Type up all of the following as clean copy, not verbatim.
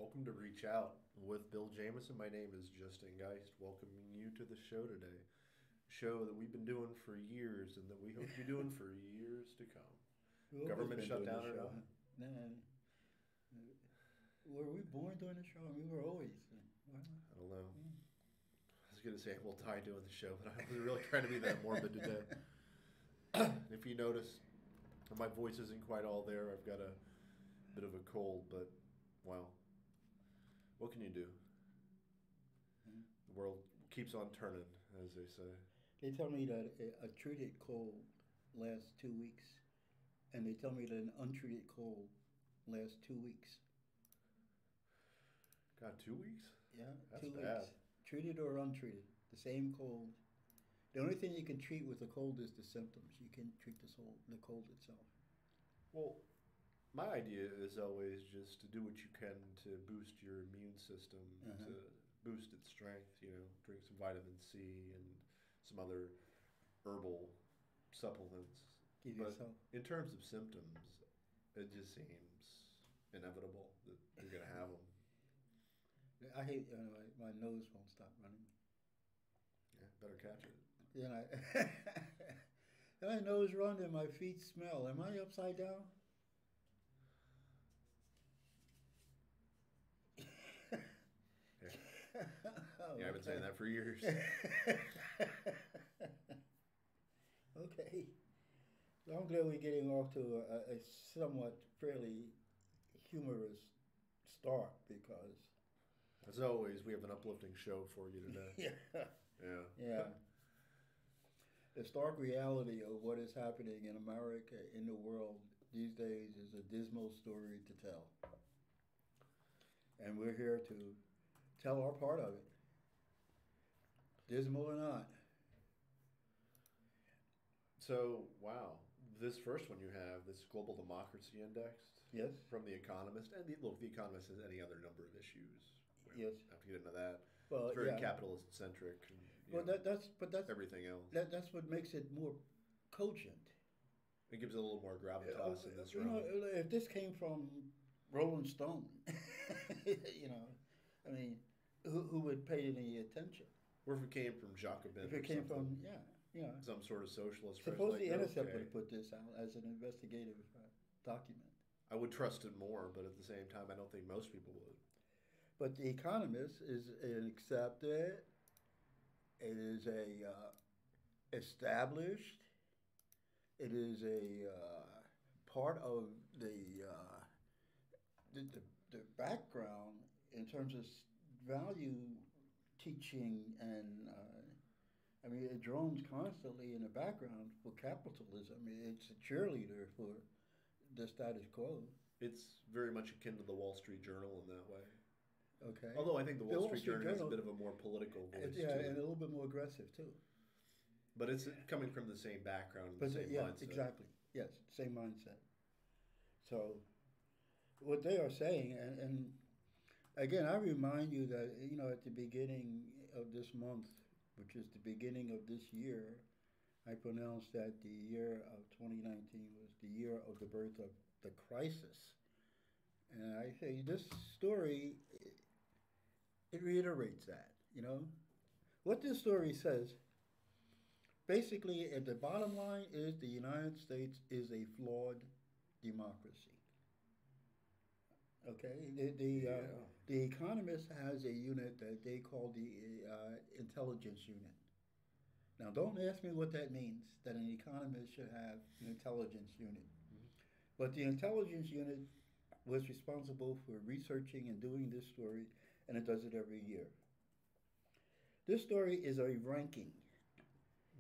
Welcome to Reach Out with Bill Jameson. My name is Justin Geist, welcoming you to the show today. Show that we've been doing for years and that we hope you're doing for years to come. We've always Government been doing the shutdown or show. not? Nah, were we born doing the show? I mean, we were always. Well, I don't know. I was going to say we'll die doing the show, but I was really trying to be that morbid today. If you notice, my voice isn't quite all there. I've got a bit of a cold, but wow. What can you do? mm. The world keeps on turning, as they say. They tell me that a treated cold lasts 2 weeks, and they tell me that an untreated cold lasts 2 weeks. God, 2 weeks? Yeah, That's 2 weeks. bad. Treated or untreated, the same cold. The only thing you can treat with a cold is the symptoms. You can treat the cold itself. Well, my idea is always just to do what you can to boost your immune system, Uh-huh. to boost its strength. Drink some vitamin C and some other herbal supplements. Give But yourself. in terms of symptoms, it just seems inevitable that you're going to have them. I hate my nose won't stop running. Yeah, better catch it. You know, my nose runs and my feet smell. Am I upside down? Yeah, Oh, yeah, I've been saying that for years. Okay. So I'm glad we're getting off to a somewhat fairly humorous start because, As always, we have an uplifting show for you today. yeah, Yeah. yeah, the stark reality of what is happening in America, in the world these days, is a dismal story to tell. And we're here to tell our part of it, dismal or not. So, wow, this first one you have, this Global Democracy Index Yes, from The Economist, and The Economist has any other number of issues. We yes. don't have to get into that. Well, It's very yeah. capitalist centric, and Well, that's everything else. that's what makes it more cogent. It gives it a little more gravitas in this You know, realm. if this came from Rolling Stone, I mean, who would pay any attention? Or if it came from Jacobin, If or it came from, something, yeah. some sort of socialist. where it's Suppose like, the Intercept okay, would put this out as an investigative document. I would trust it more, but at the same time, I don't think most people would. But The Economist is an accepted, it is a established, it is a part of the background in terms of value teaching and I mean it drones constantly in the background for capitalism. I mean, it's a cheerleader for the status quo. It's very much akin to the Wall Street Journal in that way. Okay. Although I think the The Wall Street Journal has a bit of a more political and, voice yeah, and a too. little bit more aggressive too. But it's coming from the same background and the But same yeah, mindset. exactly. Yes, same mindset. So what they are saying, and again, I remind you that at the beginning of this month, which is the beginning of this year, I pronounced that the year of 2019 was the year of the birth of the crisis. And I say this story, it reiterates that. What this story says. Basically, at the bottom line is the United States is a flawed democracy. Okay, the Economist has a unit that they call the intelligence unit. Now, don't ask me what that means. That an economist should have an intelligence unit, Mhm. but the intelligence unit was responsible for researching and doing this story, and it does it every year. This story is a ranking.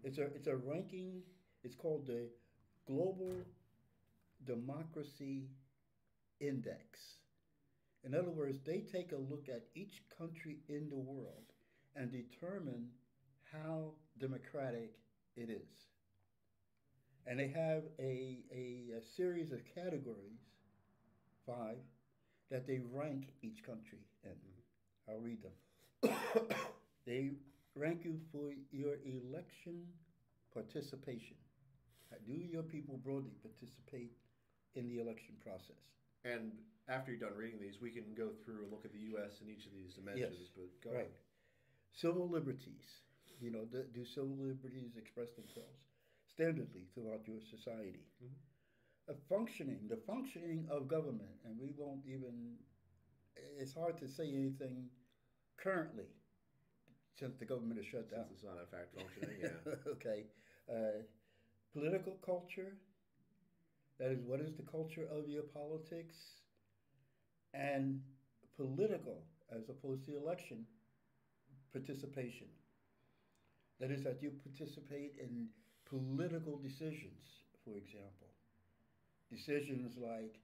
It's a ranking. It's called the Global Democracy Index. In other words, they take a look at each country in the world and determine how democratic it is. And they have a series of categories, 5, that they rank each country in. Mhm. I'll read them. They rank you for your election participation. Do your people broadly participate in the election process? And after you're done reading these, we can go through and look at the U.S. in each of these dimensions. Yes, But go right. ahead. Civil liberties. Do civil liberties express themselves standardly throughout your society? Mhm. The functioning of government, and we won't even, it's hard to say anything currently since the government is shut down. Since it's not in fact functioning, yeah. Okay. Uh, Political culture, that is, what is the culture of your politics? And political, as opposed to election, participation. That is, that you participate in political decisions, for example. Decisions like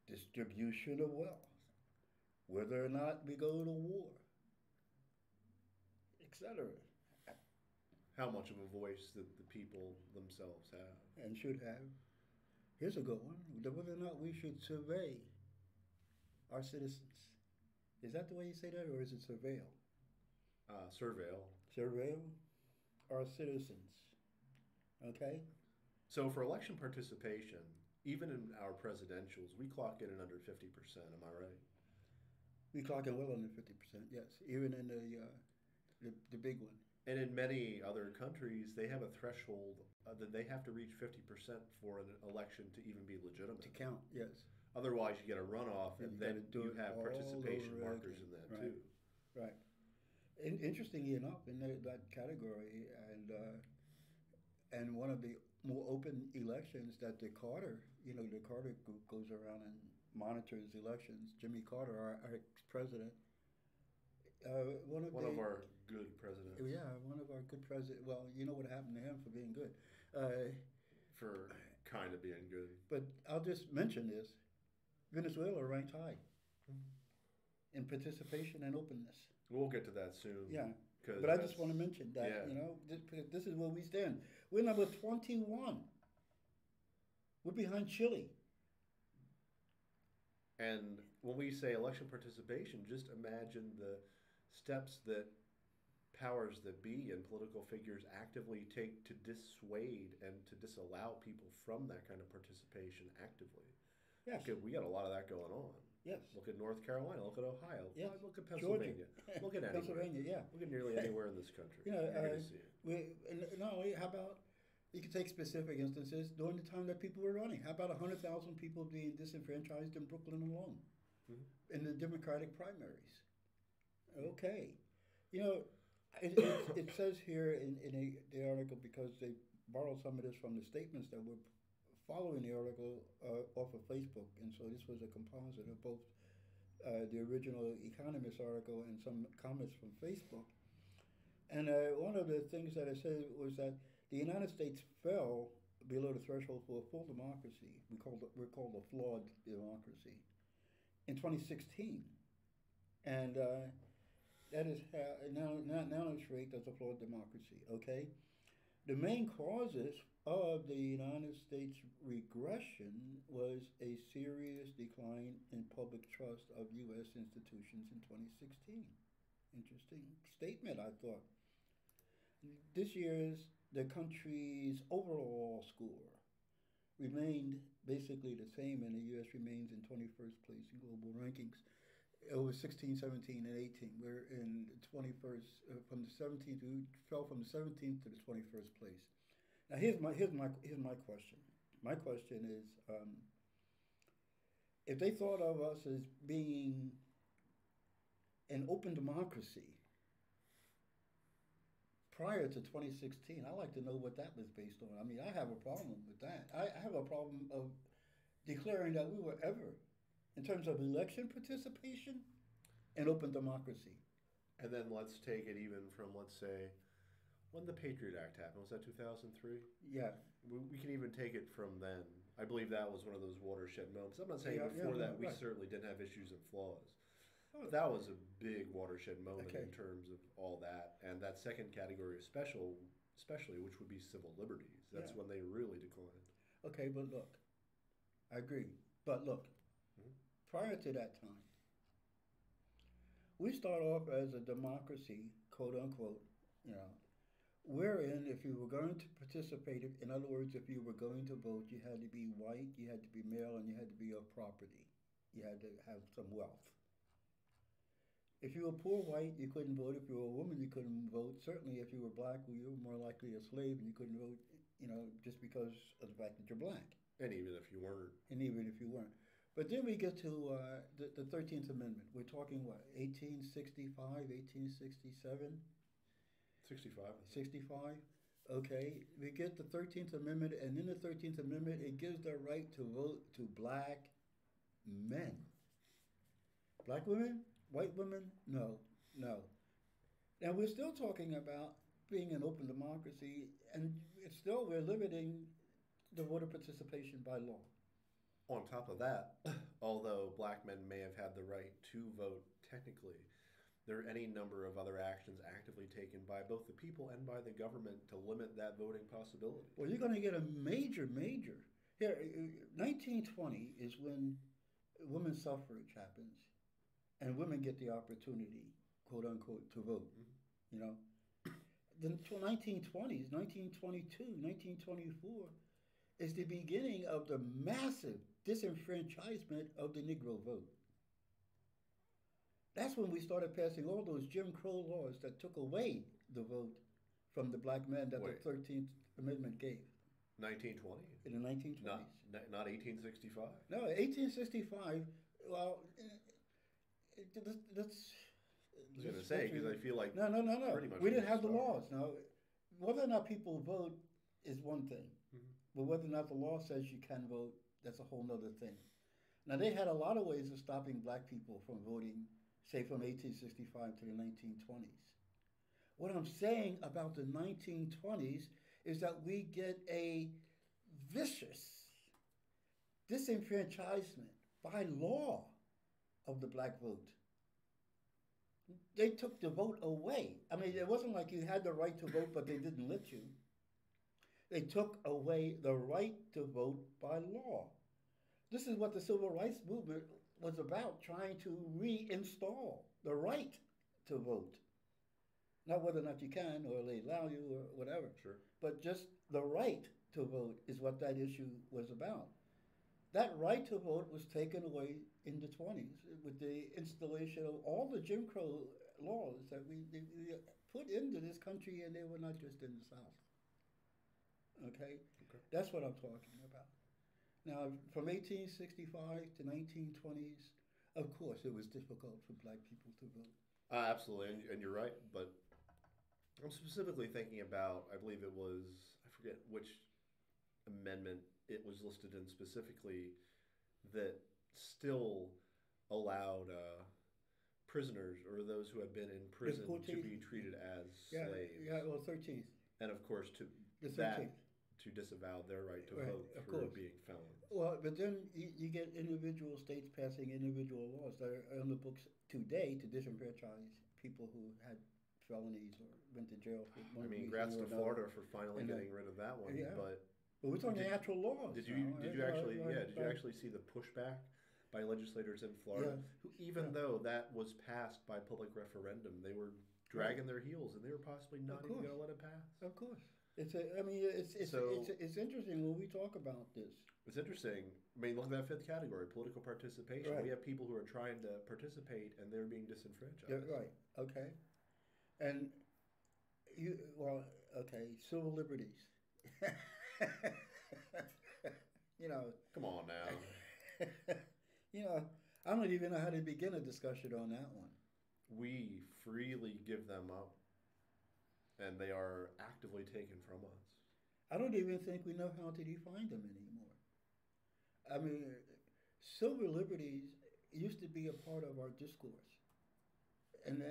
distribution of wealth, whether or not we go to war, etc., How much of a voice that the people themselves have. and should have. Here's a good one: whether or not we should survey our citizens. Is that the way you say that, or is it surveil? Surveil. Surveil our citizens. Okay? So for election participation, even in our presidentials, we clock in at under 50%. Am I right? We clock in well under 50%, yes. Even in the big one. And in many other countries, they have a threshold that they have to reach 50% for an election to even be legitimate. To count, yes. Otherwise, you get a runoff, And and you then gotta do you it have all participation over markers again. in that Right. too. Right. Interestingly enough, in that category, and one of the more open elections that the Carter group goes around and monitors elections. Jimmy Carter, our ex-president, One of our good presidents. yeah, one of our good president. Well, you know what happened to him for being good. Uh, For kind of being good. but I'll just mention this: Venezuela ranked high in participation and openness. We'll get to that soon. Yeah, 'Cause but I just want to mention that yeah. this is where we stand. We're number 21. We're behind Chile. And when we say election participation, just imagine the steps that powers that be and political figures actively take to dissuade and to disallow people from that kind of participation actively. Yes. Okay, we got a lot of that going on. Yes. Look at North Carolina. Look at Ohio. Yes. Look at Pennsylvania. Georgia. Look at anywhere. Pennsylvania. Yeah. Look at nearly anywhere in this country. You know, You're going to see it. and not only, how about you can take specific instances during the time that people were running. How about 100,000 people being disenfranchised in Brooklyn alone in the Democratic primaries? Okay, you know, it says here in the article, because they borrowed some of this from the statements that were following the article off of Facebook, and so this was a composite of both the original Economist article and some comments from Facebook. And one of the things that it said was that the United States fell below the threshold for a full democracy. We're called a flawed democracy in 2016, and that is how now it's ranked as a flawed democracy. Okay, the main causes of the United States regression was a serious decline in public trust of U.S. institutions in 2016. Interesting statement, I thought. This year's the country's overall score remained basically the same, and the U.S. remains in 21st place in global rankings. It was 16, 17, and 18. We're in the 21st, from the 17th, we fell from the 17th to the 21st place. Now here's my question. My question is, if they thought of us as being an open democracy prior to 2016, I'd like to know what that was based on. I mean, I have a problem with that. I have a problem of declaring that we were ever, in terms of election participation, an open democracy. And then let's take it even from, let's say, when the Patriot Act happened. Was that 2003? Yeah. We can even take it from then. I believe that was one of those watershed moments. I'm not saying before that we right. certainly didn't have issues and flaws. Oh. But that was a big watershed moment Okay. in terms of all that. And that second category of especially, which would be civil liberties. That's when they really declined. Okay, but look, I agree. But look, prior to that time, we start off as a democracy, quote unquote, wherein if you were going to participate, in other words, if you were going to vote, you had to be white, you had to be male, and you had to be of property. You had to have some wealth. If you were poor white, you couldn't vote. If you were a woman, you couldn't vote. Certainly, if you were black, well, you were more likely a slave, and you couldn't vote. Just because of the fact that you're black, And even if you weren't. and even if you weren't. But then we get to the 13th Amendment. We're talking what, 1865, 1867, 65. 65. Okay, we get the 13th Amendment, and in the 13th Amendment, it gives the right to vote to black men. Black women? White women? No, no. Now, we're still talking about being an open democracy, and it's still, we're limiting the voter participation by law. On top of that, although black men may have had the right to vote technically, there are any number of other actions actively taken by both the people and by the government to limit that voting possibility. Well, you're going to get a major. Here, 1920 is when women's suffrage happens, and women get the opportunity, quote unquote, to vote. Mm-hmm. You know, the 1920s, 1922, 1924 is the beginning of the massive disenfranchisement of the Negro vote. That's when we started passing all those Jim Crow laws that took away the vote from the black men that Wait. the 13th Amendment gave 1920? in the 1920s. Not 1865? No, 1865. Well, that's. I was going to say, because I feel like No. pretty much We didn't have the started. laws. Now, whether or not people vote is one thing, Mhm. but whether or not the law says you can vote, that's a whole other thing. Now, they had a lot of ways of stopping black people from voting, say from 1865 to the 1920s. What I'm saying about the 1920s is that we get a vicious disenfranchisement by law of the black vote. They took the vote away. I mean, it wasn't like you had the right to vote, but they didn't let you. They took away the right to vote by law. This is what the civil rights movement was about, trying to reinstall the right to vote. Not whether or not you can or they allow you or whatever, Sure. but just the right to vote is what that issue was about. That right to vote was taken away in the 20s with the installation of all the Jim Crow laws that we put into this country, and they were not just in the South. Okay? That's what I'm talking about. Now, from 1865 to 1920s, of course, it was difficult for black people to vote. Absolutely, and you're right, but I'm specifically thinking about, I believe it was, I forget which amendment it was listed in specifically, that still allowed prisoners or those who had been in prison to be treated as slaves. Yeah, well, 13th. And of course, to The that 13th. to disavow their right to Right, vote of through course. being felons. Well, but then you get individual states passing individual laws that are on the books today to disenfranchise people who had felonies or went to jail for one I mean, reason congrats or to another. Florida for finally And, getting rid of that one. yeah. But But we're talking Did- natural laws. did you now, did you right? actually Right, did you right. actually see the pushback by legislators in Florida, Yes. who, even Yeah. though that was passed by public referendum, they were dragging their heels and they were possibly not even course. going to let it pass. Of course. It's So- it's interesting when we talk about this. It's interesting. I mean, look at that fifth category, political participation. Right. We have people who are trying to participate and they're being disenfranchised. Yeah, right. Okay. And civil liberties. you know, Come on now. I don't even know how to begin a discussion on that one. We freely give them up and they are actively taken from us. I don't even think we know how to define them anymore. I mean, civil liberties used to be a part of our discourse, and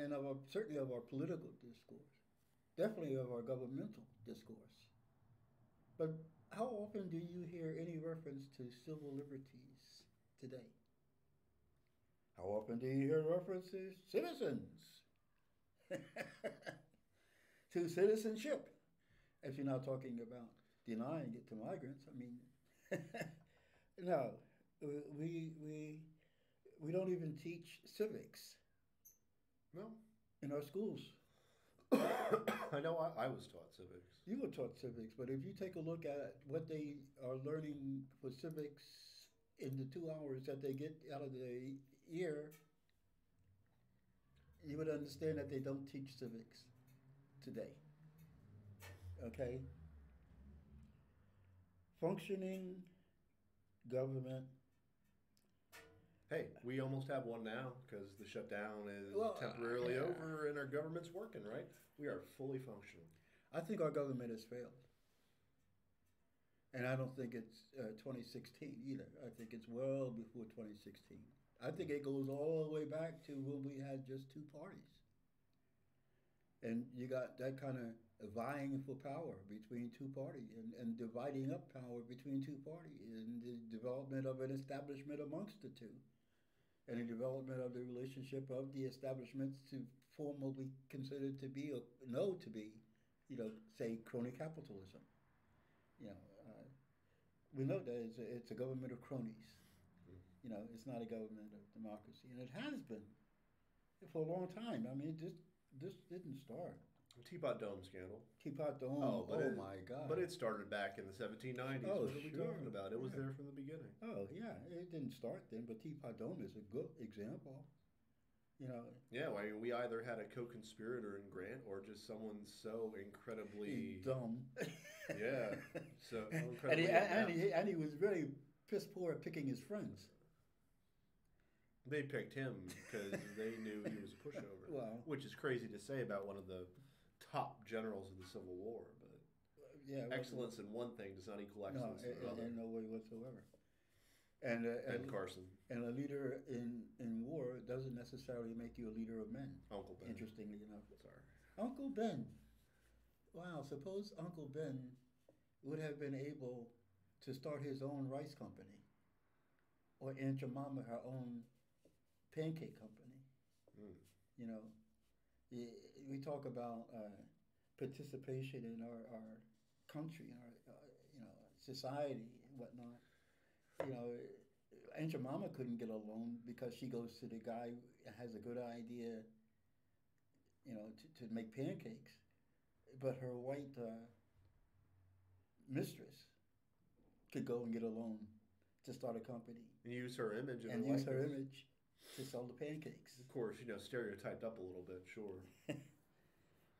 certainly of our political discourse, definitely of our governmental discourse. But how often do you hear any reference to civil liberties today? How often do you hear references to citizens? To citizenship, if you're not talking about denying it to migrants. I mean, no, we don't even teach civics No. in our schools. I know I was taught civics. You were taught civics, but if you take a look at what they are learning for civics in the 2 hours that they get out of the year, you would understand that they don't teach civics today. Okay? Functioning government. Hey, we almost have one now because the shutdown is Well, temporarily yeah. over and our government's working, right? We are fully functional. I think our government has failed. And I don't think it's 2016 either. I think it's well before 2016. I think it goes all the way back to when we had just two parties. And you got that kind of vying for power between two parties and dividing up power between two parties and the development of an establishment amongst the two and the development of the relationship of the establishments to form what we consider to be or know to be, say crony capitalism. You know, we know that it's a government of cronies. It's not a government of democracy, and it has been for a long time. I mean, this didn't start. Teapot Dome scandal. Teapot Dome. Oh, My God! But it started back in the 1790s. Oh, what are we sure. talking about? It was Right. there from the beginning. Oh yeah, it didn't start then, but Teapot Dome is a good example. You know, Yeah, well, I mean, we either had a co-conspirator in Grant or just someone so incredibly dumb. Yeah, so and, incredibly and he was very piss poor at picking his friends. They picked him because they knew he was a pushover. Well, which is crazy to say about one of the top generals of the Civil War, but yeah, excellence in one thing does not equal no, excellence in another. in no way whatsoever. And Ben Carson, and a leader in war doesn't necessarily make you a leader of men. Uncle Ben. Interestingly enough, Sorry. Uncle Ben. Wow, suppose Uncle Ben would have been able to start his own rice company, or Aunt Jemima her own pancake company. Mm. You know, we talk about participation in our country, in our society and whatnot. Aunt Jemima couldn't get a loan because she goes to the guy who has a good idea, to make pancakes, but her white mistress could go and get a loan to start a company And use her image and use her image to sell the pancakes. Of course, stereotyped up a little bit, sure.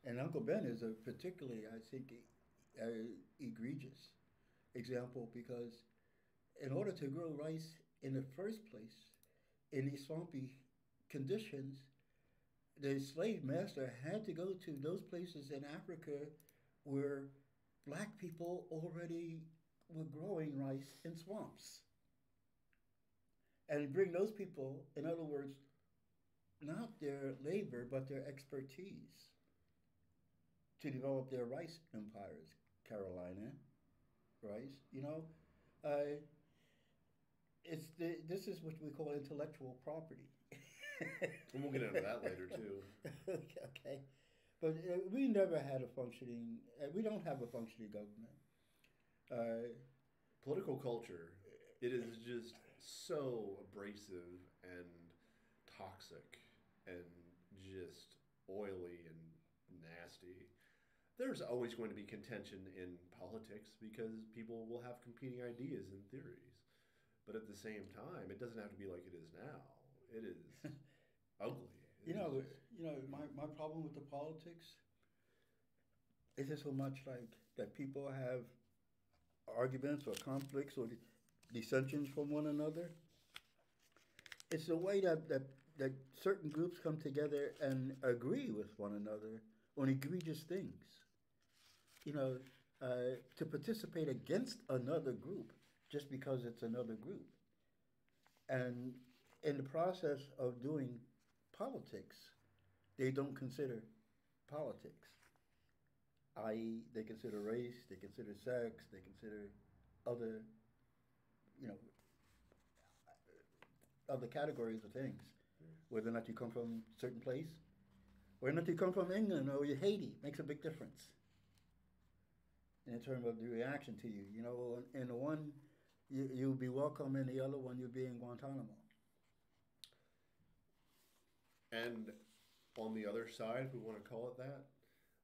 And Uncle Ben is a particularly, I think, egregious example because in order to grow rice in the first place in these swampy conditions, the slave master had to go to those places in Africa where black people already were growing rice in swamps. And bring those people, in other words, not their labor, but their expertise to develop their rice empires. Carolina rice, this is what we call intellectual property. And we'll get into that later, too. Okay. But we never had a functioning, we don't have a functioning government. Political culture, it is just so abrasive and toxic and just oily and nasty. There's always going to be contention in politics because people will have competing ideas and theories. But at the same time, it doesn't have to be like it is now. It is ugly. My problem with the politics isn't so much like that people have arguments or conflicts or dissensions from one another. It's the way that certain groups come together and agree with one another on egregious things. To participate against another group just because it's another group. And in the process of doing politics, they don't consider politics, i.e., they consider race, they consider sex, they consider other, other categories of things. Whether or not you come from a certain place, whether or not you come from England or Haiti, makes a big difference in terms of the reaction to you. In the one, you'll be welcome, in the other one, you'll be in Guantanamo. And on the other side, if we want to call it that,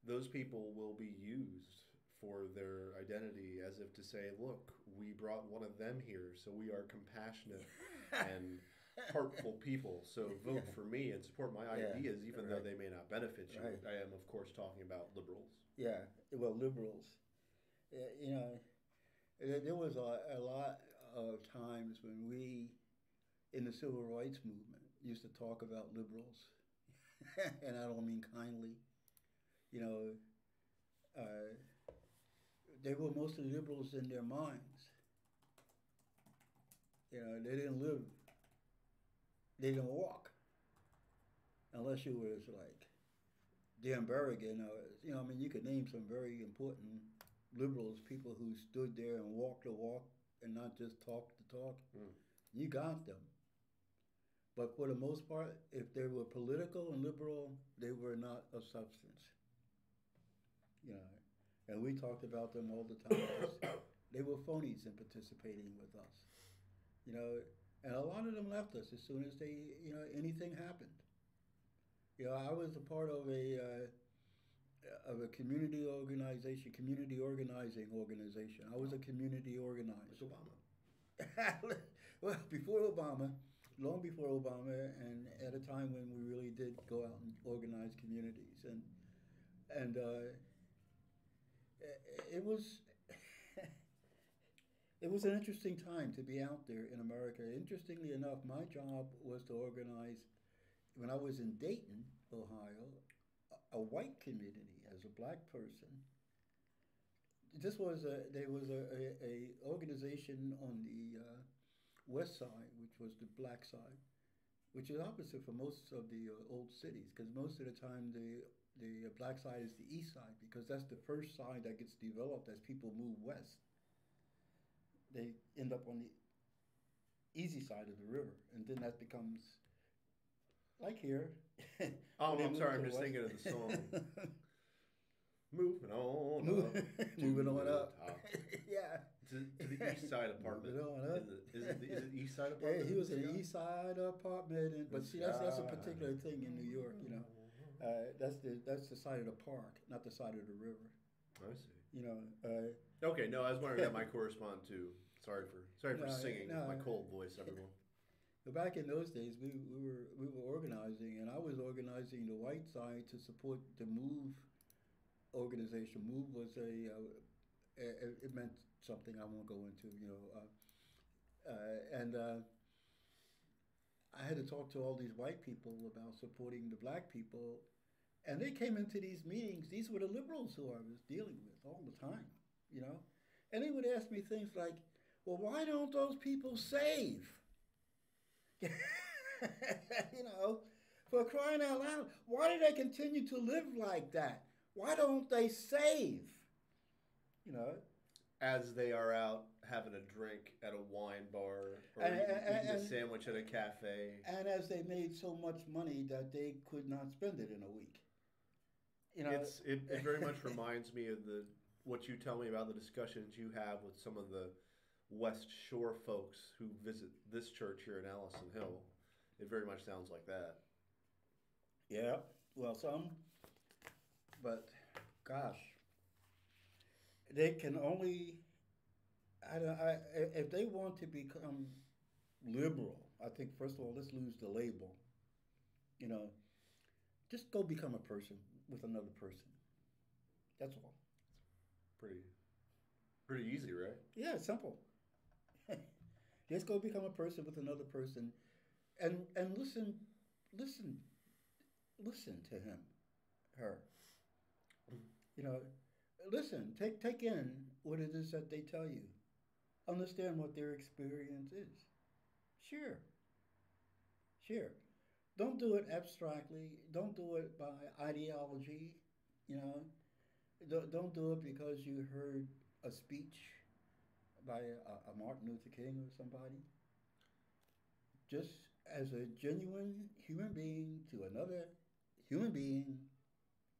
those people will be used for their identity, as if to say, look, we brought one of them here, so we are compassionate and heartful people. So vote Yeah. for me and support my Yeah, ideas, even though right. they may not benefit you. Right. I am, of course, talking about liberals. Yeah, well, liberals, you know, there was a lot of times when we, in the civil rights movement, used to talk about liberals, and I don't mean kindly. You know, uh, they were mostly liberals in their minds. You know, they didn't live, they didn't walk, unless you was like Dan Berrigan. You know, I mean, you could name some very important liberals, people who stood there and walked the walk and not just talked the talk. Mm. You got them. But for the most part, if they were political and liberal, they were not of substance. You know, and we talked about them all the time. They were phonies in participating with us. You know, and a lot of them left us as soon as anything happened. You know, I was a part of a community organization, community organizing organization. I was a community organizer. Like Obama. Well, before Obama, long before Obama, and at a time when we really did go out and organize communities, and it was it was an interesting time to be out there in America. Interestingly enough, my job was to organize when I was in Dayton, Ohio, a white community as a black person. There was a organization on the west side, which was the black side, which is opposite for most of the old cities, because most of the time the black side is the east side, because that's the first side that gets developed as people move west. They end up on the easy side of the river, and then that becomes like here. Oh, when they I'm move sorry. to I'm the just west. thinking of the song. Moving on Move- up. Moving to on the up. top. Yeah. To the east side apartment. Moving on up. Is it east side Yeah, apartment? he was in Scott? an east side apartment, but see, that's a particular thing in New York. You know, that's the side of the park, not the side of the river. I see. You know. Okay, no, I was wondering that might correspond to. Sorry for No, singing no. with my cold voice, everyone. But back in those days, we were organizing, and I was organizing the white side to support the MOVE organization. MOVE was it meant something I won't go into. You know, and I had to talk to all these white people about supporting the black people, and they came into these meetings. These were the liberals who I was dealing with all the time. You know, and they would ask me things like, "Well, why don't those people save?" You know, for crying out loud, why do they continue to live like that? Why don't they save? You know, As they are out having a drink at a wine bar or eating a sandwich at a cafe. and as they made so much money that they could not spend it in a week. You know, It very much reminds me of what you tell me about the discussions you have with some of the West Shore folks who visit this church here in Allison Hill. It very much sounds like that. yeah, well, some, but gosh, they can only. If they want to become liberal, I think first of all, let's lose the label. You know, just go become a person with another person. That's all. Pretty easy, right? Yeah, it's simple. Just go become a person with another person, and listen to him, her. You know, listen, take in what it is that they tell you. Understand what their experience is. Sure. Sure. Don't do it abstractly. Don't do it by ideology. You know, don't do it because you heard a speech by a Martin Luther King or somebody. Just as a genuine human being to another human being,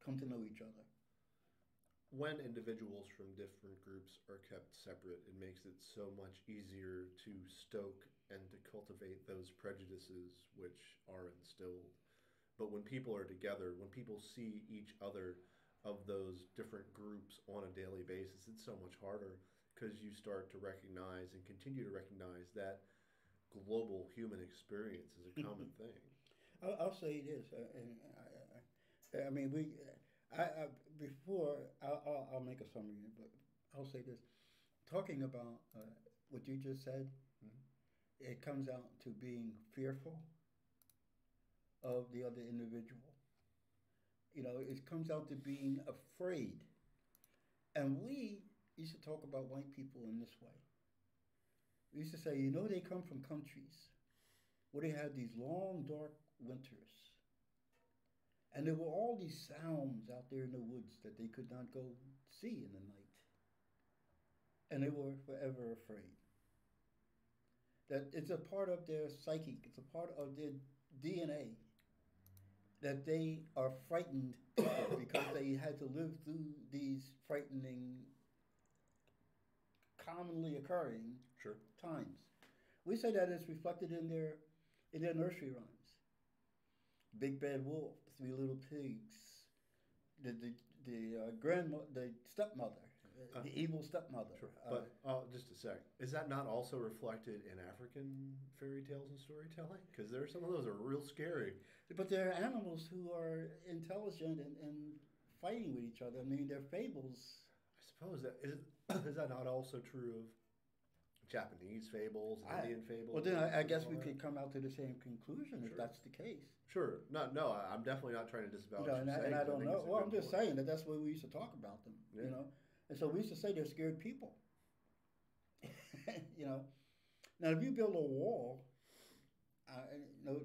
come to know each other. When individuals from different groups are kept separate, it makes it so much easier to stoke and to cultivate those prejudices which are instilled. But when people are together, when people see each other of those different groups on a daily basis, it's so much harder because you start to recognize and continue to recognize that global human experience is a common thing. I'll say this, and I mean, I before I'll make a summary, but I'll say this. Talking about what you just said, Mhm. it comes out to being fearful of the other individual. You know, it comes out to being afraid. And we used to talk about white people in this way. We used to say, you know, they come from countries where they had these long, dark winters. And there were all these sounds out there in the woods that they could not go see in the night. And they were forever afraid. That it's a part of their psyche, it's a part of their DNA that they are frightened people because they had to live through these frightening, commonly occurring Sure. times. We say that it's reflected in their nursery rhymes. Big Bad Wolf, the Three Little Pigs, the the stepmother, the evil stepmother. Sure. But just a sec. Is that not also reflected in African fairy tales and storytelling? Because there are some of those are real scary. But they're animals who are intelligent and fighting with each other. I mean, they're fables. I suppose that is that not also true of Japanese fables, Indian fables? Well, then I guess all we that? could come out to the same conclusion if Sure. that's the case. Sure. No, I'm definitely not trying to disavow You what know, you're and saying. I 'Cause don't think know. it's a Well, good I'm just point. saying that that's the way we used to talk about them. Yeah. You know, and so we used to say they're scared people. You know, now if you build a wall, no,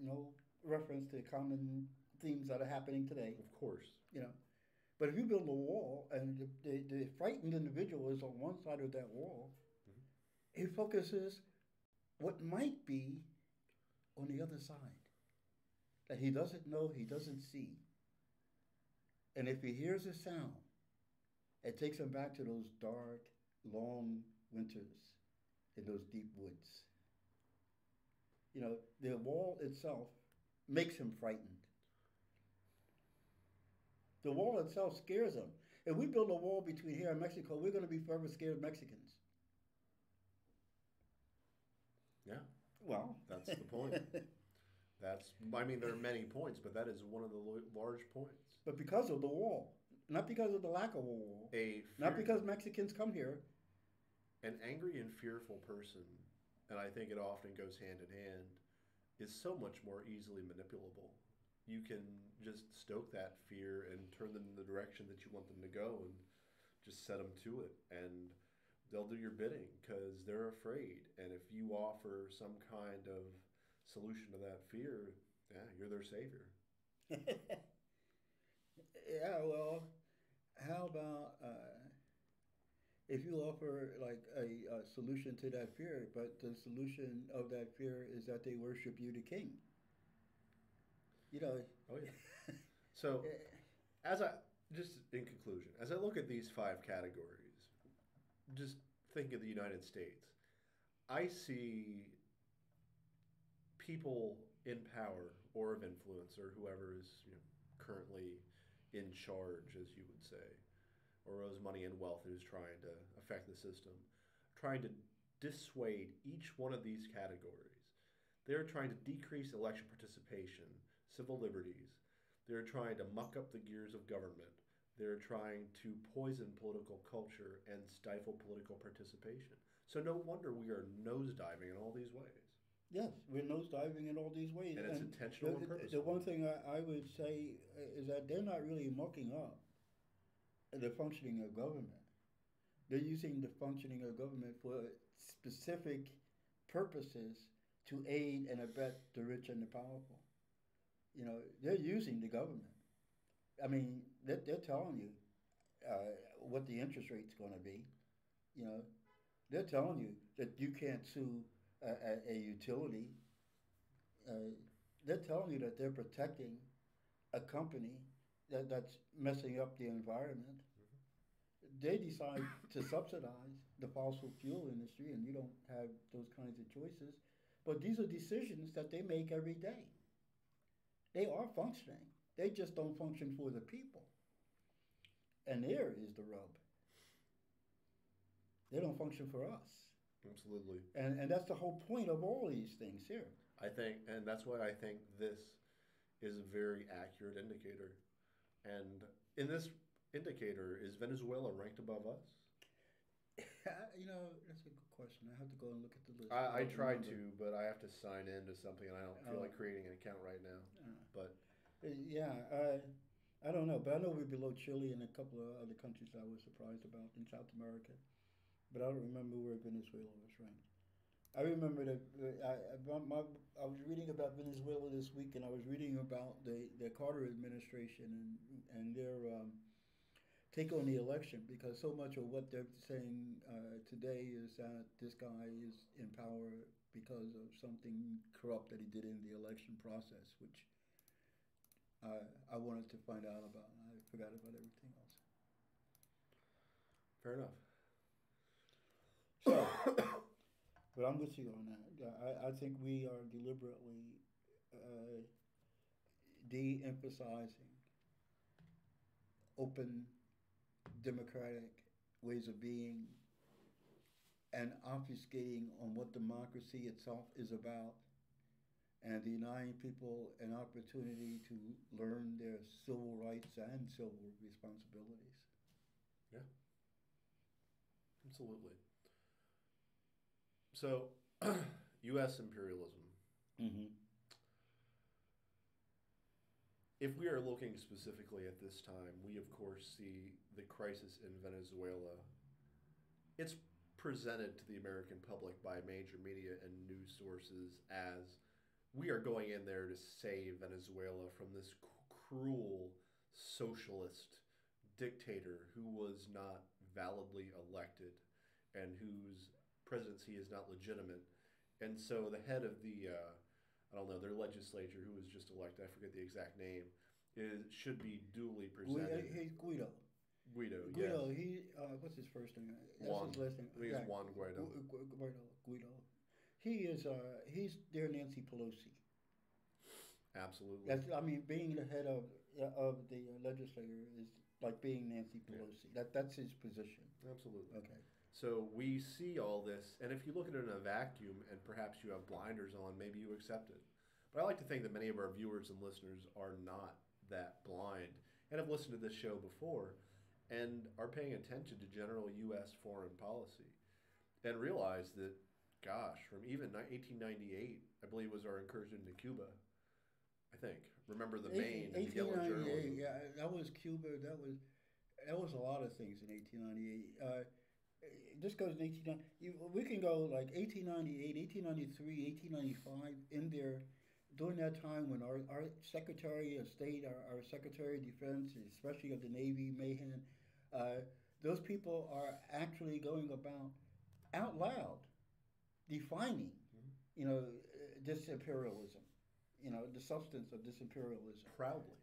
no reference to common themes that are happening today. Of course. You know, but if you build a wall and the frightened individual is on one side of that wall, he focuses what might be on the other side that he doesn't know, he doesn't see. And if he hears a sound, it takes him back to those dark, long winters in those deep woods. You know, the wall itself makes him frightened. The wall itself scares him. If we build a wall between here and Mexico, we're going to be forever scared of Mexicans. Yeah. Well, That's the point. I mean, there are many points, but that is one of the large points. But because of the wall, not because of the lack of a wall, not because Mexicans come here. An angry and fearful person, and I think it often goes hand in hand, is so much more easily manipulable. You can just stoke that fear and turn them in the direction that you want them to go and just set them to it. And they'll do your bidding because they're afraid. And if you offer some kind of solution to that fear, yeah, you're their savior. Yeah, well, how about if you offer like a solution to that fear, but the solution of that fear is that they worship you, the king? You know. Oh yeah. So, just in conclusion, as I look at these 5 categories, just think of the United States. I see people in power or of influence or whoever is currently in charge, as you would say, or owes money and wealth who's trying to affect the system, trying to dissuade each one of these categories. They're trying to decrease election participation, civil liberties. They're trying to muck up the gears of government. They're trying to poison political culture and stifle political participation. So no wonder we are nosediving in all these ways. Yes, we're nosediving in all these ways. And it's intentional and purposeful. The one thing I would say is that they're not really mucking up the functioning of government. They're using the functioning of government for specific purposes to aid and abet the rich and the powerful. You know, they're using the government. I mean, they're telling you what the interest rate's going to be. You know, they're telling you that you can't sue a utility. They're telling you that they're protecting a company that's messing up the environment. They decide to subsidize the fossil fuel industry, and you don't have those kinds of choices. But these are decisions that they make every day. They are functioning. They just don't function for the people. And there is the rub. They don't function for us. Absolutely. And that's the whole point of all these things here. I think, and that's why I think this is a very accurate indicator. And in this indicator, is Venezuela ranked above us? You know, that's a good question. I have to go and look at the list. I don't tried remember. to, but I have to sign into something, and I don't feel Oh. like creating an account right now. But Yeah, I don't know, but I know we're below Chile and a couple of other countries I was surprised about in South America. But I don't remember where Venezuela was ranked. I remember that I was reading about Venezuela this week, and I was reading about the Carter administration and their take on the election, because so much of what they're saying today is that this guy is in power because of something corrupt that he did in the election process, which I wanted to find out about, and I forgot about everything else. fair enough. So, but I'm with you on that. I think we are deliberately de-emphasizing open, democratic ways of being and obfuscating on what democracy itself is about, and denying people an opportunity to learn their civil rights and civil responsibilities. Yeah, absolutely. So, U.S. imperialism. Mm-hmm. If we are looking specifically at this time, we of course see the crisis in Venezuela. It's presented to the American public by major media and news sources as we are going in there to save Venezuela from this cruel socialist dictator who was not validly elected and whose presidency is not legitimate. And so the head of the, I don't know, their legislature who was just elected, I forget the exact name, should be duly presented. He's Guido. Guido, Guido, yes. he what's his first name? That's Juan. his last name. I think it's Juan Guaido. Guido. He is he's their Nancy Pelosi. Absolutely. That's, I mean, being the head of the legislature is like being Nancy Pelosi. Yeah. That's his position. Absolutely. Okay. So we see all this, and if you look at it in a vacuum and perhaps you have blinders on, maybe you accept it. But I like to think that many of our viewers and listeners are not that blind and have listened to this show before and are paying attention to general U.S. foreign policy and realize that, gosh, from even 1898, I believe was our incursion into Cuba, I think. Remember the Maine and the Yellow Journalism. Yeah, that was Cuba. That was a lot of things in 1898. This goes to 1890. We can go like 1898, 1893, 1895 in there during that time when our Secretary of State, our Secretary of Defense, especially of the Navy, Mahan, those people are actually going about out loud defining, you know, this imperialism, you know, the substance of this imperialism. Proudly.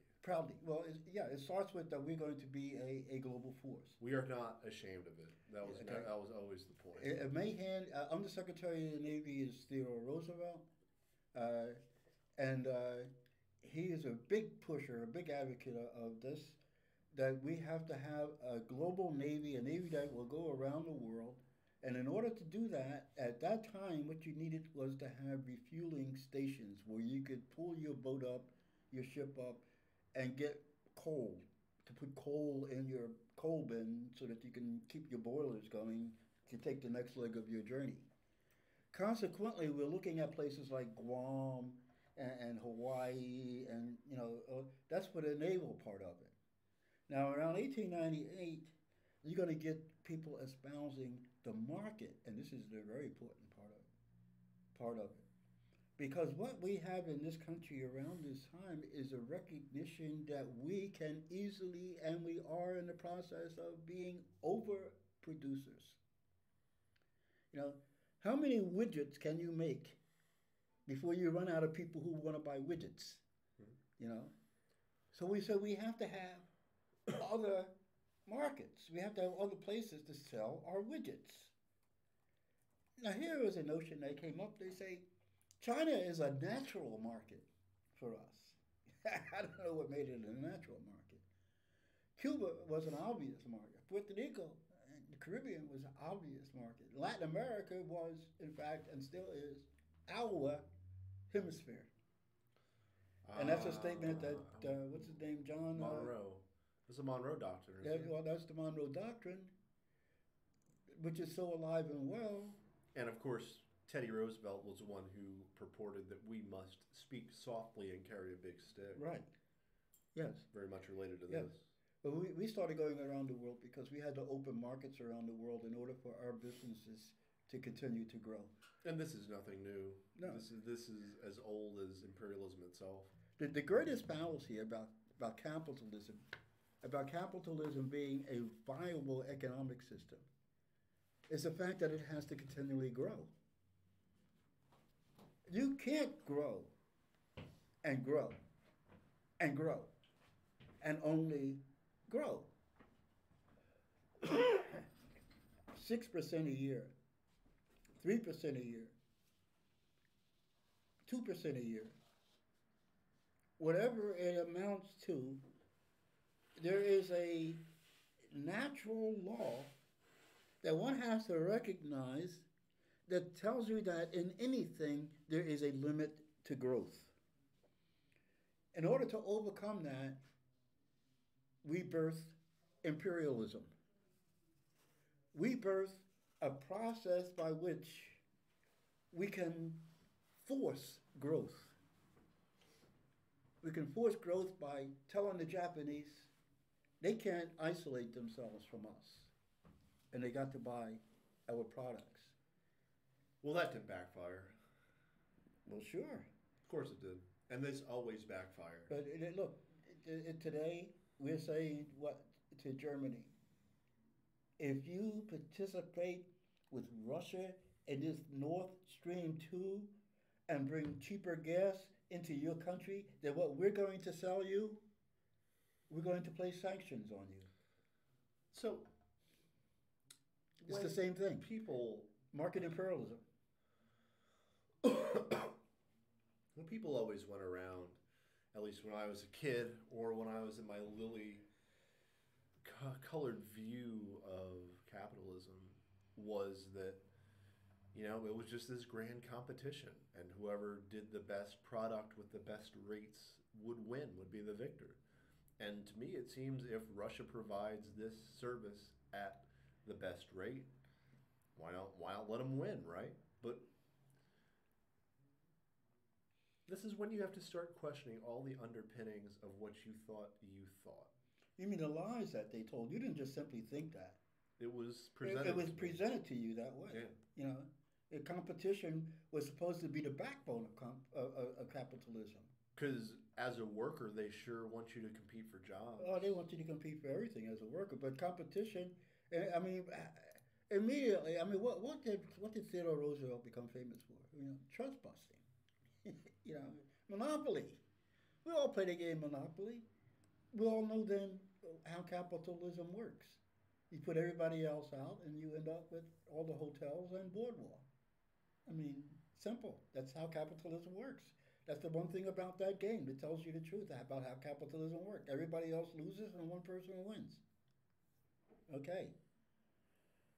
Well, it starts with that we're going to be a global force. We are not ashamed of it. That was Okay. that was always the point. Mahan, Undersecretary of the Navy is Theodore Roosevelt, and he is a big pusher, a big advocate of this, that we have to have a global Navy, a Navy that will go around the world. And in order to do that, at that time, what you needed was to have refueling stations where you could pull your boat up, your ship up, and get coal, to put coal in your coal bin so that you can keep your boilers going to take the next leg of your journey. Consequently, we're looking at places like Guam and Hawaii, and you know that's for the naval part of it. Now, around 1898, you're going to get people espousing the market, and this is the very important part of it. Because what we have in this country around this time is a recognition that we can easily, and we are in the process of being overproducers. You know, how many widgets can you make before you run out of people who want to buy widgets? You know? So we said we have to have other markets. We have to have other places to sell our widgets. Now here is a notion that came up. They say, China is a natural market for us. I don't know what made it a natural market. Cuba was an obvious market. Puerto Rico and the Caribbean was an obvious market. Latin America was, in fact, and still is, our hemisphere. And that's a statement that, what's his name, John? Monroe. It's the Monroe Doctrine, isn't it? Well, that's the Monroe Doctrine, which is so alive and well. And of course, Teddy Roosevelt was the one who purported that we must speak softly and carry a big stick. Right. Yes. Very much related to Yes. this. But we started going around the world because we had to open markets around the world in order for our businesses to continue to grow. And this is nothing new. No. This is as old as imperialism itself. The greatest fallacy about capitalism being a viable economic system, is the fact that it has to continually grow. You can't grow and grow and grow and only grow. 6% a year, 3% a year, 2% a year, whatever it amounts to, there is a natural law that one has to recognize that tells you that in anything there is a limit to growth. In order to overcome that, we birthed imperialism. We birthed a process by which we can force growth. We can force growth by telling the Japanese they can't isolate themselves from us, and they got to buy our products. Well, that did backfire. Well, sure. Of course it did. And this always backfired. But look, today we're saying what to Germany? If you participate with Russia in this Nord Stream 2 and bring cheaper gas into your country than what we're going to sell you, we're going to place sanctions on you. So, it's the same thing. People... Market imperialism. When people always went around, at least when I was a kid or when I was in my lily-colored view of capitalism, was that, you know, it was just this grand competition, and whoever did the best product with the best rates would win, would be the victor. And to me, it seems if Russia provides this service at the best rate, why not let them win, right? But this is when you have to start questioning all the underpinnings of what you thought you thought. You mean the lies that they told? You didn't just simply think that. It was presented. It was presented to you that way. Yeah. You know, the competition was supposed to be the backbone of capitalism. Because as a worker, they sure want you to compete for jobs. Oh, they want you to compete for everything as a worker. But competition, I mean, immediately, I mean, what did Theodore Roosevelt become famous for? You know, trust busting. You know, Monopoly. We all play the game Monopoly. We all know then how capitalism works. You put everybody else out, and you end up with all the hotels and boardwalk. I mean, simple. That's how capitalism works. That's the one thing about that game that tells you the truth about how capitalism works. Everybody else loses, and one person wins. Okay.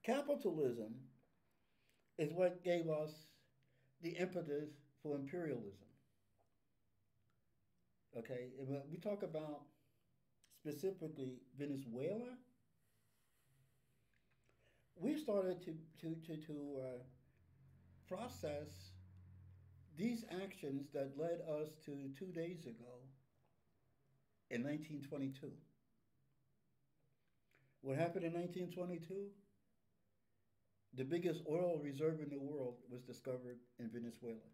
Capitalism is what gave us the impetus for imperialism. Okay, we talk about specifically Venezuela. We started to process these actions that led us to 2 days ago in 1922. What happened in 1922? The biggest oil reserve in the world was discovered in Venezuela.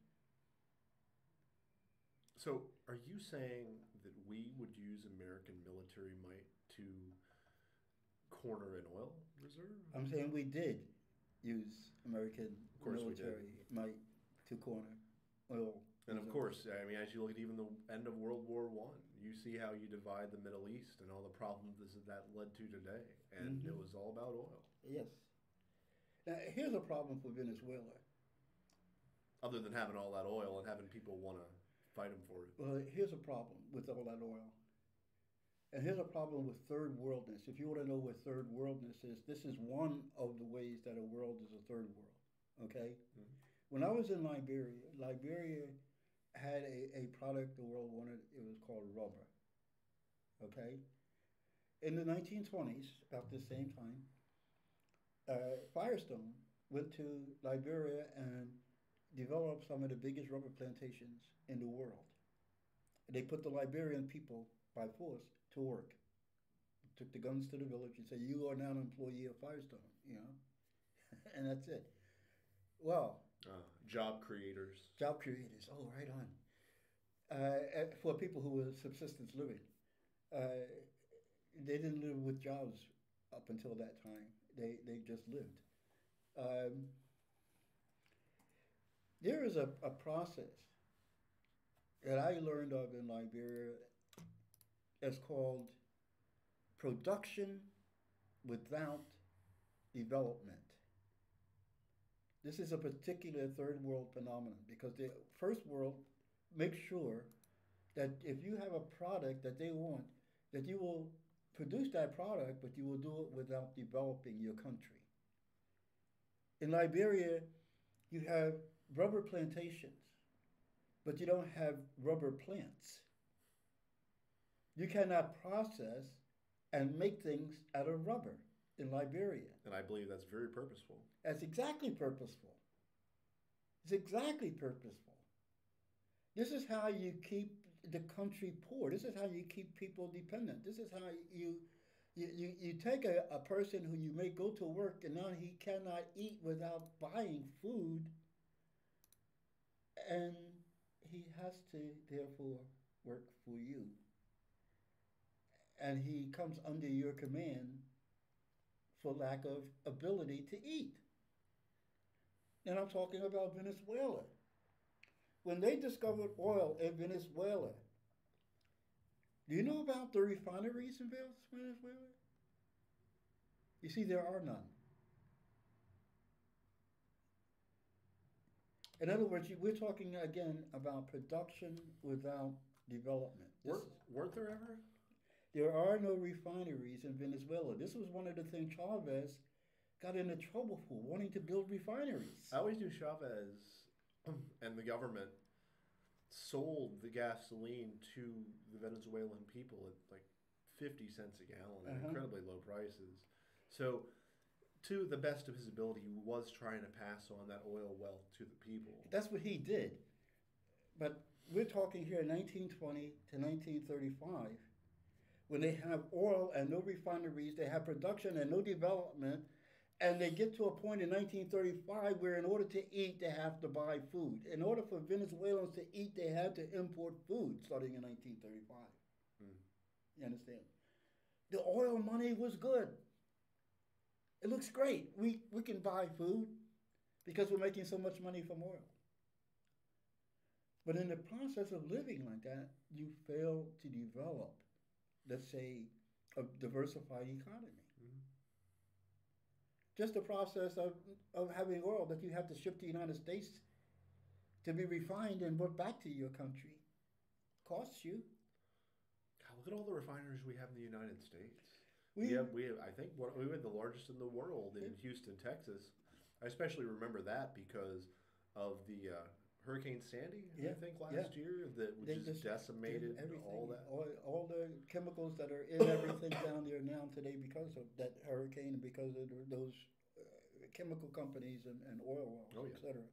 So, are you saying that we would use American military might to corner an oil reserve? I'm saying we did use American military might to corner oil. And of course, I mean, as you look at even the end of World War I, you see how you divide the Middle East and all the problems that led to today. And it was all about oil. Yes. Now, here's a problem for Venezuela. Other than having all that oil and having people want to fight them for it. Well, here's a problem with all that oil. And here's a problem with third worldness. If you want to know what third worldness is, this is one of the ways that a world is a third world. Okay? Mhm. When I was in Liberia, Liberia had a product the world wanted. It was called rubber. Okay? In the 1920s, about the same time, Firestone went to Liberia and developed some of the biggest rubber plantations in the world. They put the Liberian people by force to work. Took the guns to the village and said, "You are now an employee of Firestone," and that's it. Well, Job creators. job creators. Oh, right on. For people who were subsistence living, uh, they didn't live with jobs up until that time. They just lived. Um, there is a process that I learned of in Liberia. It's called production without development. This is a particular third world phenomenon because the first world makes sure that if you have a product that they want, that you will produce that product, but you will do it without developing your country. In Liberia, you have rubber plantations, but you don't have rubber plants. You cannot process and make things out of rubber in Liberia. And I believe that's very purposeful. That's exactly purposeful. It's exactly purposeful. This is how you keep the country poor. This is how you keep people dependent. This is how you take a person who you may go to work and now he cannot eat without buying food, and he has to therefore work for you. And he comes under your command for lack of ability to eat. And I'm talking about Venezuela. When they discovered oil in Venezuela, do you know about the refineries in Venezuela? You see, there are none. In other words, we're talking again about production without development. Weren't there ever? There are no refineries in Venezuela. This was one of the things Chavez got into trouble for, wanting to build refineries. I always knew Chavez and the government sold the gasoline to the Venezuelan people at like 50 cents a gallon at incredibly low prices. So, to the best of his ability, he was trying to pass on that oil wealth to the people. That's what he did. But we're talking here 1920 to 1935, when they have oil and no refineries, they have production and no development, and they get to a point in 1935 where in order to eat, they have to buy food. In order for Venezuelans to eat, they had to import food starting in 1935. You understand? The oil money was good. It looks great. We can buy food because we're making so much money from oil. But in the process of living like that, you fail to develop, let's say, a diversified economy. Just the process of having oil that you have to ship to the United States to be refined and brought back to your country costs you. God, look at all the refineries we have in the United States. We have. I think we had the largest in the world in Houston, Texas. I especially remember that because of the Hurricane Sandy, I think, last year, that just decimated all that. All the chemicals that are in everything down there now today because of that hurricane and because of those chemical companies and oil wells, et cetera.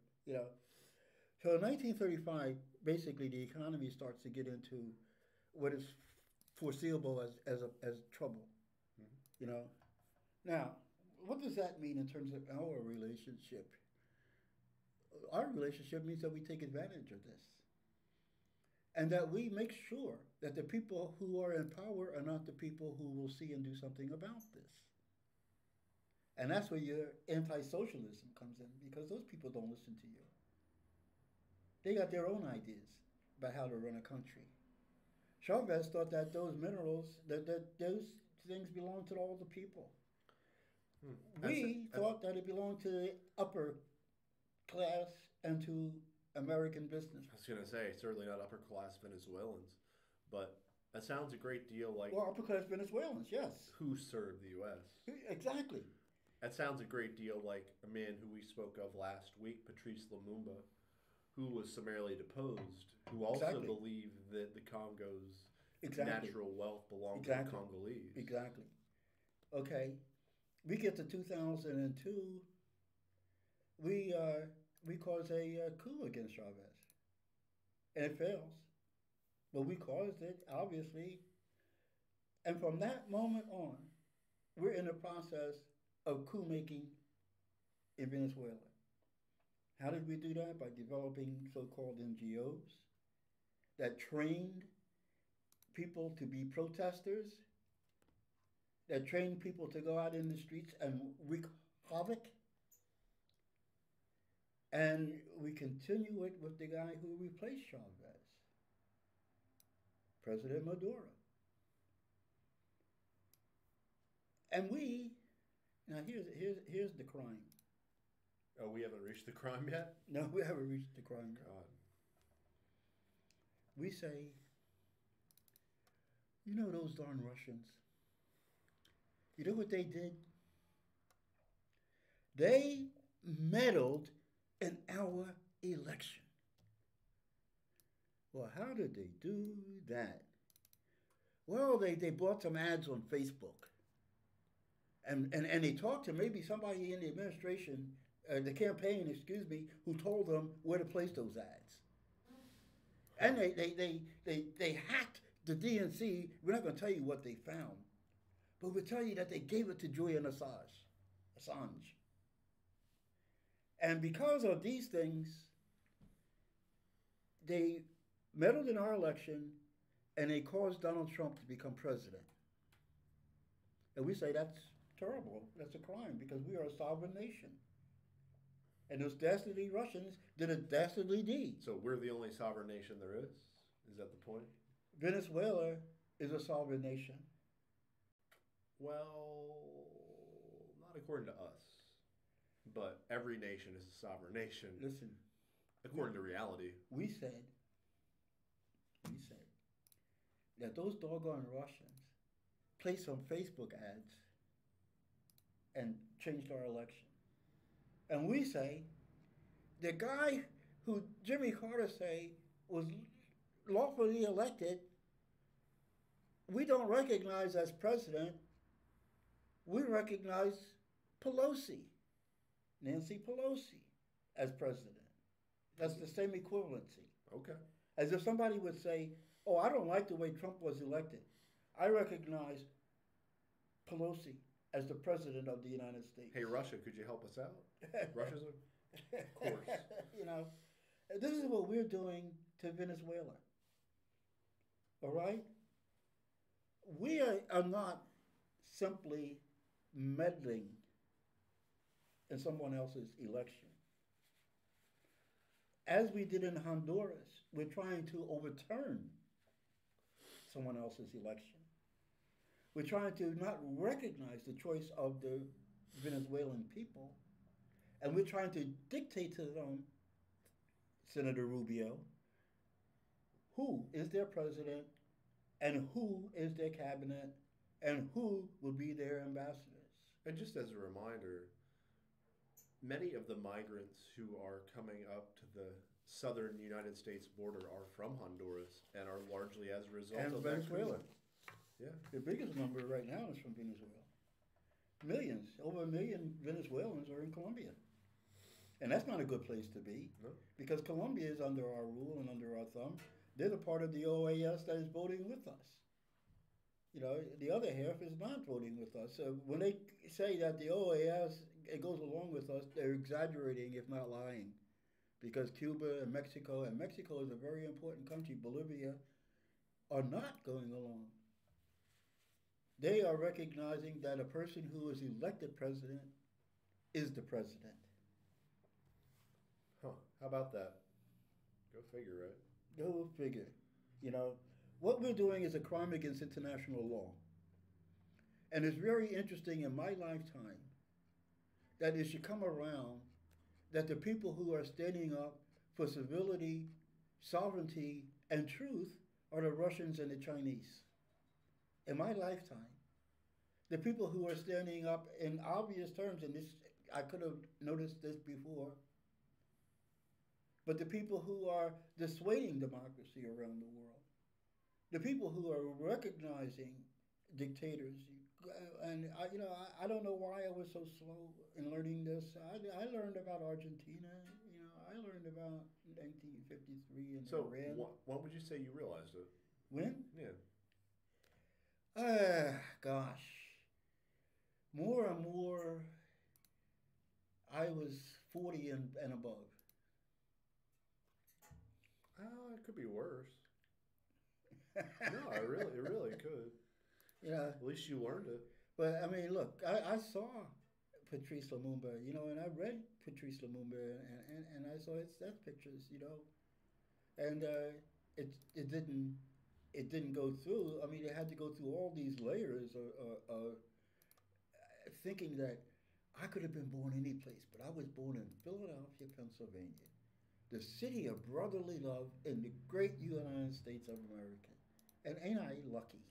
So in 1935, basically the economy starts to get into what is foreseeable as trouble. Now, what does that mean in terms of our relationship? Our relationship means that we take advantage of this. And that we make sure that the people who are in power are not the people who will see and do something about this. And that's where your anti-socialism comes in, because those people don't listen to you. They got their own ideas about how to run a country. Chavez thought that those minerals, that those things belong to all the people. We thought that it belonged to the upper class and to American business. I was going to say, certainly not upper class Venezuelans, but That sounds a great deal like Well, because Venezuelans, yes. who served the U.S. Exactly. That sounds a great deal like a man who we spoke of last week, Patrice Lumumba, who was summarily deposed, who also Exactly. believed that the Congo's Exactly. natural wealth belonged to Exactly. the Congolese. Exactly. Okay. We get to 2002. We cause a coup against Chavez, and it fails. But we caused it, obviously. And from that moment on, we're in the process of coup making in Venezuela. How did we do that? By developing so called NGOs that trained people to be protesters, that trained people to go out in the streets and wreak havoc. And we continue it with the guy who replaced Chavez, President Maduro. And now here's the crime. Oh, we haven't reached the crime yet? No, we haven't reached the crime yet. God. We say, you know those darn Russians? You know what they did? They meddled in our election. Well, how did they do that? Well, they bought some ads on Facebook. And they talked to maybe somebody in the administration, the campaign, excuse me, who told them where to place those ads. And they hacked the DNC. We're not going to tell you what they found, but we'll tell you that they gave it to Julian Assange. And because of these things, they meddled in our election and they caused Donald Trump to become president. And we say that's terrible. That's a crime because we are a sovereign nation. And those dastardly Russians did a dastardly deed. So we're the only sovereign nation there is? Is that the point? Venezuela is a sovereign nation. Well, not according to us. But every nation is a sovereign nation. Listen. According to reality. We said that those doggone Russians placed some Facebook ads and changed our election. And we say the guy who Jimmy Carter say was lawfully elected, we don't recognize as president. We recognize Pelosi, Nancy Pelosi, as president. That's the same equivalency. Okay. As if somebody would say, oh, I don't like the way Trump was elected. I recognize Pelosi as the president of the United States. Hey, Russia, could you help us out? Russia's of course. You know, this is what we're doing to Venezuela. All right? We are not simply meddling in someone else's election. As we did in Honduras, we're trying to overturn someone else's election. We're trying to not recognize the choice of the Venezuelan people, and we're trying to dictate to them, Senator Rubio, who is their president and who is their cabinet and who will be their ambassadors. And just as a reminder, many of the migrants who are coming up to the southern United States border are from Honduras and are largely as a result of Venezuela. Yeah. The biggest number right now is from Venezuela. Millions, over 1 million Venezuelans are in Colombia. And that's not a good place to be, No. because Colombia is under our rule and under our thumb. They're the part of the OAS that is voting with us. You know, the other half is not voting with us. So when they say that the OAS, it goes along with us, they're exaggerating, if not lying. Because Cuba and Mexico is a very important country, Bolivia, are not going along. They are recognizing that a person who is elected president is the president. Huh. How about that? Go figure, right? Go figure. You know, what we're doing is a crime against international law. And it's very interesting in my lifetime that it should come around that the people who are standing up for civility, sovereignty, and truth are the Russians and the Chinese. In my lifetime, the people who are standing up in obvious terms, and this I could have noticed this before, but the people who are dissuading democracy around the world, the people who are recognizing dictators, and I don't know why I was so slow in learning this. I learned about Argentina, I learned about 1953 in So, Iran. when would you say you realized it? When? Yeah. Gosh, more and more, I was 40 and above. Oh, it could be worse. No, it really could. Yeah, At least you learned it. but I mean, look, I saw Patrice Lumumba, and I read Patrice Lumumba, and I saw his death pictures, and it didn't go through. I mean, it had to go through all these layers of thinking that I could have been born any place, but I was born in Philadelphia, Pennsylvania, the city of brotherly love in the great United States of America. And ain't I lucky?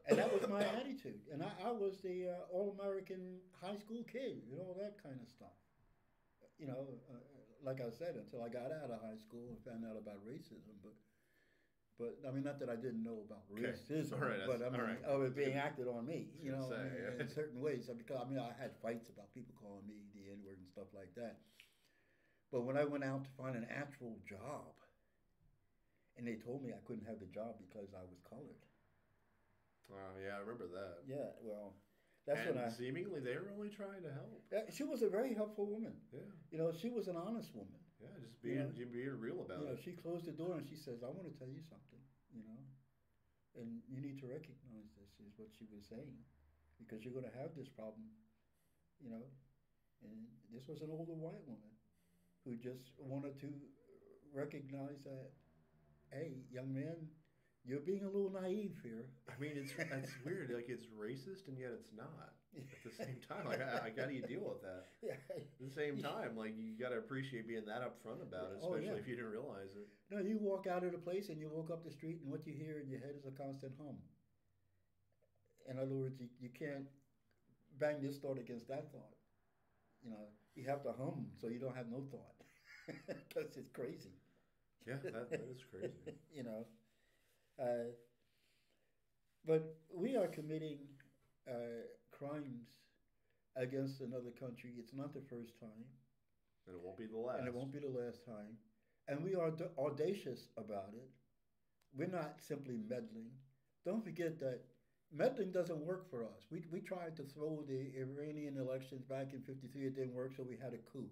And that was my attitude. And I was the all-American high school kid, that kind of stuff. Like I said, until I got out of high school and found out about racism. But I mean, not that I didn't know about racism, all right, but I mean, right. of it being acted on me, Yeah. in certain ways. Because I had fights about people calling me the N-word and stuff like that. But when I went out to find an actual job, and they told me I couldn't have the job because I was colored. Oh, yeah, I remember that. Yeah, well, that's and when I. seemingly they were only trying to help. She was a very helpful woman. Yeah. She was an honest woman. Yeah, just being real about it. She closed the door and she says, "I want to tell you something, and you need to recognize this," is what she was saying, because you're going to have this problem, And this was an older white woman who just wanted to recognize that, hey, young man, you're being a little naive here. I mean, it's weird. Like, it's racist, and yet it's not. At the same time, like, how do you deal with that? Yeah. At the same time, like, you got to appreciate being that upfront about it, especially if you didn't realize it. No, you walk out of the place and you walk up the street, and what you hear in your head is a constant hum. In other words, you can't bang this thought against that thought. You have to hum so you don't have no thought, because it's crazy. Yeah, that is crazy. But we are committing crimes against another country. It's not the first time. And it won't be the last. And it won't be the last time. And we are audacious about it. We're not simply meddling. Don't forget that meddling doesn't work for us. We tried to throw the Iranian elections back in '53. It didn't work, so we had a coup.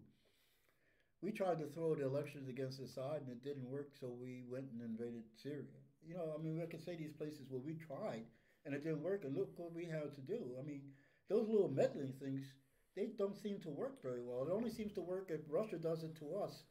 We tried to throw the elections against Assad, and it didn't work, so we went and invaded Syria. I can say these places where we tried, and it didn't work, and look what we had to do. I mean, those little meddling things, they don't seem to work very well. It only seems to work if Russia does it to us,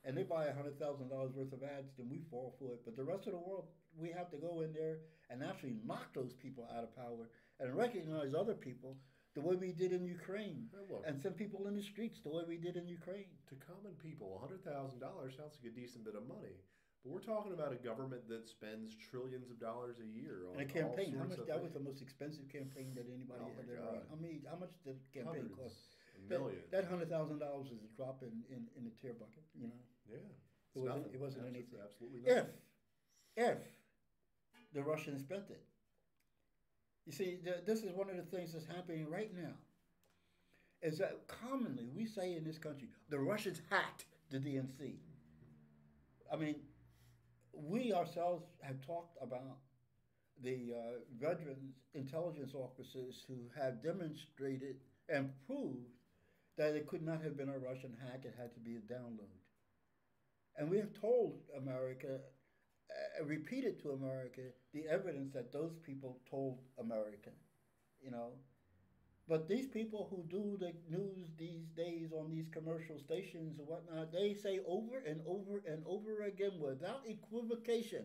and they buy $100,000 worth of ads, then we fall for it. But the rest of the world, we have to go in there and actually knock those people out of power and recognize other people the way we did in Ukraine, and send people in the streets the way we did in Ukraine. To common people, $100,000 sounds like a decent bit of money. But we're talking about a government that spends trillions of dollars a year on a campaign. All sorts That of was the most expensive campaign that anybody had ever run. I mean, how much did the campaign cost? Millions. That $100,000 is a drop in a tear bucket. Yeah. It wasn't anything. Absolutely nothing. If the Russians spent it. You see, this is one of the things that's happening right now, is that commonly we say in this country, the Russians hacked the DNC. I mean, we ourselves have talked about the veterans intelligence officers who have demonstrated and proved that it could not have been a Russian hack, it had to be a download. And we have told America, repeated to America, the evidence that those people told America, But these people who do the news these days on these commercial stations and whatnot, they say over and over and over again without equivocation,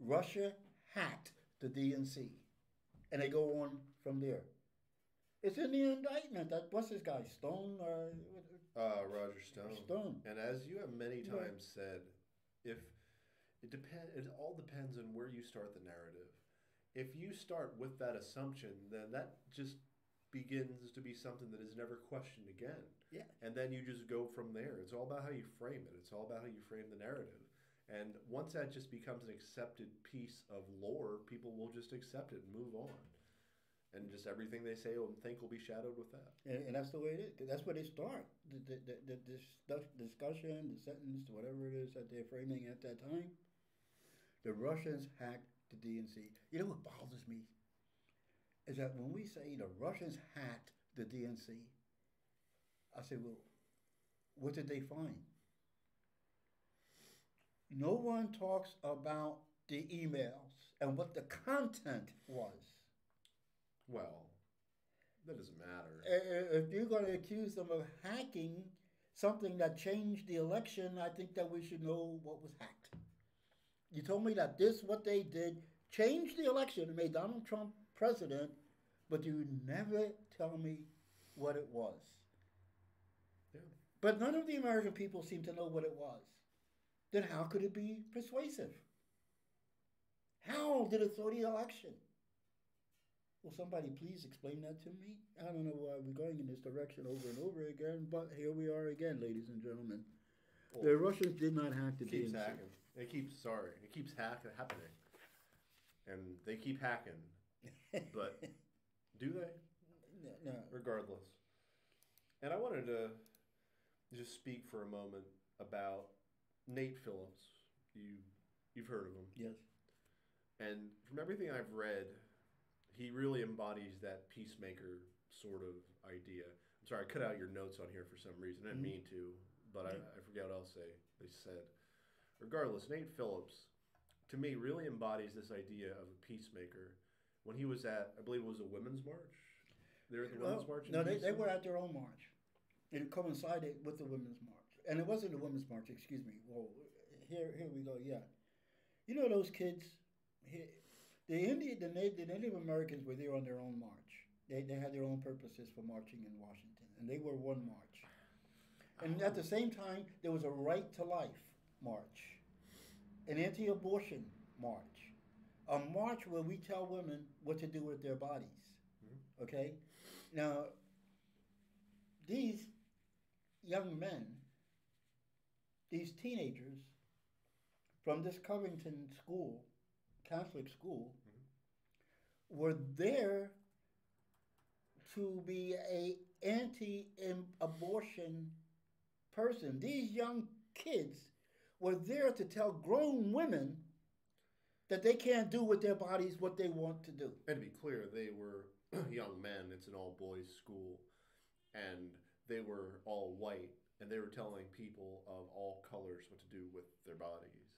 Russia hacked the DNC. And they go on from there. It's in the indictment. What's this guy, Stone? Roger Stone. Stone. And as you have many times said, if It all depends on where you start the narrative. If you start with that assumption, then that just begins to be something that is never questioned again. Yeah. And then you just go from there. It's all about how you frame it. It's all about how you frame the narrative. And once that just becomes an accepted piece of lore, people will just accept it and move on. And just everything they say and think will be shadowed with that. And that's the way it is. 'Cause that's where they start. The discussion, the sentence, whatever it is that they're framing at that time. The Russians hacked the DNC. You know what bothers me? Is that when we say the Russians hacked the DNC, I say, well, what did they find? No one talks about the emails and what the content was. Well, that doesn't matter. If you're going to accuse them of hacking something that changed the election, I think that we should know what was hacked. You told me that what they did, changed the election and made Donald Trump president, but you never tell me what it was. Yeah. But none of the American people seem to know what it was. Then how could it be persuasive? How did it throw the election? Will somebody please explain that to me? I don't know why we're going in this direction over and over again, but here we are again, ladies and gentlemen. Well, the Russians did not hack the it keeps DNC. hacking. It keeps happening. And they keep hacking. But do they? No. Regardless. And I wanted to just speak for a moment about Nate Phillips. You've heard of him. Yes. And from everything I've read, he really embodies that peacemaker sort of idea. I'm sorry, I cut out your notes on here for some reason. I didn't mean to, but I forget what else they said. Regardless, Nate Phillips, to me, really embodies this idea of a peacemaker. When he was at, I believe it was a women's march. They were at the women's march? No, they were at their own march. It coincided with the women's march. And it wasn't a women's march, excuse me. Well, here we go, yeah. You know those kids? The Native Americans were there on their own march. They had their own purposes for marching in Washington, and they were one march. And at the same time, there was a right to life march, an anti-abortion march, a march where we tell women what to do with their bodies. Mm-hmm. Okay? Now, these young men, these teenagers from this Covington school, Catholic school, were there to be a anti-abortion person. These young kids were there to tell grown women that they can't do with their bodies what they want to do. And to be clear, they were young men. It's an all-boys school, and they were all white, and they were telling people of all colors what to do with their bodies.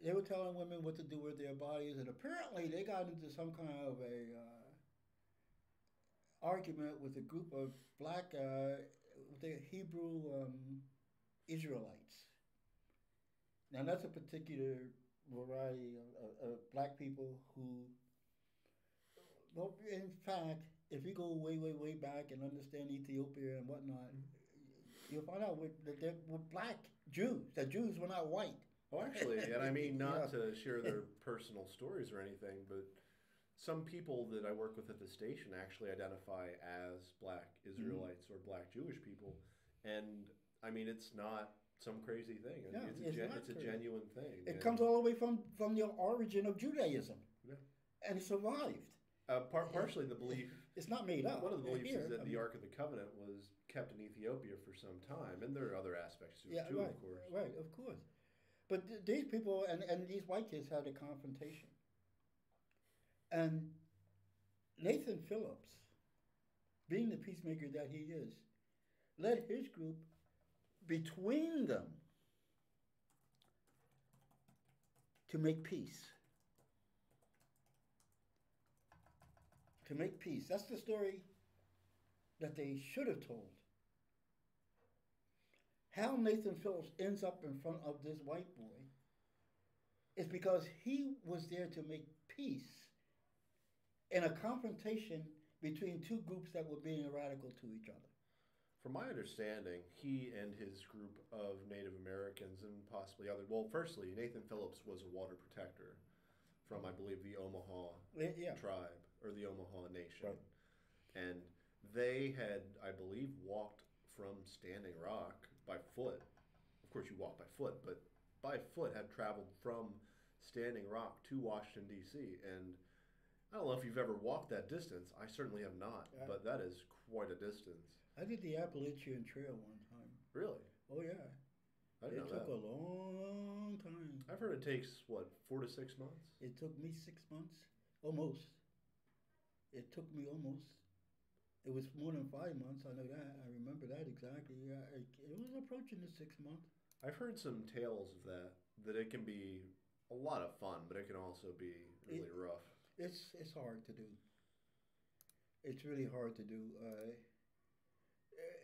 They were telling women what to do with their bodies, and apparently they got into some kind of a argument with a group of black, the Hebrew Israelites. Now that's a particular variety of black people who, well, in fact, if you go way, way, way back and understand Ethiopia and whatnot, you'll find out that they were black Jews. That Jews were not white. Oh, actually, and I mean not to share their personal stories or anything, but some people that I work with at the station actually identify as black Israelites or black Jewish people, and I mean it's not some crazy thing. Yeah, it's a genuine thing. It comes all the way from the origin of Judaism, and it survived. Partially the belief. It's not made up. One of the beliefs is that the Ark of the Covenant was kept in Ethiopia for some time, and there are other aspects to it too, right, of course. Right, of course. But these people and these white kids had a confrontation. And Nathan Phillips, being the peacemaker that he is, led his group between them to make peace. To make peace. That's the story that they should have told. How Nathan Phillips ends up in front of this white boy is because he was there to make peace in a confrontation between two groups that were being radical to each other. From my understanding, he and his group of Native Americans and possibly other. Well, firstly, Nathan Phillips was a water protector from, I believe, the Omaha Yeah. tribe or the Omaha Nation, Right. and they had, I believe, walked from Standing Rock by foot. Of course, you walk by foot, but by foot had traveled from Standing Rock to Washington D.C. And I don't know if you've ever walked that distance. I certainly have not, Yeah. but that is quite a distance. I did the Appalachian Trail one time. Really, Oh yeah, I didn't it know took that. a long time. I've heard it takes what 4 to 6 months. It took me 6 months, almost. It took me almost. It was more than 5 months. I know that. I remember that exactly. Yeah, it was approaching the 6 month. I've heard some tales of that. That it can be a lot of fun, but it can also be really rough. It's hard to do. It's really hard to do.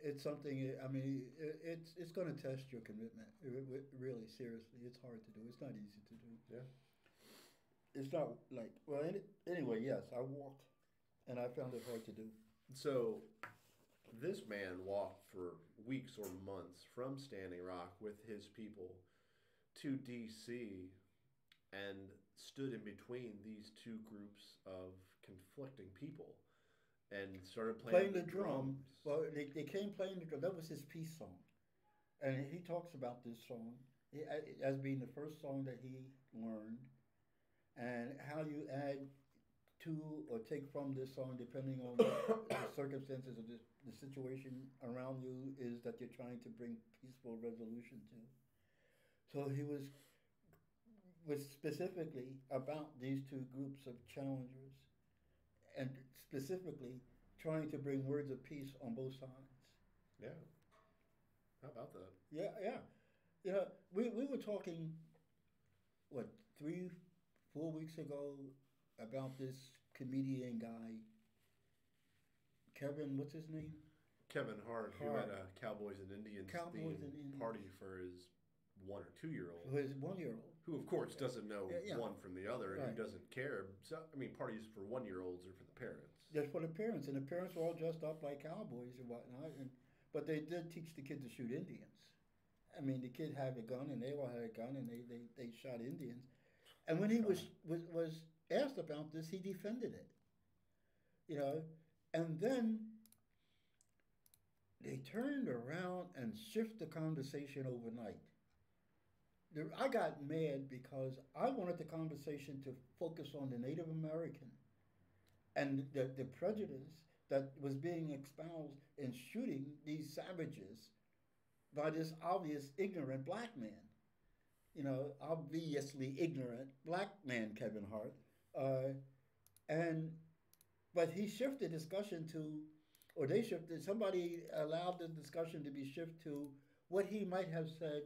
It's something. I mean, it's going to test your commitment. Really, seriously, it's hard to do. It's not easy to do. Yeah. It's not like well. Anyway, yes, I walked, and I found it hard to do. So this man walked for weeks or months from Standing Rock with his people to D.C. and stood in between these two groups of conflicting people and started Playing playing the drum. drums. Well, they came playing the drum. That was his peace song, and he talks about this song as being the first song that he learned, and how you add to or take from this song depending on the circumstances of the situation around you is that you're trying to bring peaceful resolution to. So he was specifically about these two groups of challengers and specifically trying to bring words of peace on both sides. Yeah. How about that? Yeah, yeah. You know, we were talking, what, 3, 4 weeks ago about this comedian guy, Kevin, what's his name? Kevin Hart, who Hart. had a Cowboys and Indians Cowboys themed and Indians. party for his 1 or 2 year old, His 1 year old. who of course doesn't know Yeah, yeah. one from the other and Right. who doesn't care. So I mean, parties for 1 year olds are for the parents. Just for the parents, and the parents were all dressed up like cowboys and whatnot. But they did teach the kid to shoot Indians. I mean, the kid had a gun, and they all had a gun, and they shot Indians. And when he was asked about this, he defended it. You know, and then they turned around and shifted the conversation overnight. I got mad because I wanted the conversation to focus on the Native American and the prejudice that was being espoused in shooting these savages by this obvious ignorant black man. You know, obviously ignorant black man, Kevin Hart. But he shifted discussion to, or they shifted, somebody allowed the discussion to be shifted to what he might have said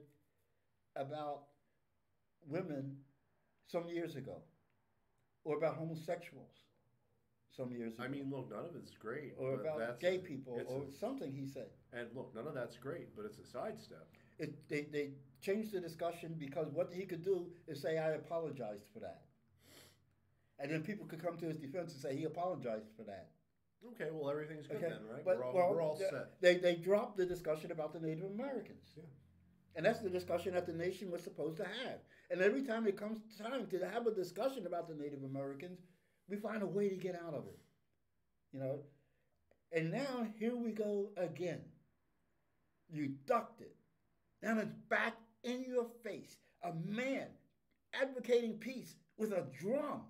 about women some years ago, or about homosexuals some years ago. I mean, look, none of it's great. or but about that's gay people, it's or a- something he said. and look, none of that's great, but it's a sidestep. They changed the discussion because what he could do is say, I apologized for that. And then people could come to his defense and say, he apologized for that. Okay, well, everything's good Okay, then, right? but We're all set. They dropped the discussion about the Native Americans. Yeah. And that's the discussion that the nation was supposed to have. And every time it comes time to have a discussion about the Native Americans, we find a way to get out of it. You know? And now here we go again. You ducked it. Now it's back in your face. A man advocating peace with a drum.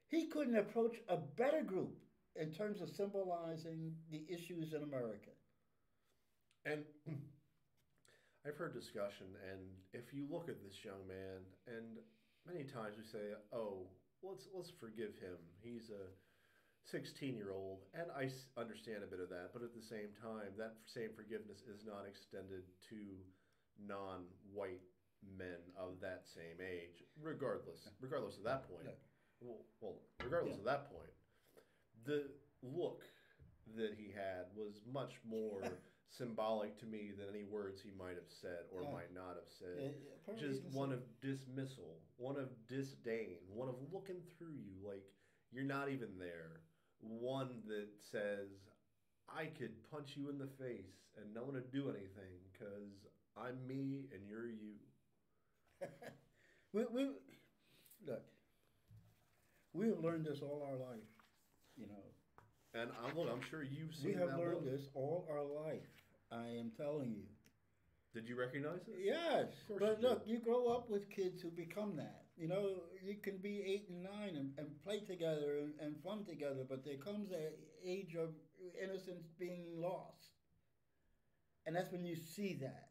He couldn't approach a better group in terms of symbolizing the issues in America. And I've heard discussion, and if you look at this young man, and many times we say, "Oh, let's forgive him. He's a 16-year-old," and I understand a bit of that. But at the same time, that same forgiveness is not extended to non-white men of that same age, regardless of that point. Yeah. Well, regardless Yeah. of that point, the look that he had was much more symbolic to me than any words he might have said or Yeah. might not have said. Apparently Just he's one of dismissal, one of disdain, one of looking through you like you're not even there. One that says, I could punch you in the face and no one would do anything because I'm me and you're you. we look. We have learned this all our life. You know, And look, I'm sure you've we seen have that learned look. this all our life. I am telling you. Did you recognize it? Yes, Of course but you look, did. you grow up with kids who become that. You know, you can be 8 and 9 and play together and fun together, but there comes an age of innocence being lost. And that's when you see that.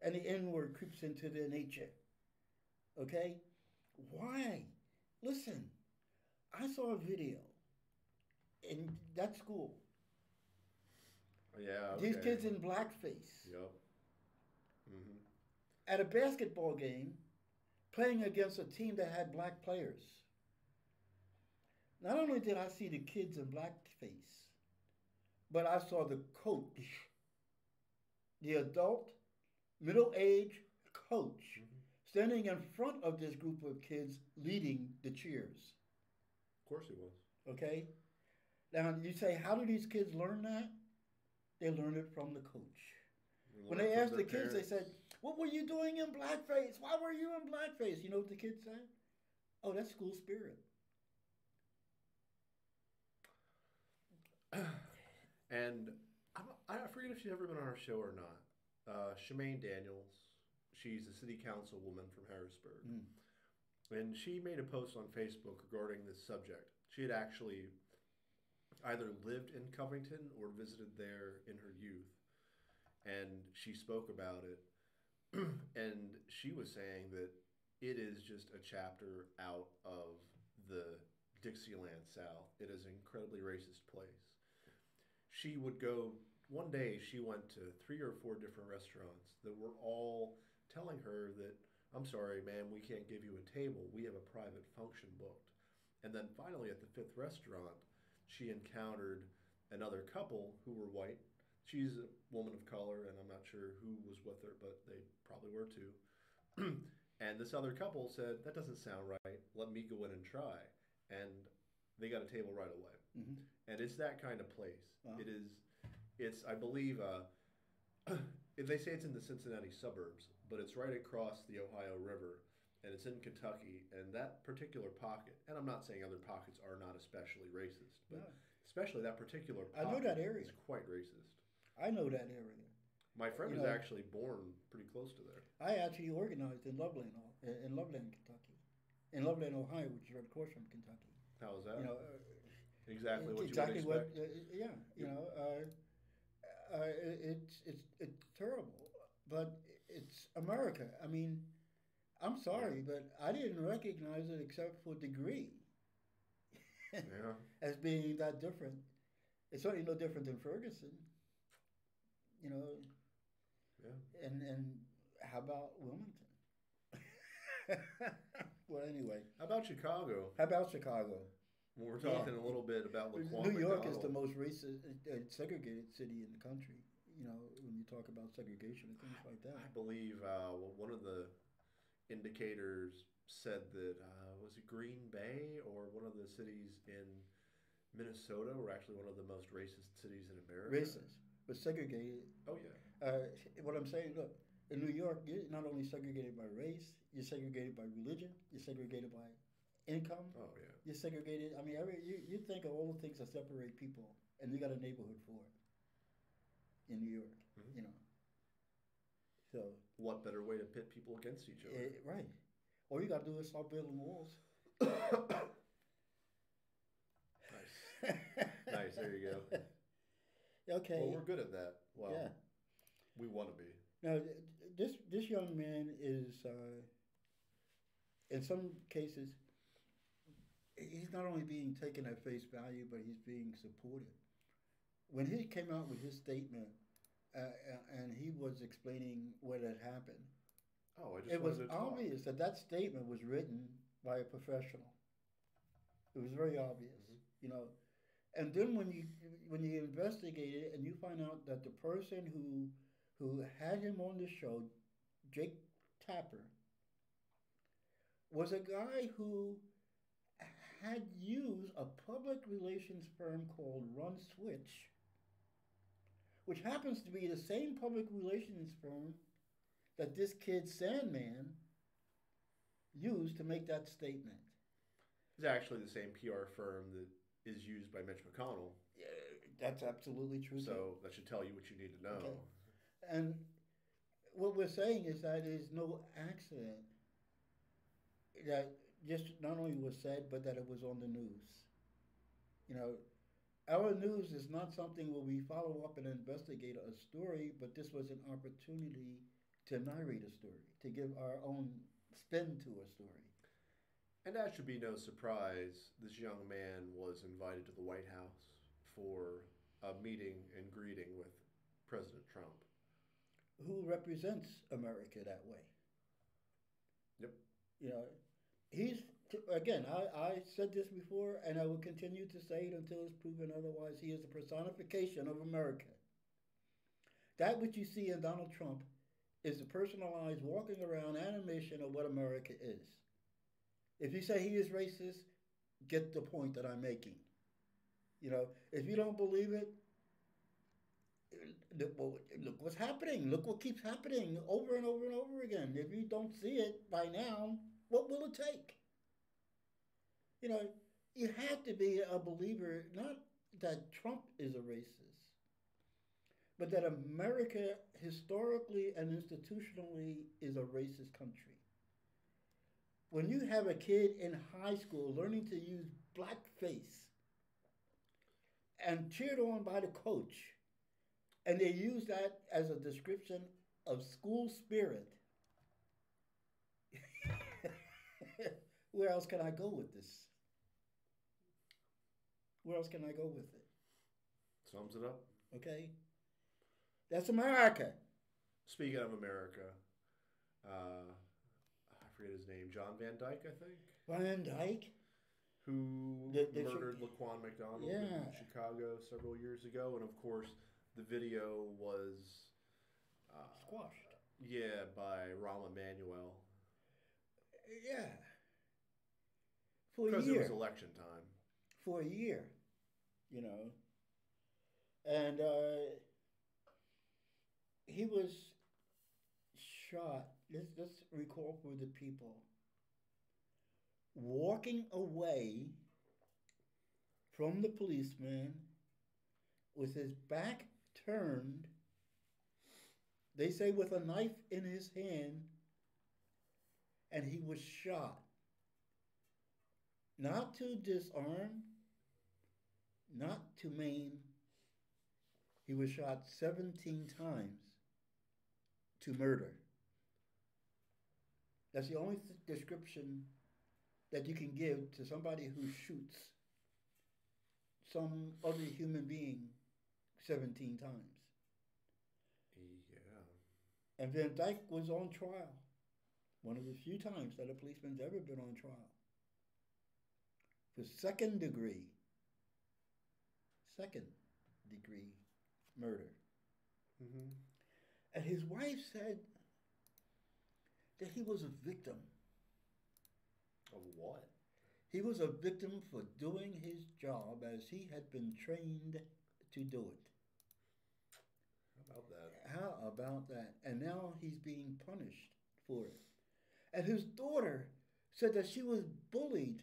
And the N word creeps into their nature. Okay? Why? Listen, I saw a video in that school. Yeah, These okay. kids in blackface Yep. Hmm. at a basketball game playing against a team that had black players. Not only did I see the kids in blackface, but I saw the coach, the adult, middle aged coach, Hmm. standing in front of this group of kids leading the cheers. Of course he was. Okay? Now, you say, how do these kids learn that? They learn it from the coach. We When learned they from asked their the kids, they parents. said, what were you doing in blackface? Why were you in blackface? You know what the kids said? Oh, that's school spirit. And I forget if she's ever been on our show or not. Shemaine Daniels, she's a city councilwoman from Harrisburg. Mm. And she made a post on Facebook regarding this subject. She had actually either lived in Covington or visited there in her youth. And she spoke about it. And she was saying that it is just a chapter out of the Dixieland South. It is an incredibly racist place. She would go, one day she went to 3 or 4 different restaurants that were all telling her that, I'm sorry, ma'am, we can't give you a table. We have a private function booked. And then finally at the 5th restaurant, she encountered another couple who were white. She's a woman of color, and I'm not sure who was with her, but they probably were too. And this other couple said, that doesn't sound right. Let me go in and try. And they got a table right away. Mm-hmm. And it's that kind of place. Wow. It is, it's, I believe, they say it's in the Cincinnati suburbs, but it's right across the Ohio River, and it's in Kentucky. And that particular pocket, and I'm not saying other pockets are not especially racist, but Yeah. especially that particular I pocket know that area. is quite racist. I know that area. My friend You was know, actually born pretty close to there. I actually organized in Loveland, Kentucky, in Loveland, Ohio, which is right across from Kentucky. How was that? You know, Exactly what exactly you would what. expect. Yeah, you know, it's terrible, but it's America. I mean, I'm sorry, but I didn't recognize it except for degree Yeah. as being that different. It's certainly no different than Ferguson, you know. Yeah. And how about Wilmington? Well, anyway, How about Chicago? how about Chicago? When we're Yeah. talking a little bit about Laquan New York is the McDonald. most racist, segregated city in the country. You know, when you talk about segregation and things like that. I believe one of the indicators said that was it Green Bay or one of the cities in Minnesota were actually one of the most racist cities in America. Racist, but segregated. Oh yeah. What I'm saying, look, in New York, you're not only segregated by race, you're segregated by religion, you're segregated by income, Oh yeah. you're segregated. I mean, you think of all the things that separate people, and you got a neighborhood for it in New York, Mhm. you know. So, What better way to pit people against each other? right. All you got to do is start building walls. Nice. Nice. There you go. Okay. Well, we're good at that. Well, Yeah. we want to be. Now, this young man is, in some cases, he's not only being taken at face value, but he's being supported. When he came out with his statement, and he was explaining what had happened, Oh, I just it was wanted to talk. obvious that that statement was written by a professional. It was very obvious, Mhm. you know. And then when you investigate it and you find out that the person who had him on the show, Jake Tapper, was a guy who had used a public relations firm called Run Switch which happens to be the same public relations firm that this kid Sandman used to make that statement. It's actually the same PR firm that is used by Mitch McConnell. Yeah, that's absolutely true. So that should tell you what you need to know. Okay. And what we're saying is that it is no accident that just not only was said, but that it was on the news. You know, our news is not something where we follow up and investigate a story, but this was an opportunity to narrate a story, to give our own spin to a story. And that should be no surprise. This young man was invited to the White House for a meeting and greeting with President Trump. Who represents America that way? Yep. You know, he's, again, I said this before, and I will continue to say it until it's proven otherwise. He is a personification of America. That which you see in Donald Trump is the personalized walking around animation of what America is. If you say he is racist, get the point that I'm making. You know, if you don't believe it, look what's happening. Look what keeps happening over and over and over again. If you don't see it by now, what will it take? You know, you have to be a believer, not that Trump is a racist, but that America historically and institutionally is a racist country. When you have a kid in high school learning to use blackface and cheered on by the coach, and they use that as a description of school spirit, where else can I go with this? Where else can I go with it? Sums it up. Okay? That's America. Speaking of America, I forget his name, John Van Dyke, I think. Van Dyke? Who murdered Laquan McDonald in Chicago several years ago. And of course, the video was squashed. Yeah, by Rahm Emanuel. Yeah. For a year. Because it was election time. For a year, you know. And he was shot. Let's recall for the people. Walking away from the policeman with his back turned, they say with a knife in his hand, and he was shot. Not to disarm, not to maim. He was shot 17 times to murder. That's the only description that you can give to somebody who shoots some other human being 17 times. Yeah. And Van Dyke was on trial. One of the few times that a policeman's ever been on trial. For second degree murder. Mm-hmm. And his wife said that he was a victim. Of what? He was a victim for doing his job as he had been trained to do it. How about that? How about that? And now he's being punished for it. And his daughter said that she was bullied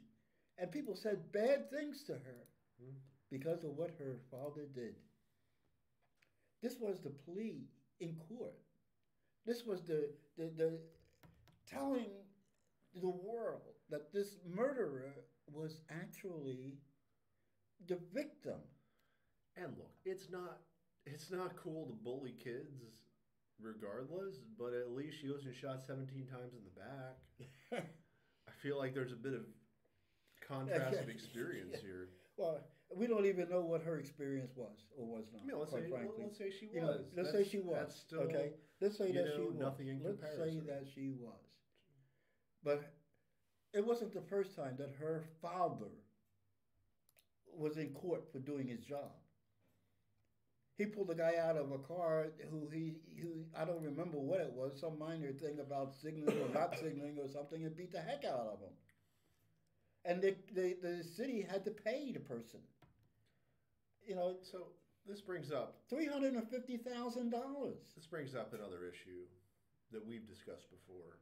and people said bad things to her because of what her father did. This was the plea in court. This was the telling the world that this murderer was actually the victim. And look, it's not cool to bully kids regardless, but at least she wasn't shot 17 times in the back. I feel like there's a bit of contrast of experience here. Well, we don't even know what her experience was or was not. I mean, let's say she was. You know, let's say she was. That's still, okay. Let's say that she was. Nothing in comparison. Let's say that she was. But it wasn't the first time that her father was in court for doing his job. He pulled a guy out of a car who I don't remember what it was, some minor thing about signaling or not signaling or something, and beat the heck out of him. And the city had to pay the person. You know, so this brings up $350,000. this brings up another issue that we've discussed before.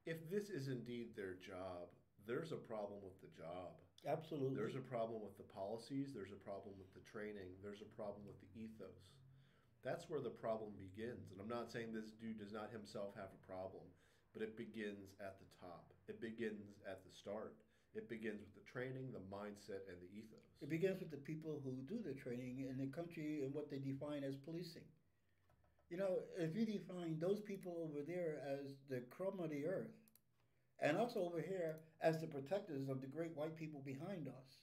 If this is indeed their job, there's a problem with the job. Absolutely. There's a problem with the policies, there's a problem with the training, there's a problem with the ethos. That's where the problem begins. And I'm not saying this dude does not himself have a problem, but it begins at the top. It begins at the start. It begins with the training, the mindset, and the ethos. It begins with the people who do the training in the country and what they define as policing. You know, if you define those people over there as the crumb of the earth, and us over here as the protectors of the great white people behind us,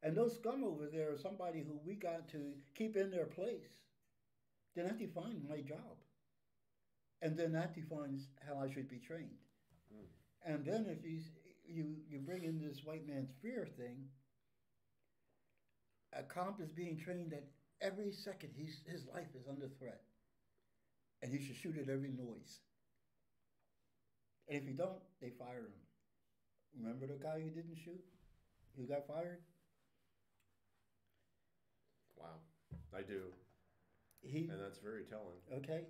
and those scum over there are somebody who we got to keep in their place, then that defines my job. And then that defines how I should be trained. Mm. And then if you bring in this white man's fear thing, a cop is being trained that every second his life is under threat. And he should shoot at every noise. And if you don't, they fire him. Remember the guy who didn't shoot? Who got fired? Wow. I do. And that's very telling. Okay.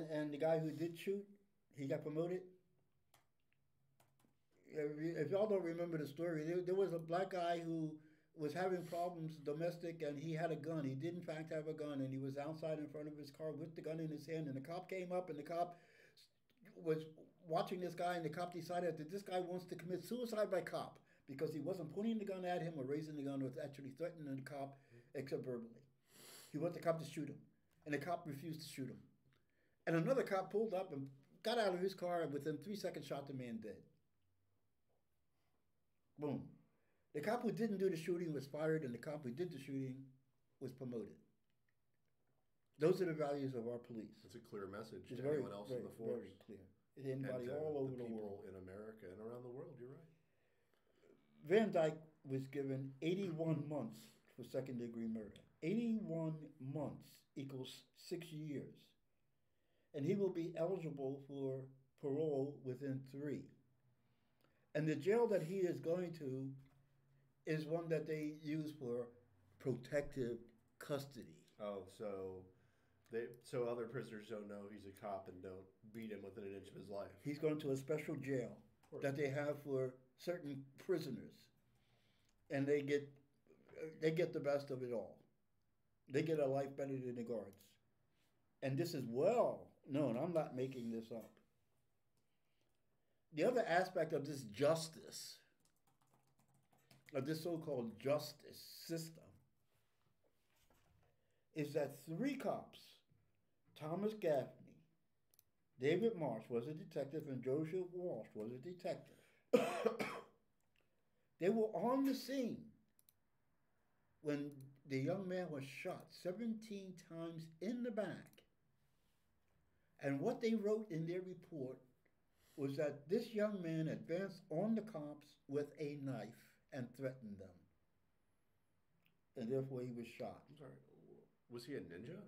And the guy who did shoot, he got promoted. If y'all don't remember the story, there was a black guy who was having problems domestic, and he had a gun. He did in fact have a gun, and he was outside in front of his car with the gun in his hand, and the cop came up, and the cop was watching this guy, and the cop decided that this guy wants to commit suicide by cop because he wasn't pointing the gun at him or raising the gun, was actually threatening the cop except verbally. He wanted the cop to shoot him, and the cop refused to shoot him. And another cop pulled up and got out of his car, and within 3 seconds shot the man dead. Boom. The cop who didn't do the shooting was fired, and the cop who did the shooting was promoted. Those are the values of our police. It's a clear message it's to anyone else in the force. Very clear. It's anybody all over the world. In America and around the world, you're right. Van Dyke was given 81 months for second-degree murder. 81 months equals 6 years. And he will be eligible for parole within 3. And the jail that he is going to is one that they use for protective custody. Oh, so other prisoners don't know he's a cop and don't beat him within an inch of his life. He's going to a special jail that they have for certain prisoners, and they get the best of it all. They get a life better than the guards, and this is well known. I'm not making this up. The other aspect of this justice, of this so-called justice system, is that 3 cops, Thomas Gaffney, David Marsh was a detective, and Joseph Walsh was a detective. They were on the scene when the young man was shot 17 times in the back. And what they wrote in their report was that this young man advanced on the cops with a knife and threatened them. And therefore he was shot. I'm sorry, was he a ninja?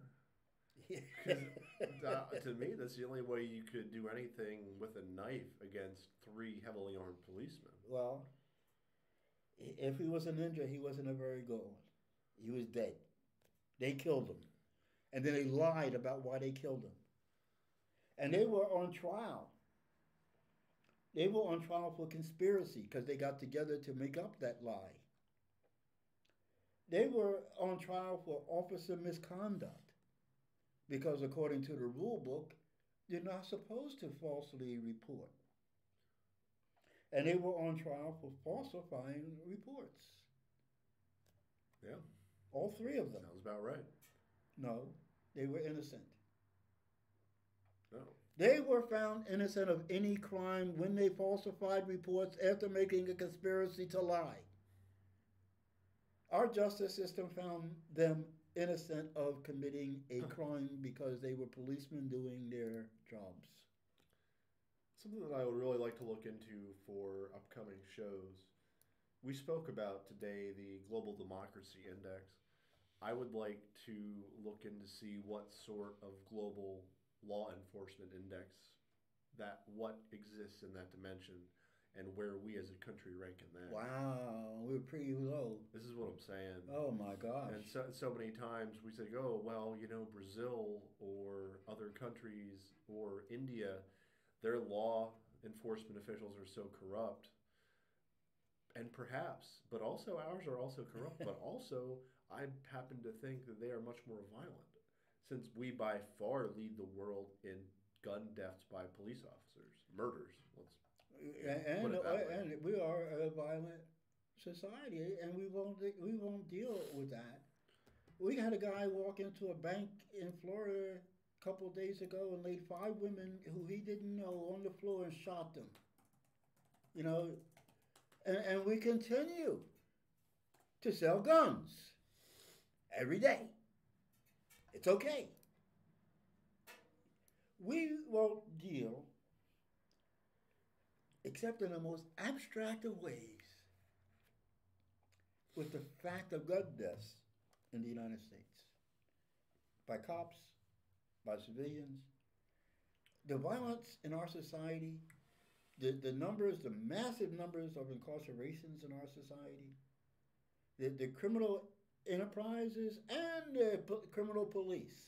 Yeah. To me, that's the only way you could do anything with a knife against 3 heavily armed policemen. Well, if he was a ninja, he wasn't a very good one. He was dead. They killed him. And then they lied about why they killed him. And they were on trial. They were on trial for conspiracy because they got together to make up that lie. They were on trial for officer misconduct because according to the rule book, you're not supposed to falsely report. And they were on trial for falsifying reports. Yeah. All 3 of them. Sounds about right. No, they were innocent. No. They were found innocent of any crime when they falsified reports after making a conspiracy to lie. Our justice system found them innocent of committing a crime because they were policemen doing their jobs. Something that I would really like to look into for upcoming shows. We spoke about today the Global Democracy Index. I would like to look into see what sort of global law enforcement index what exists in that dimension, and where we as a country rank in that. Wow, we're pretty low. This is what I'm saying. Oh my gosh. And so many times we say, oh, well, Brazil or other countries or India, their law enforcement officials are so corrupt. And perhaps, but also ours are also corrupt, but also I happen to think that they are much more violent, since we by far lead the world in gun deaths by police officers, murders. Let's put it that way. And we are a violent society, and we won't deal with that. We had a guy walk into a bank in Florida a couple of days ago and laid 5 women who he didn't know on the floor and shot them. You know, and we continue to sell guns every day. It's okay. We won't deal, except in the most abstract of ways, with the fact of gun deaths in the United States by cops, by civilians. The violence in our society, the numbers, the massive numbers of incarcerations in our society, the criminal enterprises and the criminal police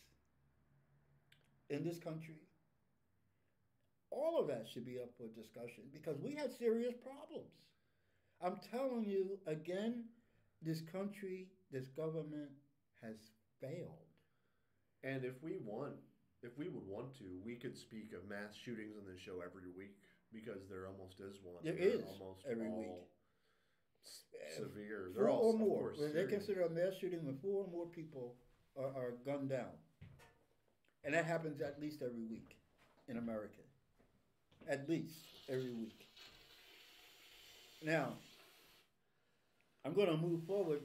in this country, all of that should be up for discussion because we had serious problems. I'm telling you again, this country, this government has failed. And if we would want to, we could speak of mass shootings on this show every week because there almost is one. There is almost every week. Severe. They're all or more. They serious. Consider a mass shooting when 4 or more people are gunned down. And that happens at least every week in America. At least every week. Now, I'm going to move forward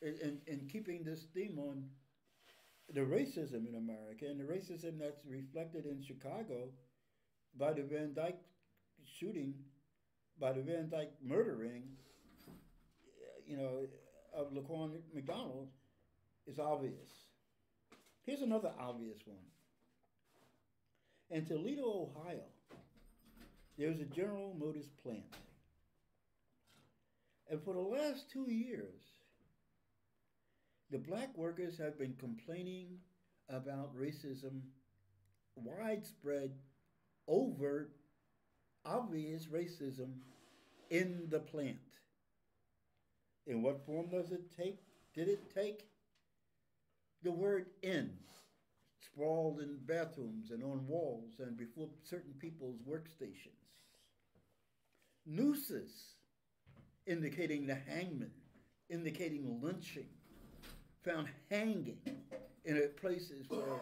in keeping this theme on the racism in America and the racism that's reflected in Chicago by the Van Dyke shooting, by the Van Dyke murdering, of Laquan McDonald is obvious. Here's another obvious one. In Toledo, Ohio, there's a General Motors plant. And for the last 2 years, the black workers have been complaining about racism, widespread, overt, obvious racism in the plant. In what form does it take? Did it take? The word "in" sprawled in bathrooms and on walls and before certain people's workstations. Nooses, indicating the hangman, indicating lynching, found hanging in places where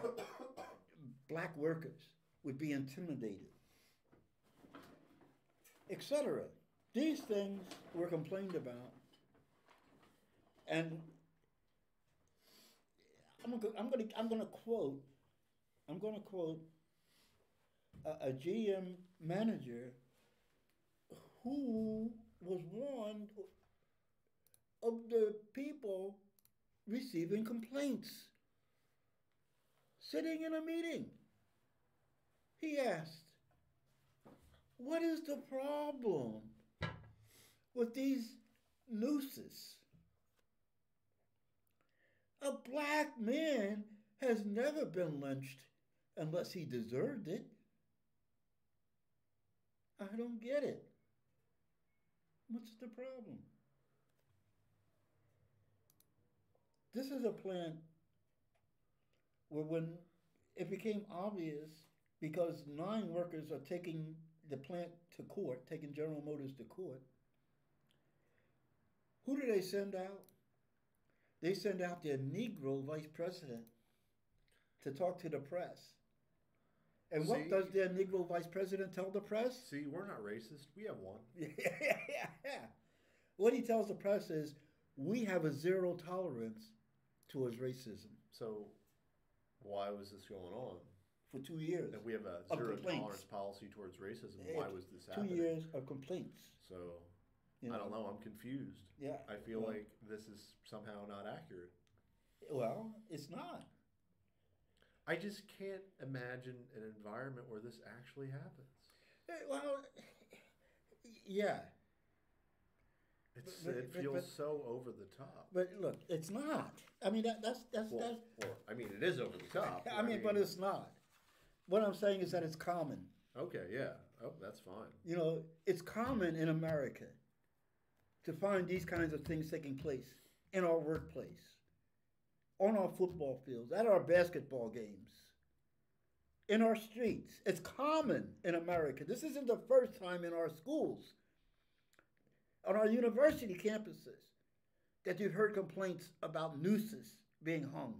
black workers would be intimidated, etc. These things were complained about. And I'm going to quote a GM manager who was warned of the people receiving complaints. Sitting in a meeting, he asked, "What is the problem with these nooses? A black man has never been lynched unless he deserved it. I don't get it. What's the problem?" This is a plant where when it became obvious, because 9 workers are taking the plant to court, taking General Motors to court, who do they send out? They send out their Negro vice president to talk to the press. And what does their Negro vice president tell the press? See, we're not racist. We have one. Yeah. What he tells the press is, we have a zero tolerance towards racism. So why was this going on? For 2 years. If we have a zero tolerance policy towards racism, why was this happening? 2 years of complaints. So, I don't know. I'm confused. Yeah. I feel like this is somehow not accurate. Well, it's not. I just can't imagine an environment where this actually happens. Well, Yeah, It feels so over the top. but look, it's not. I mean, Well, I mean, it is over the top. I mean, but it's not. What I'm saying is that it's common. Okay, yeah. Oh, that's fine. You know, it's common in America to find these kinds of things taking place in our workplace, on our football fields, at our basketball games, in our streets. It's common in America. This isn't the first time in our schools, on our university campuses, that you've heard complaints about nooses being hung.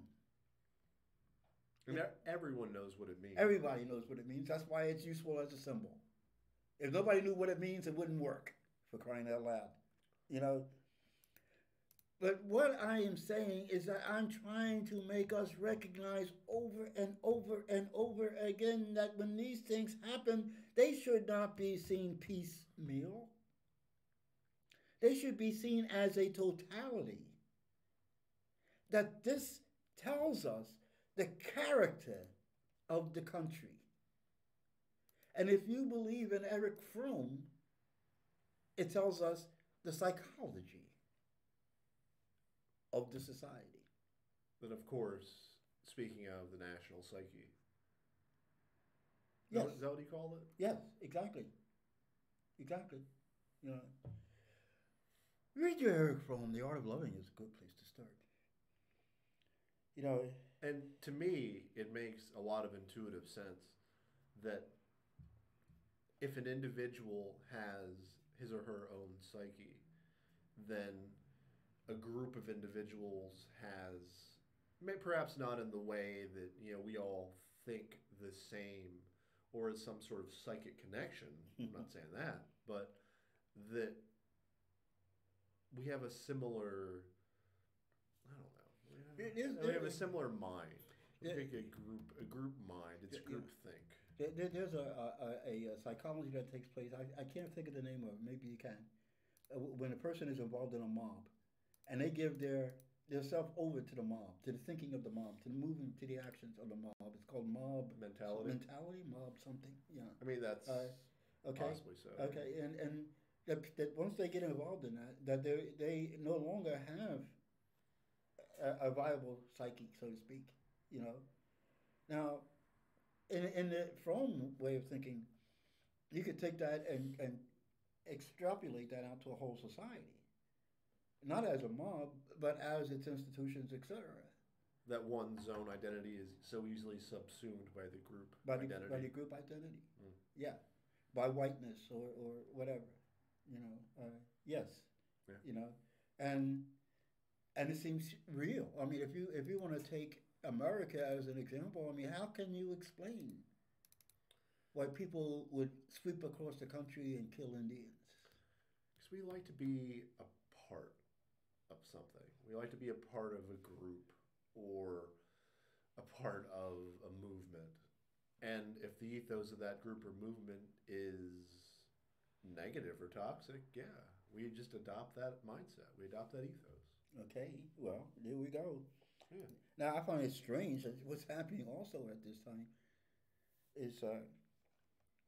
And everyone knows what it means. Everybody knows what it means. That's why it's useful as a symbol. If nobody knew what it means, it wouldn't work, for crying out loud. You know? But what I am saying is that I'm trying to make us recognize over and over and over again that when these things happen, they should not be seen piecemeal. They should be seen as a totality. That this tells us the character of the country. And if you believe in Eric Fromm, it tells us the psychology of the society. Then, of course, speaking of the national psyche. Yes. Is that what he called it? Yes, exactly. Exactly. You know, read your Eric Fromm. The Art of Loving is a good place to start. You know, and to me, it makes a lot of intuitive sense that if an individual has his or her own psyche, then a group of individuals has, perhaps not in the way that we all think the same or as some sort of psychic connection. I'm not saying that, but that we have a similar, I don't know, we have a similar mind. Think a group mind. It's group think. There's a psychology that takes place. I can't think of the name of it. Maybe you can. When a person is involved in a mob, and they give their self over to the mob, to the thinking of the mob, to the movement, to the actions of the mob. It's called mob mentality. Mob something. Yeah. I mean that's okay. Possibly so. Okay, and that once they get involved in that they no longer have a viable psyche, so to speak. You know. Now, in the Fromm way of thinking, you could take that and extrapolate that out to a whole society. Not as a mob, but as its institutions, etc. That one's own identity is so easily subsumed by the group identity. By the group identity. Yeah. By whiteness or whatever. You know. Yes. Yeah. You know. And it seems real. I mean, if you want to take America as an example, I mean, how can you explain why people would sweep across the country and kill Indians? Because we like to be a part of something. We like to be a part of a group or a part of a movement. And if the ethos of that group or movement is negative or toxic, yeah, we just adopt that mindset. We adopt that ethos. Okay, well, there we go. Yeah. Now, I find it strange that what's happening also at this time is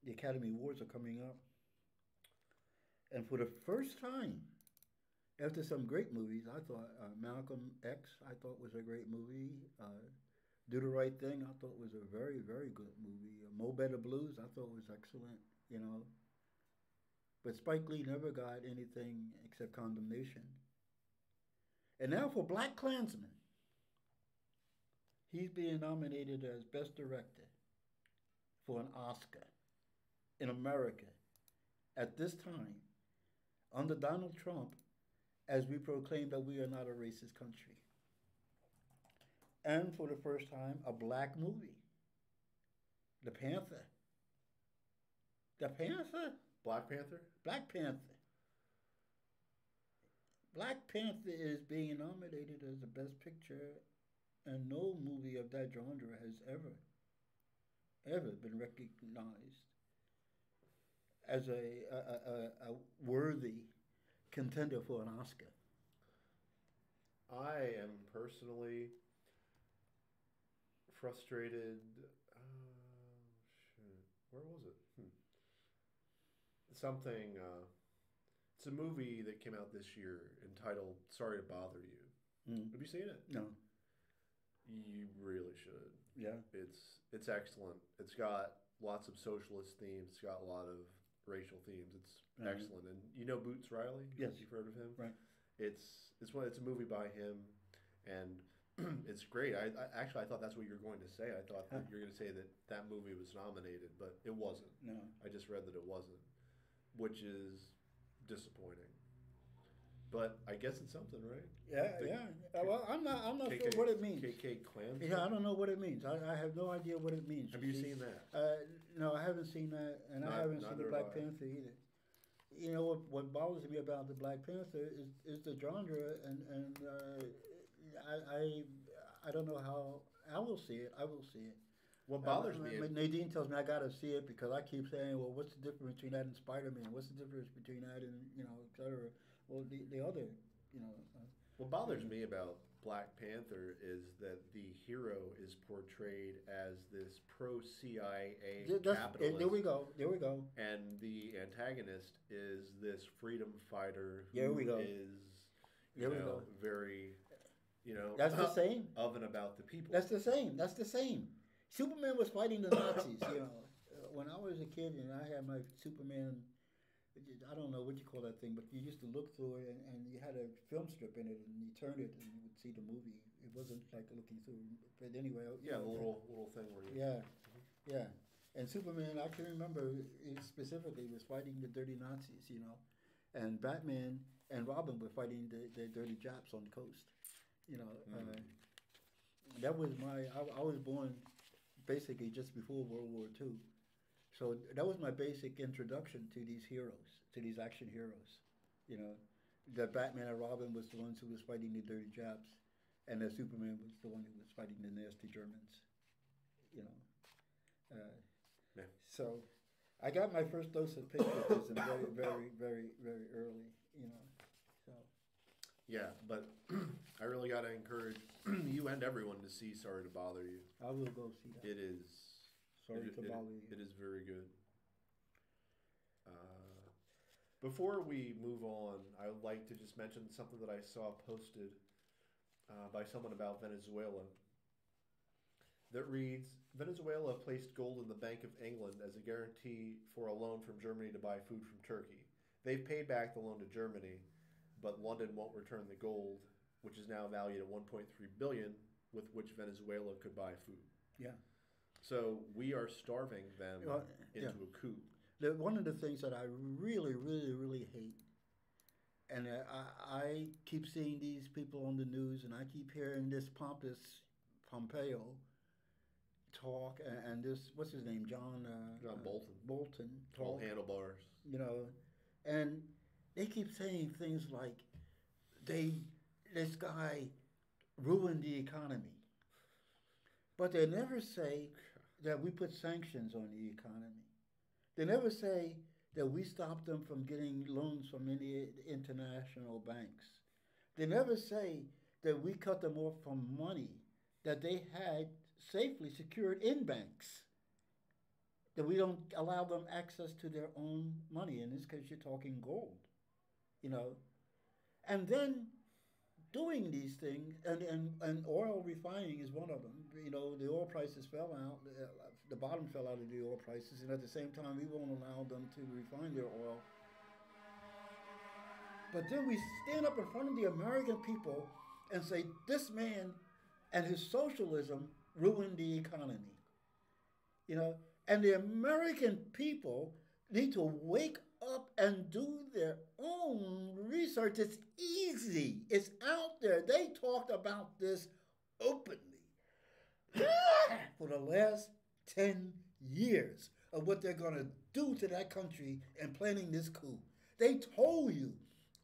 the Academy Awards are coming up. And for the first time, after some great movies, I thought Malcolm X, I thought was a great movie. Do the Right Thing, I thought was a very, very good movie. Mo Better Blues, I thought was excellent, you know. But Spike Lee never got anything except condemnation. And now for Black Klansman, he's being nominated as Best Director for an Oscar in America at this time, under Donald Trump, as we proclaim that we are not a racist country. And for the first time, a black movie. The Panther. The Panther? Black Panther? Black Panther. Black Panther is being nominated as the Best Picture, and no movie of that genre has ever been recognized as a worthy contender for an Oscar. I am personally frustrated. Shit. Where was it? Something It's a movie that came out this year entitled "Sorry to Bother You." Mm. Have you seen it? No. You really should. Yeah. It's excellent. It's got lots of socialist themes. It's got a lot of racial themes. It's excellent. And you know Boots Riley? Yes. You've heard of him? Right. It's a movie by him, and it's great. I thought that's what you were going to say. I thought that you were going to say that movie was nominated, but it wasn't. No. I just read that it wasn't, which is disappointing. But I guess it's something, right? Yeah, The yeah. Well, I'm not KK, sure what it means. KK Klan. Yeah, I don't know what it means. I have no idea what it means. Have you seen that? No, I haven't seen that, and I haven't seen the Black Panther either. You know what bothers me about the Black Panther is the genre, and I don't know how I will see it. I will see it. What bothers me? Nadine tells me I gotta see it because I keep saying, well, what's the difference between that and Spider-Man? What's the difference between that and et cetera? Well, the other, What bothers me about Black Panther is that the hero is portrayed as this pro-CIA capitalist. There we go. There we go. And the antagonist is this freedom fighter who There we go. is, There we go. very, That's the same. of and about the people. That's the same. That's the same. Superman was fighting the Nazis. When I was a kid and I had my Superman, I don't know what you call that thing, but you used to look through it and you had a film strip in it and you turned it and you would see the movie. It wasn't like looking through, but anyway. Yeah, the little thing where you. Yeah, yeah. And Superman, I can remember specifically was fighting the dirty Nazis, and Batman and Robin were fighting the dirty Japs on the coast. That was I was born basically just before World War II. So that was my basic introduction to these heroes, to these action heroes. That Batman and Robin was the ones who was fighting the dirty Japs, and that Superman was the one who was fighting the nasty Germans. Yeah. So I got my first dose of patriotism very, very, very, very early. So. Yeah, but I really got to encourage you and everyone to see Sorry to Bother You. I will go see that. It is. Sorry to bother you. It is very good. Before we move on, I would like to just mention something that I saw posted by someone about Venezuela that reads, Venezuela placed gold in the Bank of England as a guarantee for a loan from Germany to buy food from Turkey. They've paid back the loan to Germany, but London won't return the gold, which is now valued at $1.3 billion, with which Venezuela could buy food. Yeah. So we are starving them into a coup. One of the things that I really, really, really hate, and I keep seeing these people on the news, and I keep hearing this pompous Pompeo talk, and this, what's his name, John Bolton. Bolton talk. All handlebars. And they keep saying things like, this guy ruined the economy. But they never say that we put sanctions on the economy. They never say that we stopped them from getting loans from any international banks. They never say that we cut them off from money that they had safely secured in banks, that we don't allow them access to their own money. In this case, you're talking gold, And then doing these things, and oil refining is one of them. The oil prices fell out, the bottom fell out of the oil prices, and at the same time, we won't allow them to refine their oil. But then we stand up in front of the American people and say, this man and his socialism ruined the economy. And the American people need to wake up and do their own research. It's easy. It's out there. They talked about this openly for the last 10 years of what they're going to do to that country in planning this coup. They told you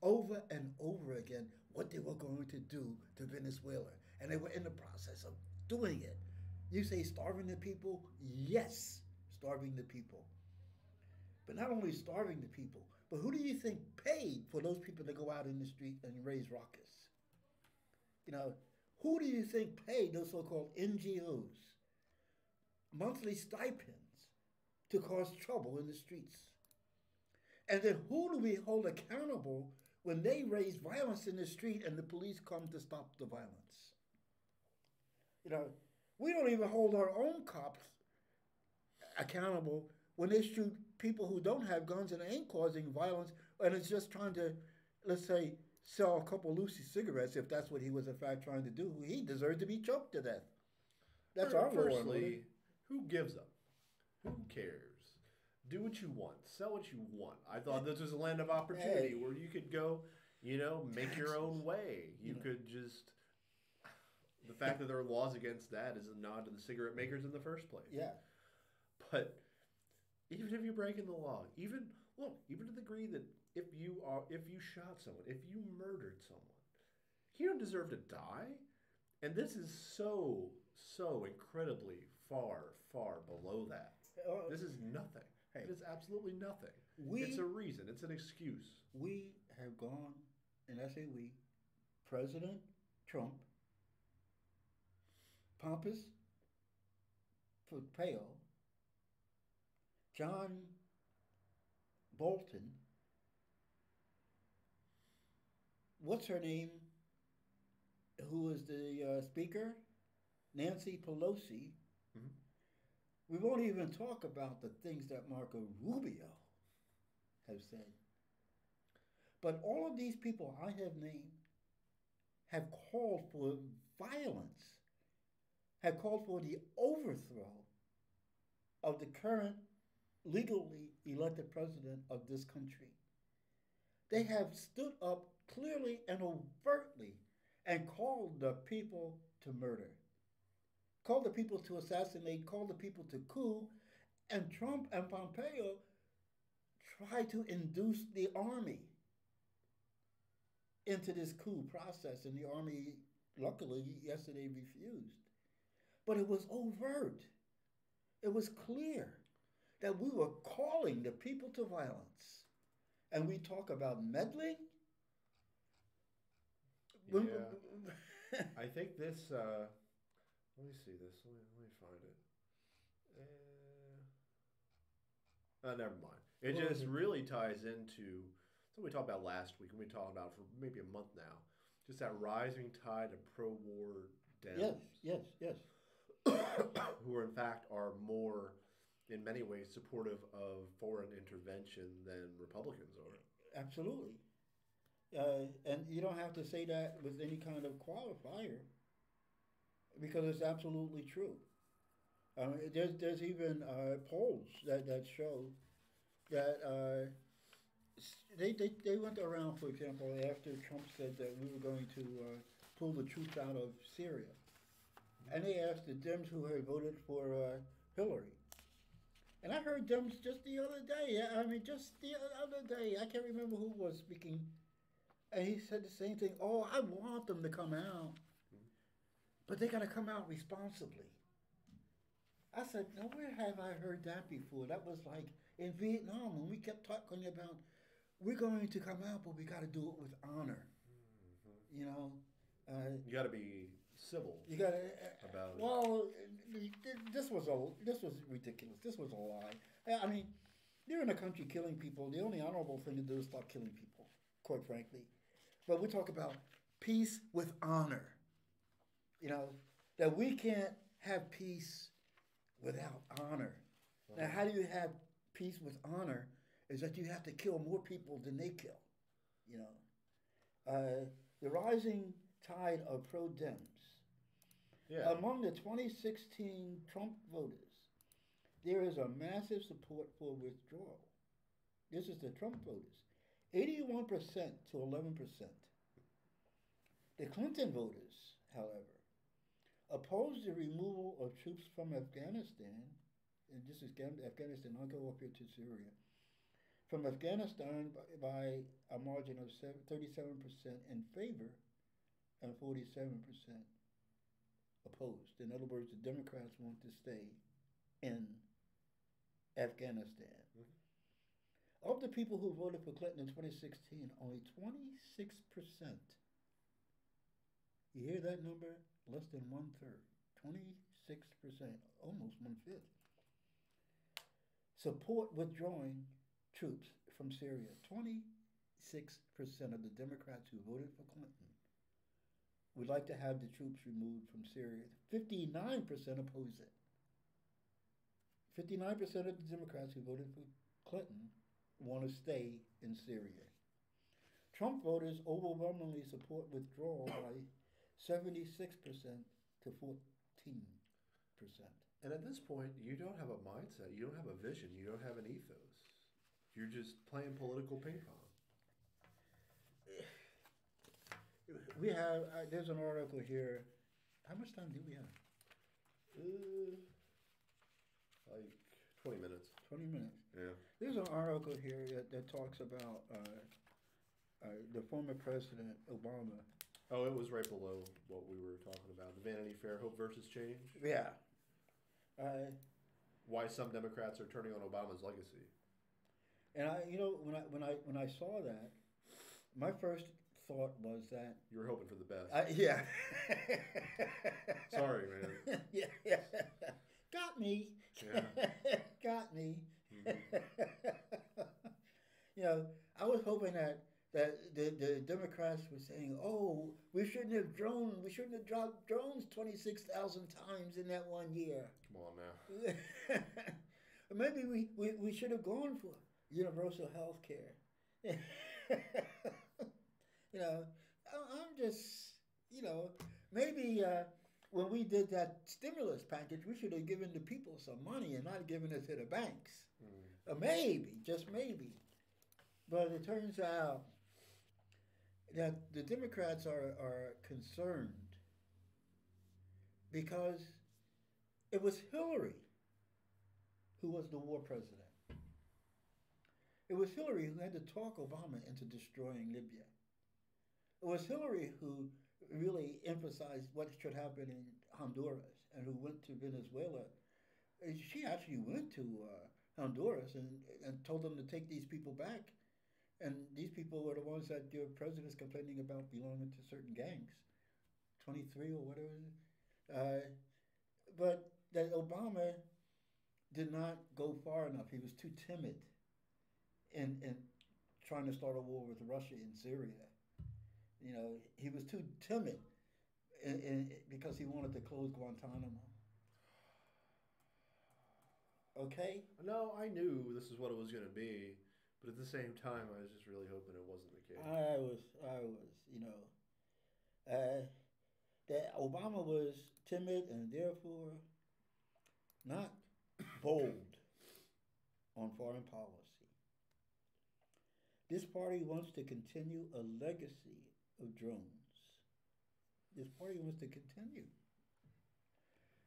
over and over again what they were going to do to Venezuela, and they were in the process of doing it. You say starving the people? Yes, starving the people. But not only starving the people, but who do you think paid for those people to go out in the street and raise ruckus? Who do you think paid those so-called NGOs monthly stipends to cause trouble in the streets? And then who do we hold accountable when they raise violence in the street and the police come to stop the violence? You know, we don't even hold our own cops accountable when they shoot people who don't have guns and ain't causing violence and it's just trying to, let's say, sell a couple Lucy cigarettes if that's what he was in fact trying to do. He deserved to be choked to death. That's our law and order. Firstly, who gives up? Who cares? Do what you want. Sell what you want. I thought this was a land of opportunity where you could go, make your own way. You could just. The fact that there are laws against that is a nod to the cigarette makers in the first place. Yeah. But even if you're breaking the law, even to the degree that if you shot someone, if you murdered someone, you don't deserve to die. And this is so incredibly far below that. This is nothing. It is absolutely nothing. It's a reason. It's an excuse. We have gone, and I say we, President Trump, Pompous Pompeo, John Bolton, what's her name, who is the speaker? Nancy Pelosi. Mm-hmm. We won't even talk about the things that Marco Rubio has said. But all of these people I have named have called for violence, have called for the overthrow of the current legally elected president of this country. They have stood up clearly and overtly and called the people to murder, called the people to assassinate, called the people to coup, and Trump and Pompeo tried to induce the army into this coup process, and the army, luckily, yesterday refused. But it was overt. It was clear that we were calling the people to violence. And we talk about meddling. Yeah. I think this, let me see this. Let me find it. Never mind. It just really ties into something we talked about last week, and we talked about for maybe a month now. Just that rising tide of pro-war Dems. Yes. Who in fact are more, in many ways, supportive of foreign intervention than Republicans are. Absolutely. And you don't have to say that with any kind of qualifier, because it's absolutely true. There's even polls that show that they went around, for example, after Trump said that we were going to pull the troops out of Syria, and they asked the Dems who had voted for Hillary. And I heard Dems just the other day. Just the other day, I can't remember who was speaking, and he said the same thing. Oh, I want them to come out, but they got to come out responsibly. I said, now where have I heard that before? That was like in Vietnam when we kept talking about we're going to come out, but we got to do it with honor. Mm-hmm. You got to be civil. You got to about it. Well, this was ridiculous. This was a lie. I mean, you're in a country killing people. The only honorable thing to do is stop killing people, quite frankly. But we talk about peace with honor. That we can't have peace without honor. Now, how do you have peace with honor? Is that you have to kill more people than they kill. The rising tide of pro-Dems. Yeah. Among the 2016 Trump voters, there is a massive support for withdrawal. This is the Trump voters. 81% to 11%. The Clinton voters, however, opposed the removal of troops from Afghanistan, and this is Afghanistan, I'll go up here to Syria, from Afghanistan by a margin of 37% in favor and 47% opposed. In other words, the Democrats want to stay in Afghanistan. Mm-hmm. Of the people who voted for Clinton in 2016, only 26%. You hear that number? Less than 1/3. 26%, almost 1/5. Support withdrawing troops from Syria. 26% of the Democrats who voted for Clinton would like to have the troops removed from Syria. 59% oppose it. 59% of the Democrats who voted for Clinton want to stay in Syria. Trump voters overwhelmingly support withdrawal by 76% to 14%. And at this point, you don't have a mindset, you don't have a vision, you don't have an ethos. You're just playing political ping pong. We have, there's an article here. How much time do we have? Like 20 minutes. 20 minutes. Yeah. There's an article here that talks about the former President Obama. Oh, it was right below what we were talking about. The Vanity Fair, Hope versus Change. Yeah. Why some Democrats are turning on Obama's legacy. And when I saw that, my first thought was that you were hoping for the best. Yeah. Sorry, man. Yeah. Got me. Yeah. Got me. Mm-hmm. I was hoping that the Democrats were saying, "Oh, we shouldn't have dropped drones 26,000 times in that one year." Come on now. Maybe we should have gone for universal health care. I'm just, maybe when we did that stimulus package, we should have given the people some money and not given it to the banks. Maybe, just maybe. But it turns out that the Democrats are concerned because it was Hillary who was the war president. It was Hillary who had to talk Obama into destroying Libya. It was Hillary who really emphasized what should happen in Honduras and who went to Venezuela. She actually went to Honduras and told them to take these people back. And these people were the ones that your president's complaining about belonging to certain gangs, 23 or whatever. But that Obama did not go far enough. He was too timid in trying to start a war with Russia in Syria. He was too timid because he wanted to close Guantanamo. Okay? No, I knew this is what it was going to be. But at the same time, I was just really hoping it wasn't the case. That Obama was timid and therefore not bold on foreign policy. This party wants to continue a legacy of drones. This party wants to continue.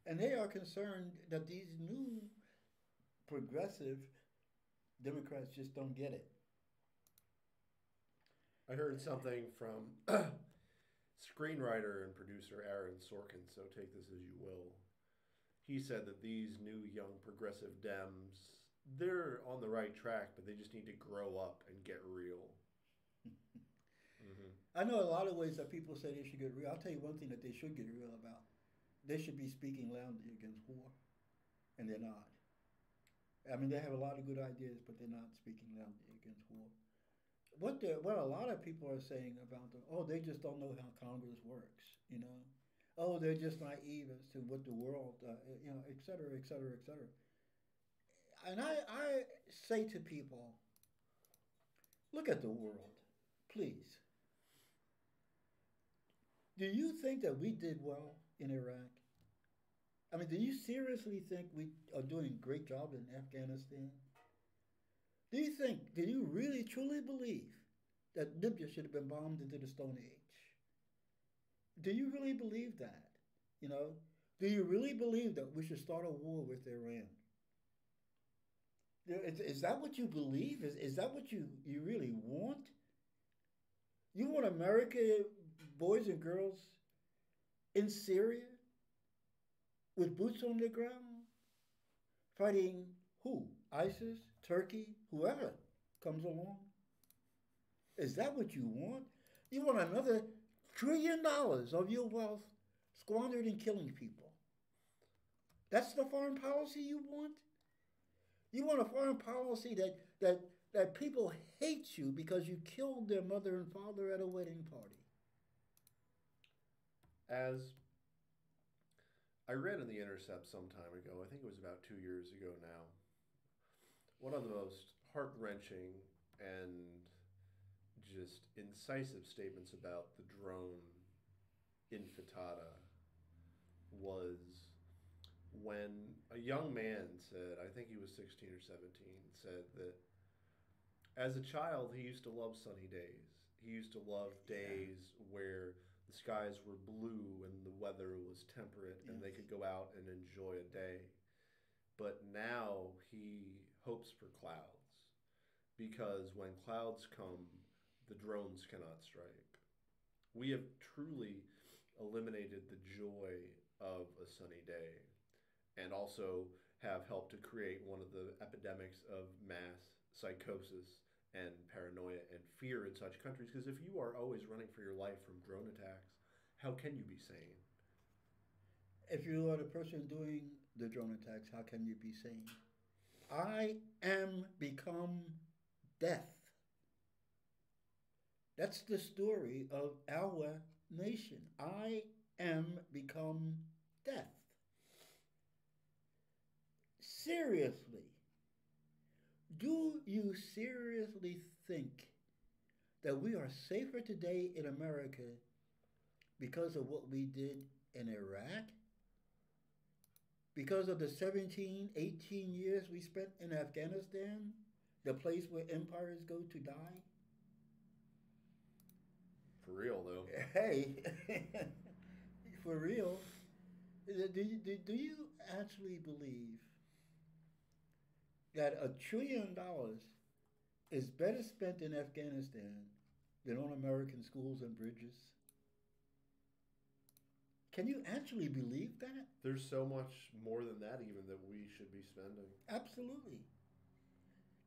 And they are concerned that these new progressive Democrats just don't get it. I heard something from screenwriter and producer Aaron Sorkin, so take this as you will. He said that these new young progressive Dems, they're on the right track, but they just need to grow up and get real. I know a lot of ways that people say they should get real. I'll tell you one thing that they should get real about. They should be speaking loudly against war, and they're not. I mean, they have a lot of good ideas, but they're not speaking loudly against war. What a lot of people are saying about them, they just don't know how Congress works, Oh, they're just naive as to what the world, et cetera, et cetera, et cetera. And I say to people, look at the world, please. Do you think that we did well in Iraq? I mean, do you seriously think we are doing a great job in Afghanistan? Do you really truly believe that Libya should have been bombed into the Stone Age? Do you really believe that? Do you really believe that we should start a war with Iran? Is that what you believe? Is that what you really want? You want America, boys and girls, in Syria? With boots on the ground, fighting who? ISIS, Turkey, whoever comes along? Is that what you want? You want another $1 trillion of your wealth squandered in killing people. That's the foreign policy you want? You want a foreign policy that that people hate you because you killed their mother and father at a wedding party. As I read in The Intercept some time ago, I think it was about 2 years ago now, one of the most heart wrenching and just incisive statements about the drone intifada was when a young man said, I think he was 16 or 17, said that as a child he used to love sunny days. He used to love days where the skies were blue and the weather was temperate and they could go out and enjoy a day. But now he hopes for clouds because when clouds come, the drones cannot strike. We have truly eliminated the joy of a sunny day and also have helped to create one of the epidemics of mass psychosis and paranoia and fear in such countries. Because if you are always running for your life from drone attacks, how can you be sane? If you are the person doing the drone attacks, how can you be sane? I am become death. That's the story of our nation. I am become death. Seriously, do you seriously think that we are safer today in America because of what we did in Iraq? Because of the 17, 18 years we spent in Afghanistan, the place where empires go to die? For real, though. Hey, for real, do you actually believe that $1 trillion is better spent in Afghanistan than on American schools and bridges? Can you actually believe that? There's so much more than that even that we should be spending. Absolutely.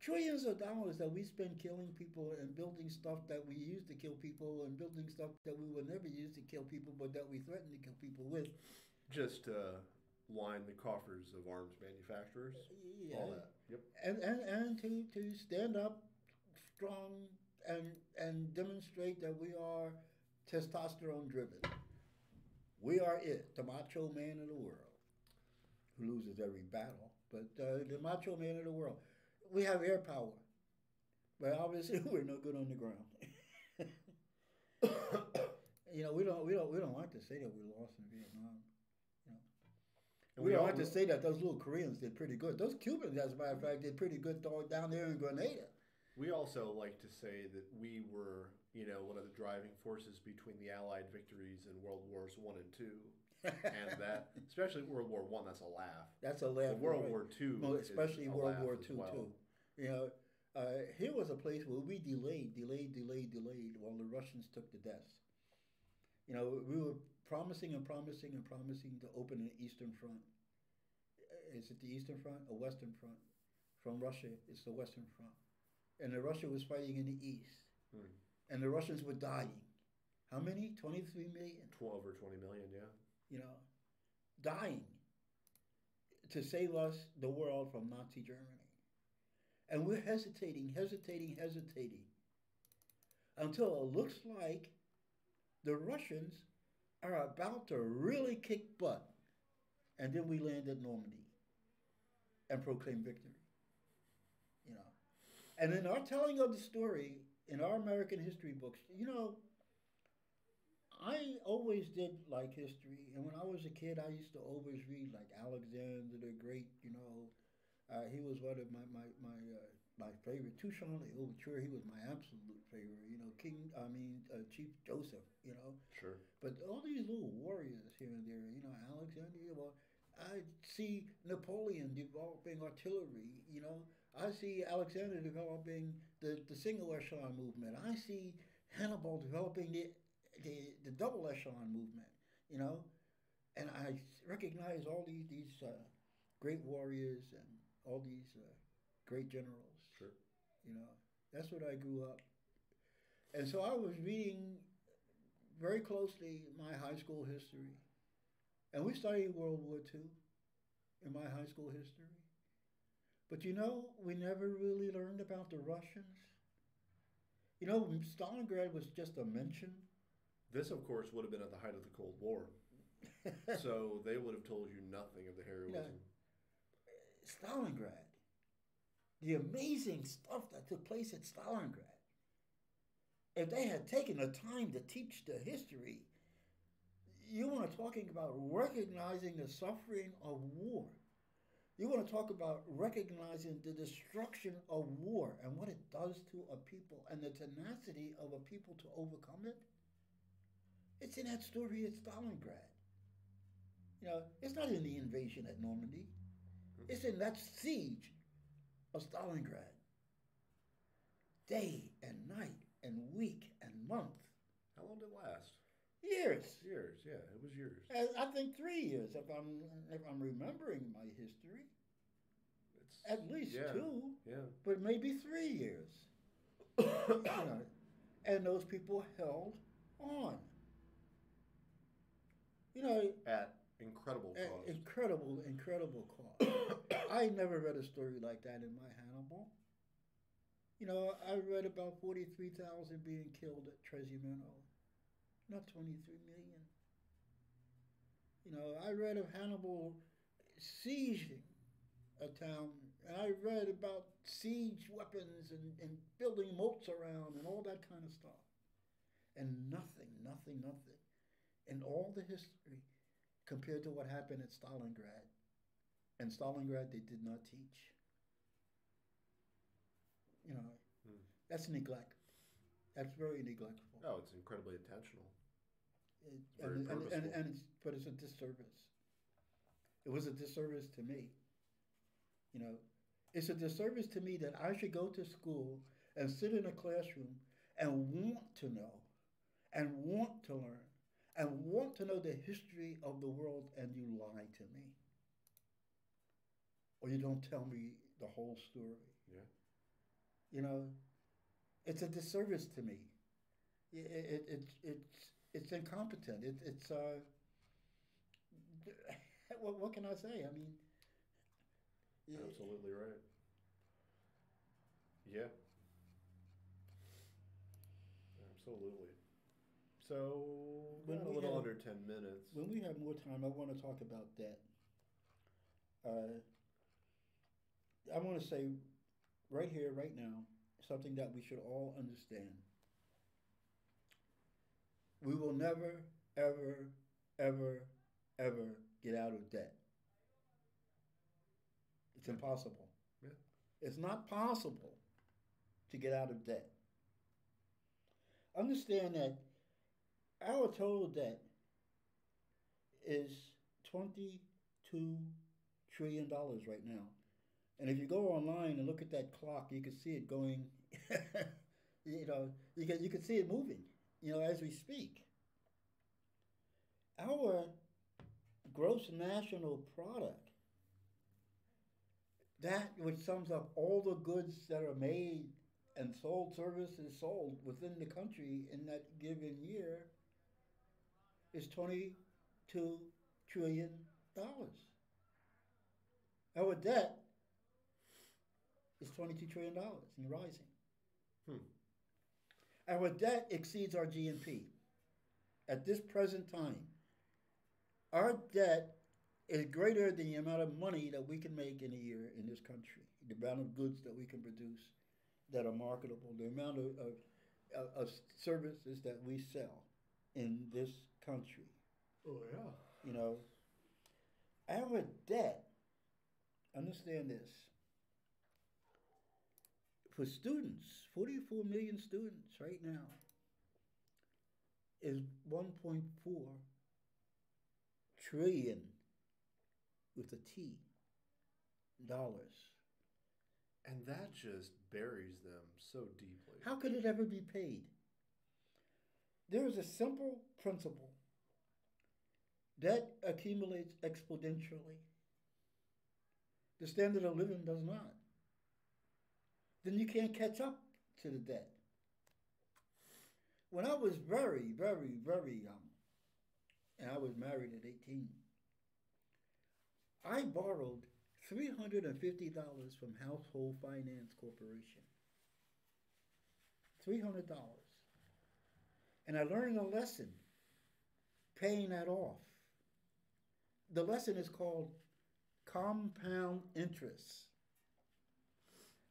Trillions of dollars that we spend killing people and building stuff that we use to kill people and building stuff that we will never use to kill people but that we threaten to kill people with. Just line the coffers of arms manufacturers. Yeah. All that. Yep. And to stand up strong and demonstrate that we are testosterone driven. We are it, the macho man of the world, who loses every battle, but the macho man of the world. We have air power, but obviously we're no good on the ground. You know, we don't like to say that we lost in Vietnam. You know. And we don't like to say that those little Koreans did pretty good. Those Cubans, as a matter of fact, did pretty good down there in Grenada. We also like to say that we were, one of the driving forces between the Allied victories in World Wars I and II. And that, especially World War I, that's a laugh. That's a laugh. But World War II, well, especially World War II well. too. You know, here was a place where we delayed while the Russians took the deaths. You know, we were promising to open an Eastern Front. Is it the Eastern Front or Western Front? From Russia, it's the Western Front. And the Russia was fighting in the East. And the Russians were dying. How many? 23 million? 12 or 20 million, yeah. You know, dying to save us, the world, from Nazi Germany. And we're hesitating until it looks like the Russians are about to really kick butt. And then we land at Normandy and proclaim victory. You know. And in our telling of the story, in our American history books, I always did like history. And when I was a kid, I used to always read like Alexander the Great, he was one of my favorite. Toussaint Louverture, he was my absolute favorite. Chief Joseph, Sure. But all these little warriors here and there, Alexander, I see Napoleon developing artillery, I see Alexander developing the single echelon movement. I see Hannibal developing the double echelon movement, and I recognize all these great warriors and all these great generals. Sure. That's what I grew up. And so I was reading very closely my high school history. And we studied World War II in my high school history. But you know, we never really learned about the Russians. You know, Stalingrad was just a mention. This, of course, would have been at the height of the Cold War, so they would have told you nothing of the You know, heroism. Stalingrad, the amazing stuff that took place at Stalingrad. If they had taken the time to teach the history, you want to talking about recognizing the suffering of war. You want to talk about recognizing the destruction of war and what it does to a people and the tenacity of a people to overcome it. It's in that story at Stalingrad. You know, it's not in the invasion at Normandy. It's in that siege of Stalingrad. Day and night and week and month. How long did it last? Years. Years, yeah, it was years. I think 3 years, if I'm remembering my history. It's At least yeah, 2, yeah. but maybe 3 years. You know, and those people held on. You know, At incredible cost. incredible, incredible cost. I never read a story like that in my Hannibal. You know, I read about 43,000 being killed at Trezimeno, not 23 million. You know, I read of Hannibal sieging a town, and I read about siege weapons and building moats around and all that kind of stuff. And nothing, nothing, nothing in all the history compared to what happened at Stalingrad. And Stalingrad, they did not teach. You know, that's neglect. That's very neglectful. Oh, it's incredibly intentional. It, Very purposeful. but it's a disservice. It was a disservice to me. You know, it's a disservice to me that I should go to school and sit in a classroom and want to know and want to learn and want to know the history of the world, and you lie to me. Or you don't tell me the whole story. Yeah. You know, it's a disservice to me. It's incompetent. What can I say? I mean, Absolutely right. Yeah. Absolutely. So, When a we little have- under 10 minutes. when we have more time, I want to talk about debt. I want to say right here, right now, something that we should all understand. We will never, ever, ever, ever get out of debt. It's impossible. Yeah. It's not possible to get out of debt. Understand that our total debt is $22 trillion right now. And if you go online and look at that clock, you can see it going, you know, you can see it moving, you know, as we speak. Our gross national product, that which sums up all the goods that are made and sold, services sold within the country in that given year, is $22 trillion. Our debt is $22 trillion and rising. Our debt exceeds our GNP. At this present time, our debt is greater than the amount of money that we can make in a year in this country, the amount of goods that we can produce that are marketable, the amount of services that we sell in this country. Oh, yeah. You know, our debt, understand this, for students, 44 million students right now, is 1.4 trillion with a T dollars. And that just buries them so deeply. How could it ever be paid? There is a simple principle. Debt accumulates exponentially. The standard of living does not. Then you can't catch up to the debt. When I was very, very, very young, and I was married at 18, I borrowed $350 from Household Finance Corporation. $300. And I learned a lesson paying that off. The lesson is called compound interest.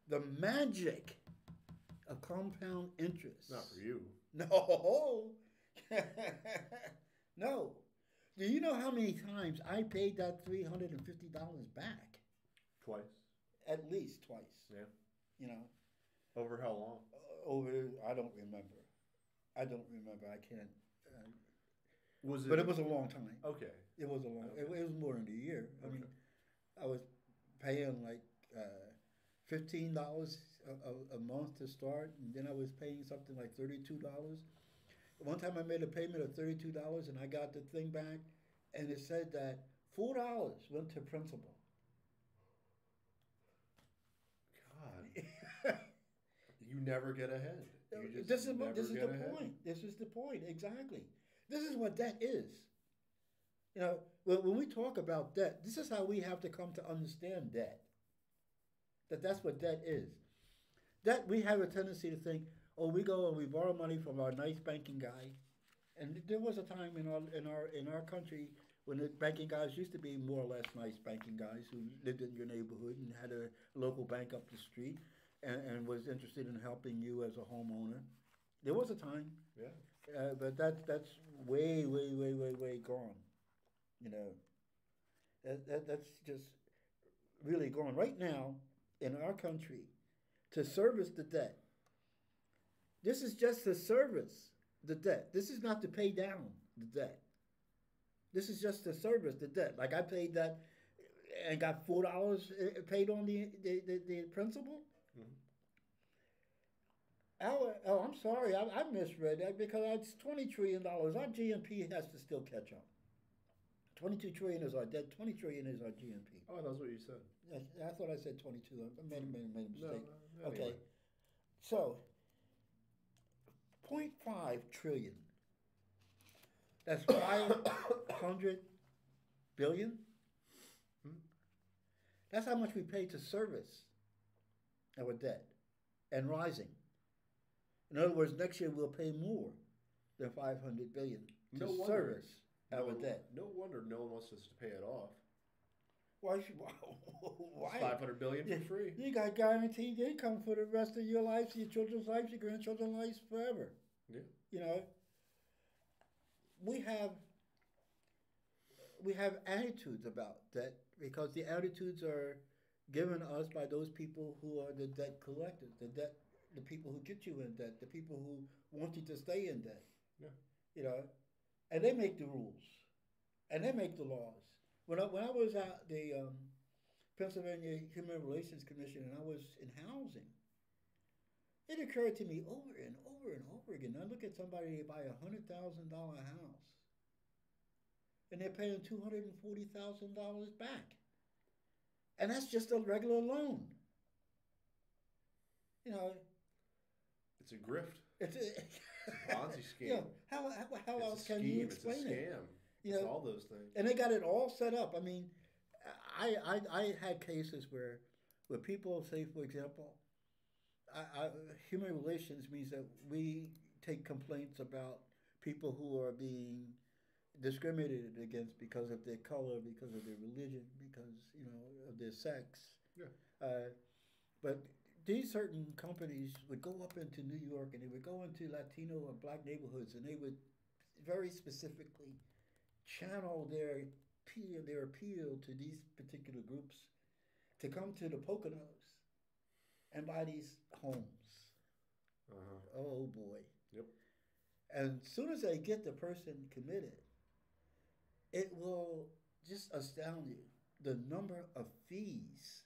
The magic of compound interest. Not for you. No. No. Do you know how many times I paid that $350 back? Twice. At least twice. Yeah. You know. Over how long? Over, I don't remember. I can't. Was it? But it was a long time. Okay. It was a long. Okay. It was more than a year. I mean, I was paying like $15 a month to start, and then I was paying something like $32. One time I made a payment of $32, and I got the thing back, and it said that $4 went to principal. God. You never get ahead. You just This is never the get ahead. point. This is the point exactly. This is what debt is. You know, when we talk about debt, this is how we have to come to understand debt. That's what debt is. Debt, we have a tendency to think, oh, we go and we borrow money from our nice banking guy, and there was a time in our country when the banking guys used to be more or less nice banking guys who lived in your neighborhood and had a local bank up the street and was interested in helping you as a homeowner. There was a time. Yeah. But that's way gone. You know, that's just really gone. Right now, in our country, to service the debt, this is just to service the debt. This is not to pay down the debt. This is just to service the debt. Like I paid that and got $4 paid on the principal. Oh, I'm sorry. I misread that because it's $20 trillion. Our GNP has to still catch up. 22 trillion is our debt. 20 trillion is our GNP. Oh, that's what you said. I thought I said 22. I made a mistake. No, okay. anyway. So, 0.5 trillion. That's 500 billion. That's how much we pay to service our debt and rising. In other words, next year we'll pay more than 500 billion to service our debt. No wonder no one wants us to pay it off. Why? It's $500 billion for free. You got guaranteed income for the rest of your life, your children's lives, your grandchildren's lives, forever. Yeah. You know, we have attitudes about debt because the attitudes are given us by those people who are the debt collectors, the people who get you in debt, the people who want you to stay in debt. Yeah. You know, and they make the rules, and they make the laws. When I was at the Pennsylvania Human Relations Commission and I was in housing, it occurred to me over and over and over again. I look at somebody, they buy $100,000 house, and they're paying $240,000 back, and that's just a regular loan. You know, it's a grift. It's a Ponzi scheme. You know, how else can you explain it? It's a scam. You know, it's all those things. And they got it all set up. I mean, I had cases where people say, for example, human relations means that we take complaints about people who are being discriminated against because of their color, because of their religion, because, you know, of their sex. Yeah. But these certain companies would go up into New York and they would go into Latino or black neighborhoods and they would very specifically channel their appeal to these particular groups to come to the Poconos and buy these homes. Uh-huh. Oh boy. Yep. And as soon as they get the person committed, it will just astound you the number of fees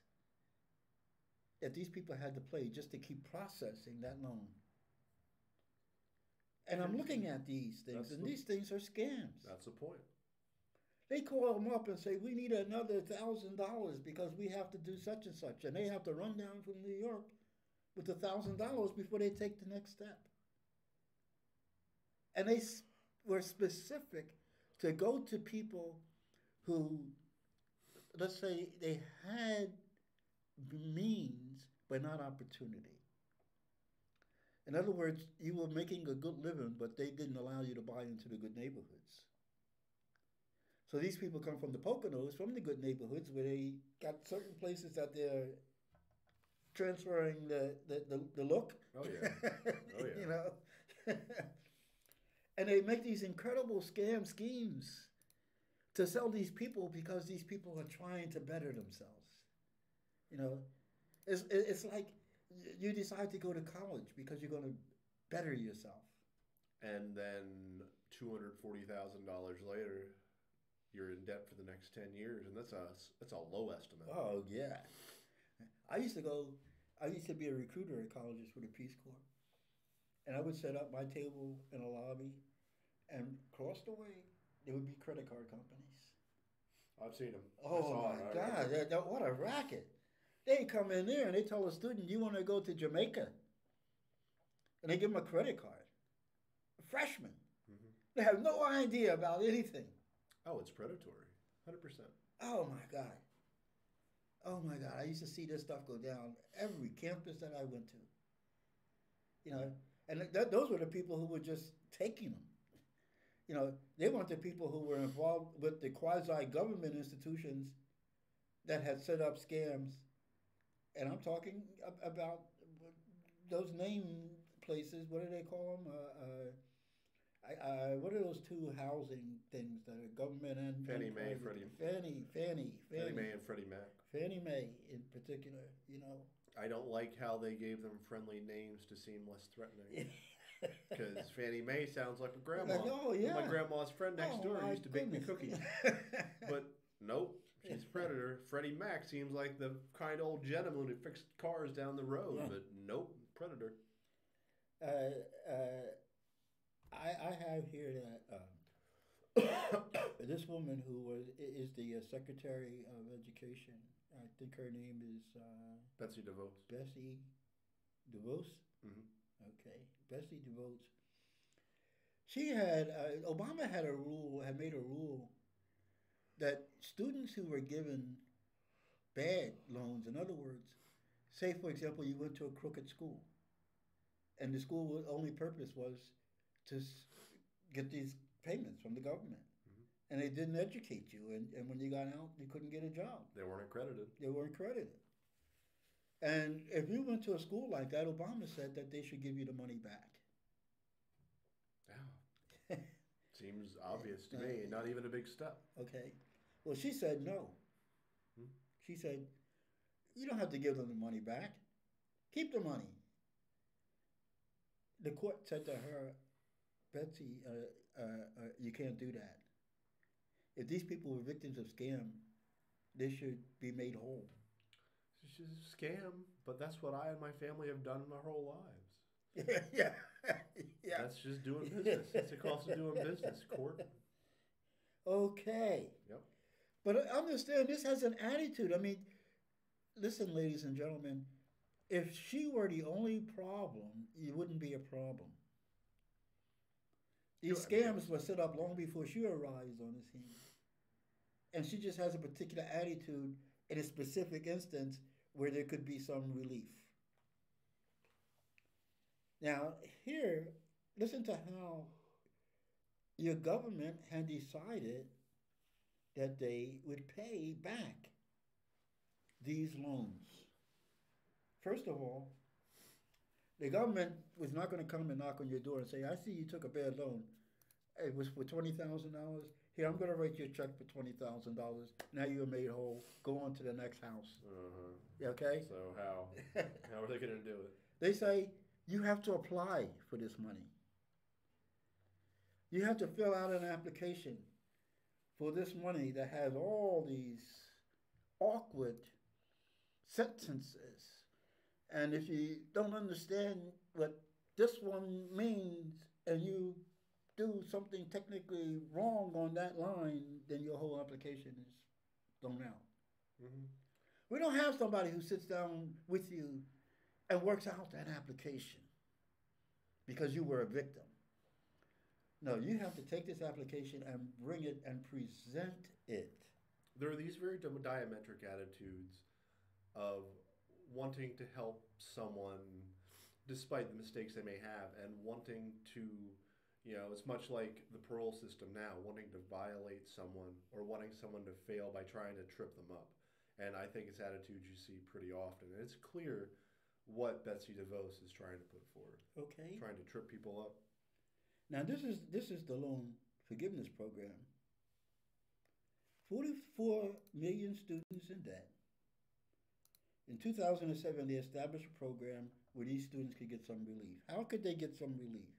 that these people had to pay just to keep processing that loan. And I'm looking at these things, these things are scams. That's the point. They call them up and say, we need another $1,000 because we have to do such and such. And they have to run down from New York with $1,000 before they take the next step. And they were specific to go to people who let's say they had means but not opportunity. In other words, you were making a good living, but they didn't allow you to buy into the good neighborhoods. So these people come from the Poconos, from the good neighborhoods, where they got certain places that they're transferring the look. Oh yeah. Oh yeah. You know, and they make these incredible scam schemes to sell these people because these people are trying to better themselves. You know, it's like you decide to go to college because you're going to better yourself. And then $240,000 later, you're in debt for the next 10 years, and that's a low estimate. Oh yeah, I used to go. I used to be a recruiter at colleges for the Peace Corps, and I would set up my table in a lobby, and across the way there would be credit card companies. I've seen them. Oh my God, what a racket! They come in there and they tell a student, "You want to go to Jamaica?" And they give them a credit card. A freshman. Mm-hmm. They have no idea about anything. Oh, it's predatory. 100%. Oh my God. Oh my God. I used to see this stuff go down every campus that I went to. You know, and those were the people who were just taking them. You know, they weren't the people who were involved with the quasi-government institutions that had set up scams. And I'm talking about those name places. What do they call them? What are those two housing things that are government and Fannie Mae, Fannie Mae and Freddie Mac. Fannie Mae in particular, you know. I don't like how they gave them friendly names to seem less threatening. Because Fannie Mae sounds like a grandma. Like, oh, yeah. My grandma's friend next door used to bake me goodness. cookies. But nope, she's a predator. Freddie Mac seems like the kind old gentleman who fixed cars down the road. Yeah. But nope, predator. I have here that this woman who is the Secretary of Education. I think her name is Betsy DeVos. Bessie DeVos. Mm-hmm. Okay, Bessie DeVos. She had Obama had made a rule that students who were given bad loans, in other words, say for example you went to a crooked school, and the school only purpose was to get these payments from the government. Mm-hmm. And they didn't educate you. And when you got out, you couldn't get a job. They weren't accredited. They weren't credited. And if you went to a school like that, Obama said that they should give you the money back. Yeah. Seems obvious to me. Not even a big step. Okay. Well, she said no. Hmm? She said, you don't have to give them the money back. Keep the money. The court said to her, Betsy, you can't do that. If these people were victims of scam, they should be made whole. It's just a scam, but that's what I and my family have done my whole lives. Yeah. Yeah. That's just doing business. That's the cost of doing business, court. Okay. Yep. But understand, this has an attitude. I mean, listen, ladies and gentlemen, if she were the only problem, it wouldn't be a problem. These scams were set up long before she arrived on the scene. And she just has a particular attitude in a specific instance where there could be some relief. Now, here, listen to how your government had decided that they would pay back these loans. First of all, the government was not going to come and knock on your door and say, I see you took a bad loan. It was for $20,000. Here, I'm going to write you a check for $20,000. Now you're made whole. Go on to the next house. Uh-huh. Okay? So how are they going to do it? They say, you have to apply for this money. You have to fill out an application for this money that has all these awkward sentences. And if you don't understand what this one means and you do something technically wrong on that line, then your whole application is thrown out. Mm-hmm. We don't have somebody who sits down with you and works out that application because you were a victim. No, you have to take this application and bring it and present it. there are these very diametric attitudes of wanting to help someone despite the mistakes they may have, and wanting to, it's much like the parole system now, wanting to violate someone or wanting someone to fail by trying to trip them up. And I think it's attitudes you see pretty often. And it's clear what Betsy DeVos is trying to put forward. Okay. Trying to trip people up. Now this is the loan forgiveness program. 44 million students in debt. In 2007, they established a program where these students could get some relief. How could they get some relief?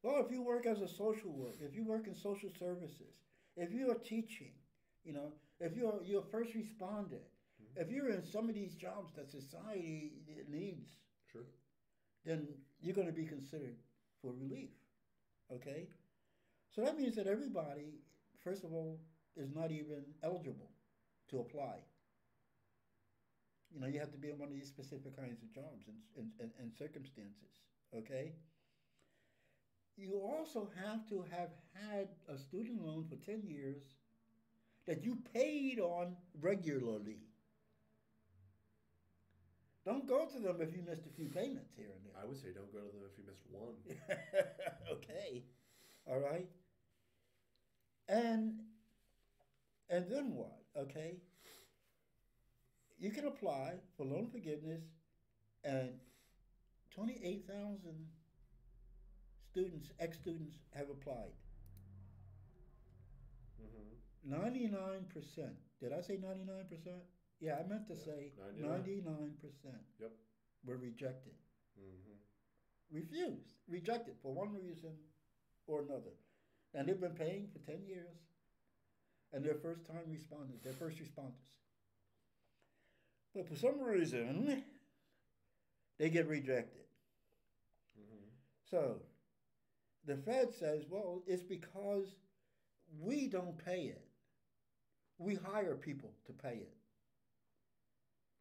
Well, if you work as a social worker, if you work in social services, if you are teaching, if you're a first responder, if you're in some of these jobs that society needs, Sure. then you're going to be considered for relief. Okay? So that means that everybody, first of all, is not even eligible to apply. You have to be in one of these specific kinds of jobs and circumstances. Okay? You also have to have had a student loan for 10 years that you paid on regularly. Don't go to them if you missed a few payments here and there. I would say don't go to them if you missed one. Okay. All right. And then what? Okay. You can apply for loan forgiveness, and 28,000 students, ex-students, have applied. 99%. Did I say 99%? Yeah, I meant to say 99%. Yep. Were rejected. Refused. Rejected for one reason or another. And they've been paying for 10 years. And they're first-time responders. They're first responders. But for some reason, they get rejected. So the Fed says, well, it's because we don't pay it. We hire people to pay it.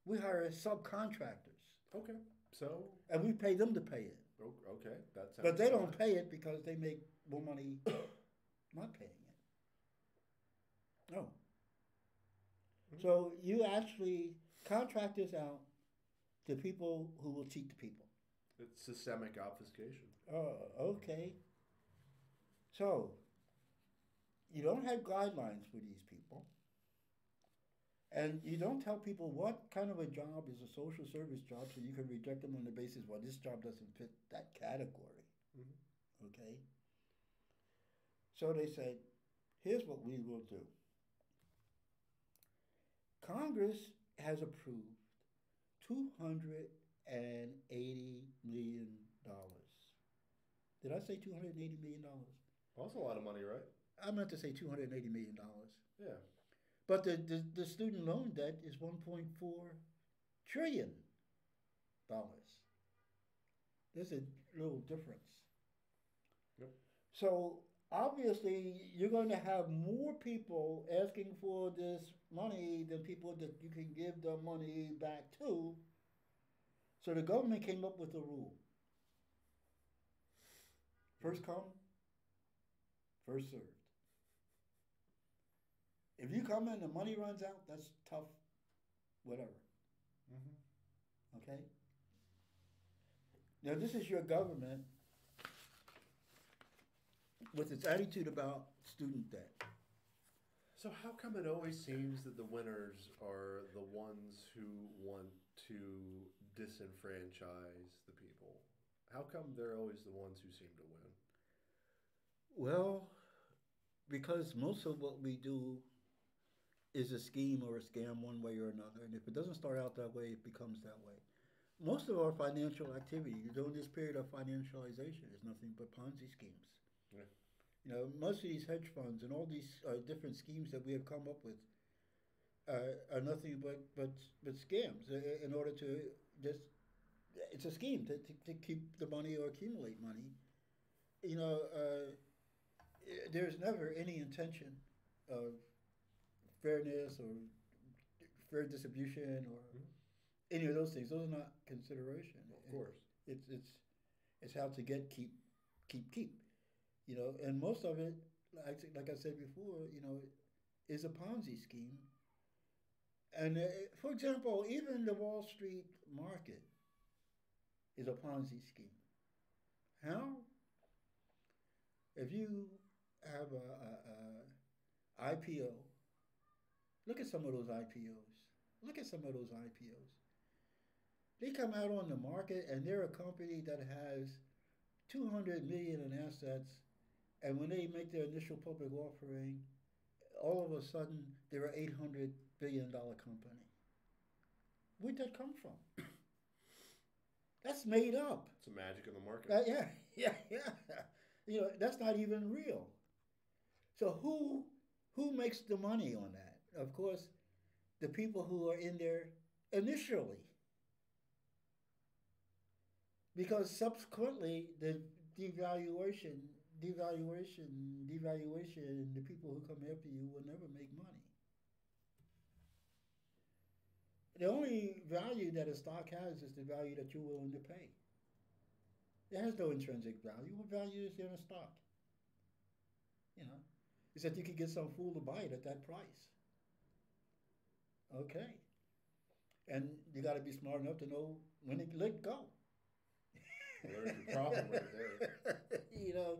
We hire subcontractors. Okay. So. And we pay them to pay it. Okay. That sounds. But they don't pay it because they make more money not paying it. No. So you actually contract this out to people who will cheat the people. It's systemic obfuscation. Okay. So you don't have guidelines for these people. And you don't tell people what kind of a job is a social service job, so you can reject them on the basis, well, this job doesn't fit that category. Okay? So they say, here's what we will do. Congress has approved $280 million. Did I say $280 million? Well, that's a lot of money, right? I meant to say $280 million. Yeah. But the student loan debt is $1.4 trillion. There's a little difference. Yep. So obviously you're going to have more people asking for this money than people that you can give the money back to. So the government came up with a rule. First come, first served. If you come in and money runs out, that's tough, whatever. Okay? Now, this is your government with its attitude about student debt. So how come it always seems that the winners are the ones who want to disenfranchise the people? How come they're always the ones who seem to win? Well, because most of what we do is a scheme or a scam one way or another. And if it doesn't start out that way, it becomes that way. Most of our financial activity during this period of financialization is nothing but Ponzi schemes. Yeah. Most of these hedge funds and all these different schemes that we have come up with are nothing but scams in order to just, it's a scheme to keep the money or accumulate money. There's never any intention of fairness or fair distribution or any of those things. Those are not consideration. Of course. It's how to get, keep. And most of it, like I said before, is a Ponzi scheme. And for example, even the Wall Street market is a Ponzi scheme. How? If you have a IPO, look at some of those IPOs. Look at some of those IPOs. They come out on the market and they're a company that has 200 million in assets, and when they make their initial public offering, all of a sudden they're an $800 billion company. Where'd that come from? That's made up. It's a magic of the market. Yeah. You know, that's not even real. So who makes the money on that? Of course, the people who are in there initially. Because subsequently, the devaluation, the people who come after you will never make money. The only value that a stock has is the value that you're willing to pay. It has no intrinsic value. What value is there in a stock? You know, it's that you could get some fool to buy it at that price. Okay. And you got to be smart enough to know when to let go. There's your problem right there. You know,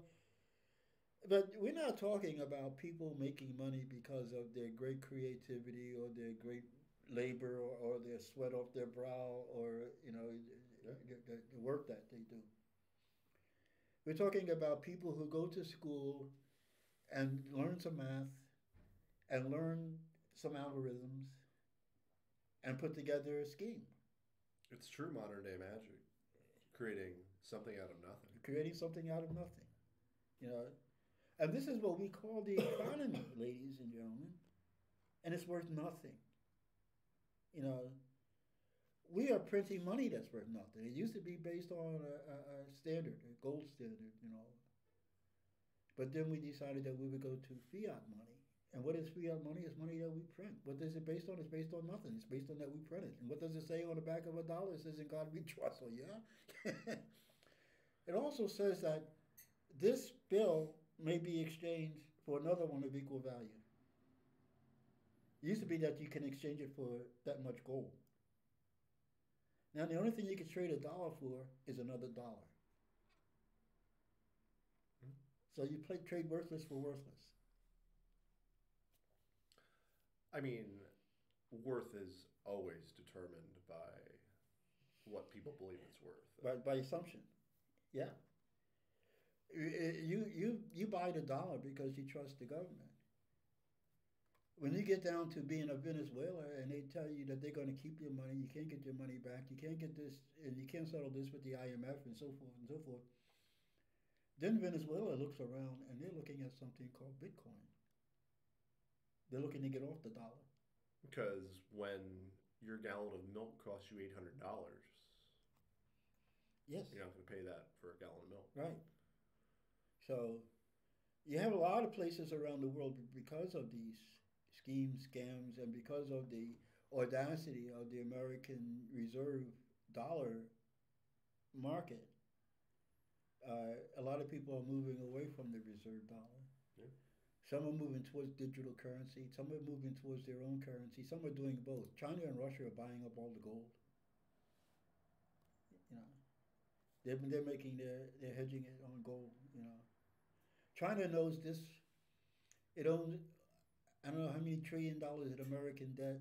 but we're not talking about people making money because of their great creativity or their great labor or their sweat off their brow or, you know, the work that they do. We're talking about people who go to school and learn some math and learn some algorithms and put together a scheme. It's true modern day magic. Creating something out of nothing. Creating something out of nothing. You know, and this is what we call the economy, ladies and gentlemen. And it's worth nothing. You know, we are printing money that's worth nothing. It used to be based on a standard, a gold standard, you know. But then we decided that we would go to fiat money. And what is fiat money? It's money that we print. What is it based on? It's based on nothing. It's based on that we print it. And what does it say on the back of a dollar? It says, in God we trust. So, yeah. It also says that this bill may be exchanged for another one of equal value. It used to be that you can exchange it for that much gold. Now, the only thing you can trade a dollar for is another dollar. So you trade worthless for worthless. I mean, worth is always determined by what people believe it's worth. By assumption. Yeah. You buy the dollar because you trust the government. When you get down to being a Venezuela and they tell you that they're going to keep your money, you can't get your money back, you can't get this, and you can't settle this with the IMF and so forth and so forth, then Venezuela looks around and they're looking at something called Bitcoin. They're looking to get off the dollar. Because when your gallon of milk costs you $800, yes, you're not going to pay that for a gallon of milk. Right. So you have a lot of places around the world because of these schemes, scams, and because of the audacity of the American Reserve dollar market. A lot of people are moving away from the reserve dollar. Yeah. Some are moving towards digital currency. Some are moving towards their own currency. Some are doing both. China and Russia are buying up all the gold. You know, they're making they're hedging it on gold. You know, China knows this. It owns, I don't know how many $1 trillion in American debt.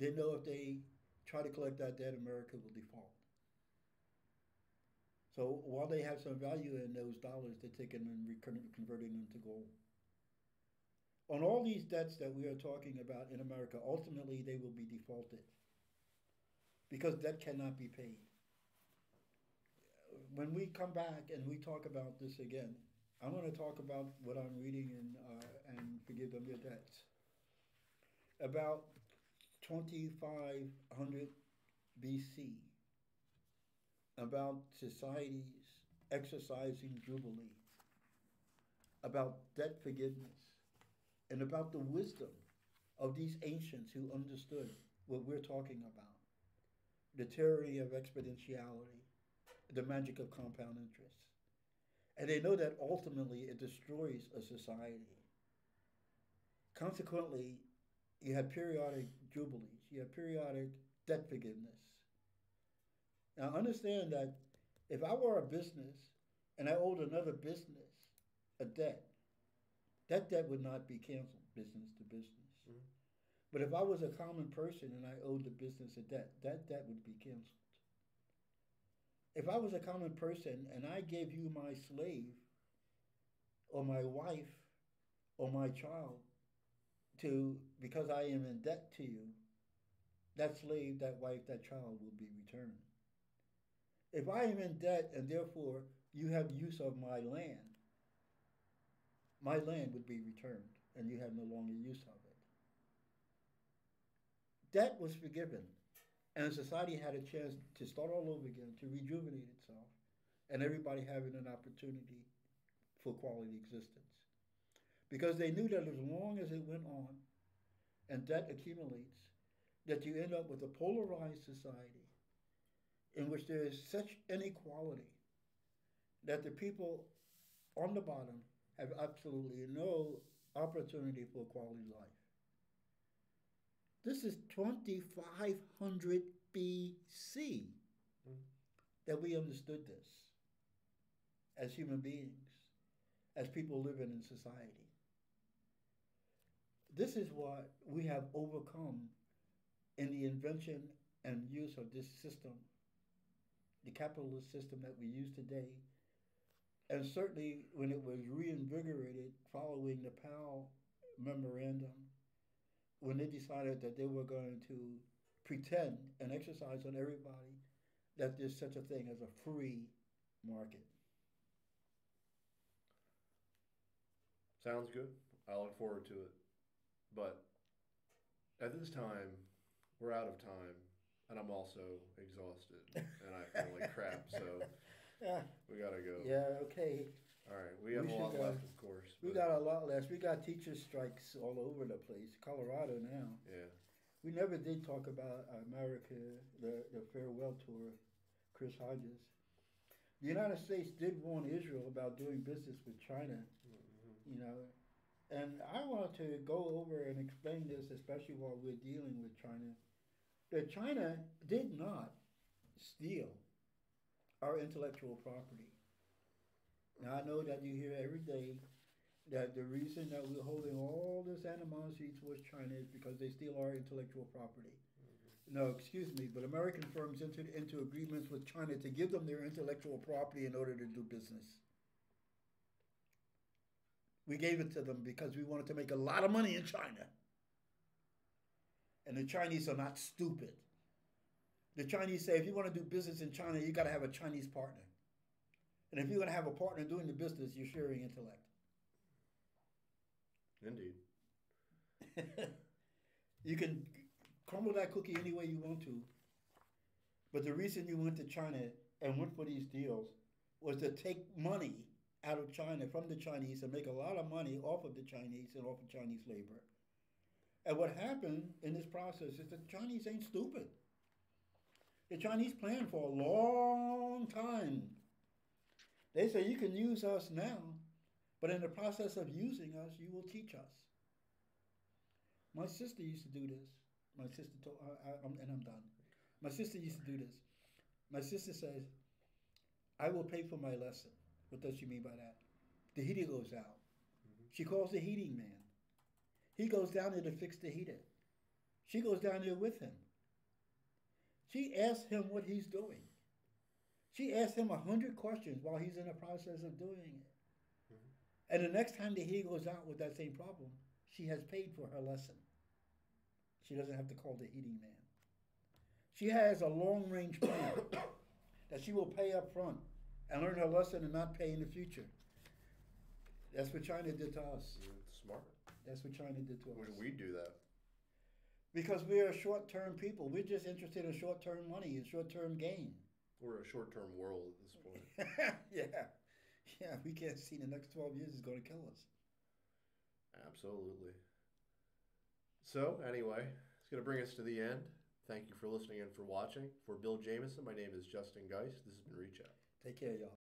They know if they try to collect that debt, America will default. So while they have some value in those dollars, they're taking and converting them to gold. On all these debts that we are talking about in America, ultimately they will be defaulted because debt cannot be paid. When we come back and we talk about this again, I want to talk about what I'm reading and forgive them their debts. About 2500 BC, about societies exercising jubilee, about debt forgiveness, and about the wisdom of these ancients who understood what we're talking about. The theory of exponentiality, the magic of compound interest. And they know that ultimately it destroys a society. Consequently, you have periodic jubilees, you have periodic debt forgiveness. Now, understand that if I were a business and I owed another business a debt, that debt would not be canceled, business to business. Mhm. But if I was a common person and I owed the business a debt, that debt would be canceled. If I was a common person and I gave you my slave or my wife or my child to because I am in debt to you, that slave, that wife, that child will be returned. If I am in debt and therefore you have use of my land would be returned and you have no longer use of it. Debt was forgiven and society had a chance to start all over again, to rejuvenate itself, and everybody having an opportunity for quality existence. Because they knew that as long as it went on and debt accumulates, that you end up with a polarized society in which there is such inequality that the people on the bottom have absolutely no opportunity for quality life. This is 2500 BC that we understood this as human beings, as people living in society. This is what we have overcome in the invention and use of this system, the capitalist system that we use today, and certainly when it was reinvigorated following the Powell Memorandum, when they decided that they were going to pretend and exercise on everybody that there's such a thing as a free market. Sounds good. I look forward to it. But at this time, we're out of time, and I'm also exhausted, and I feel like crap, so Yeah, we gotta go. yeah, okay. All right, we have We a lot should, left, of course. We but- got a lot less. We got teacher strikes all over the place. Colorado now. Yeah. We never did talk about America, the farewell tour, Chris Hodges. The United States did warn Israel about doing business with China, you know, and I want to go over and explain this, especially while we're dealing with China, that China did not steal our intellectual property. Now, I know that you hear every day that the reason that we're holding all this animosity towards China is because they steal our intellectual property. No, excuse me, but American firms entered into agreements with China to give them their intellectual property in order to do business. We gave it to them because we wanted to make a lot of money in China. And the Chinese are not stupid. The Chinese say if you want to do business in China, you got to have a Chinese partner. And if you're going to have a partner doing the business, you're sharing intellect. Indeed. You can crumble that cookie any way you want to. But the reason you went to China and went for these deals was to take money out of China from the Chinese and make a lot of money off of the Chinese and off of Chinese labor. And what happened in this process is that the Chinese ain't stupid. The Chinese planned for a long time. They say you can use us now, but in the process of using us, you will teach us. My sister used to do this. My sister told, and I'm done. My sister used to do this. My sister says, I will pay for my lesson. What does she mean by that? The heater goes out. She calls the heating man. He goes down there to fix the heater. She goes down there with him. She asks him what he's doing. She asks him 100 questions while he's in the process of doing it. And the next time the heater goes out with that same problem, she has paid for her lesson. She doesn't have to call the heating man. She has a long-range plan that she will pay up front and learn her lesson and not pay in the future. That's what China did to us. It's smart. That's what China did to us. We do that. Because we're a short-term people. We're just interested in short-term money and short-term gain. We're a short-term world at this point. Yeah. Yeah, we can't see the next 12 years is going to kill us. Absolutely. So, anyway, it's going to bring us to the end. Thank you for listening and for watching. For Bill Jameson, my name is Justin Geist. This has been Reach Out. Take care, y'all.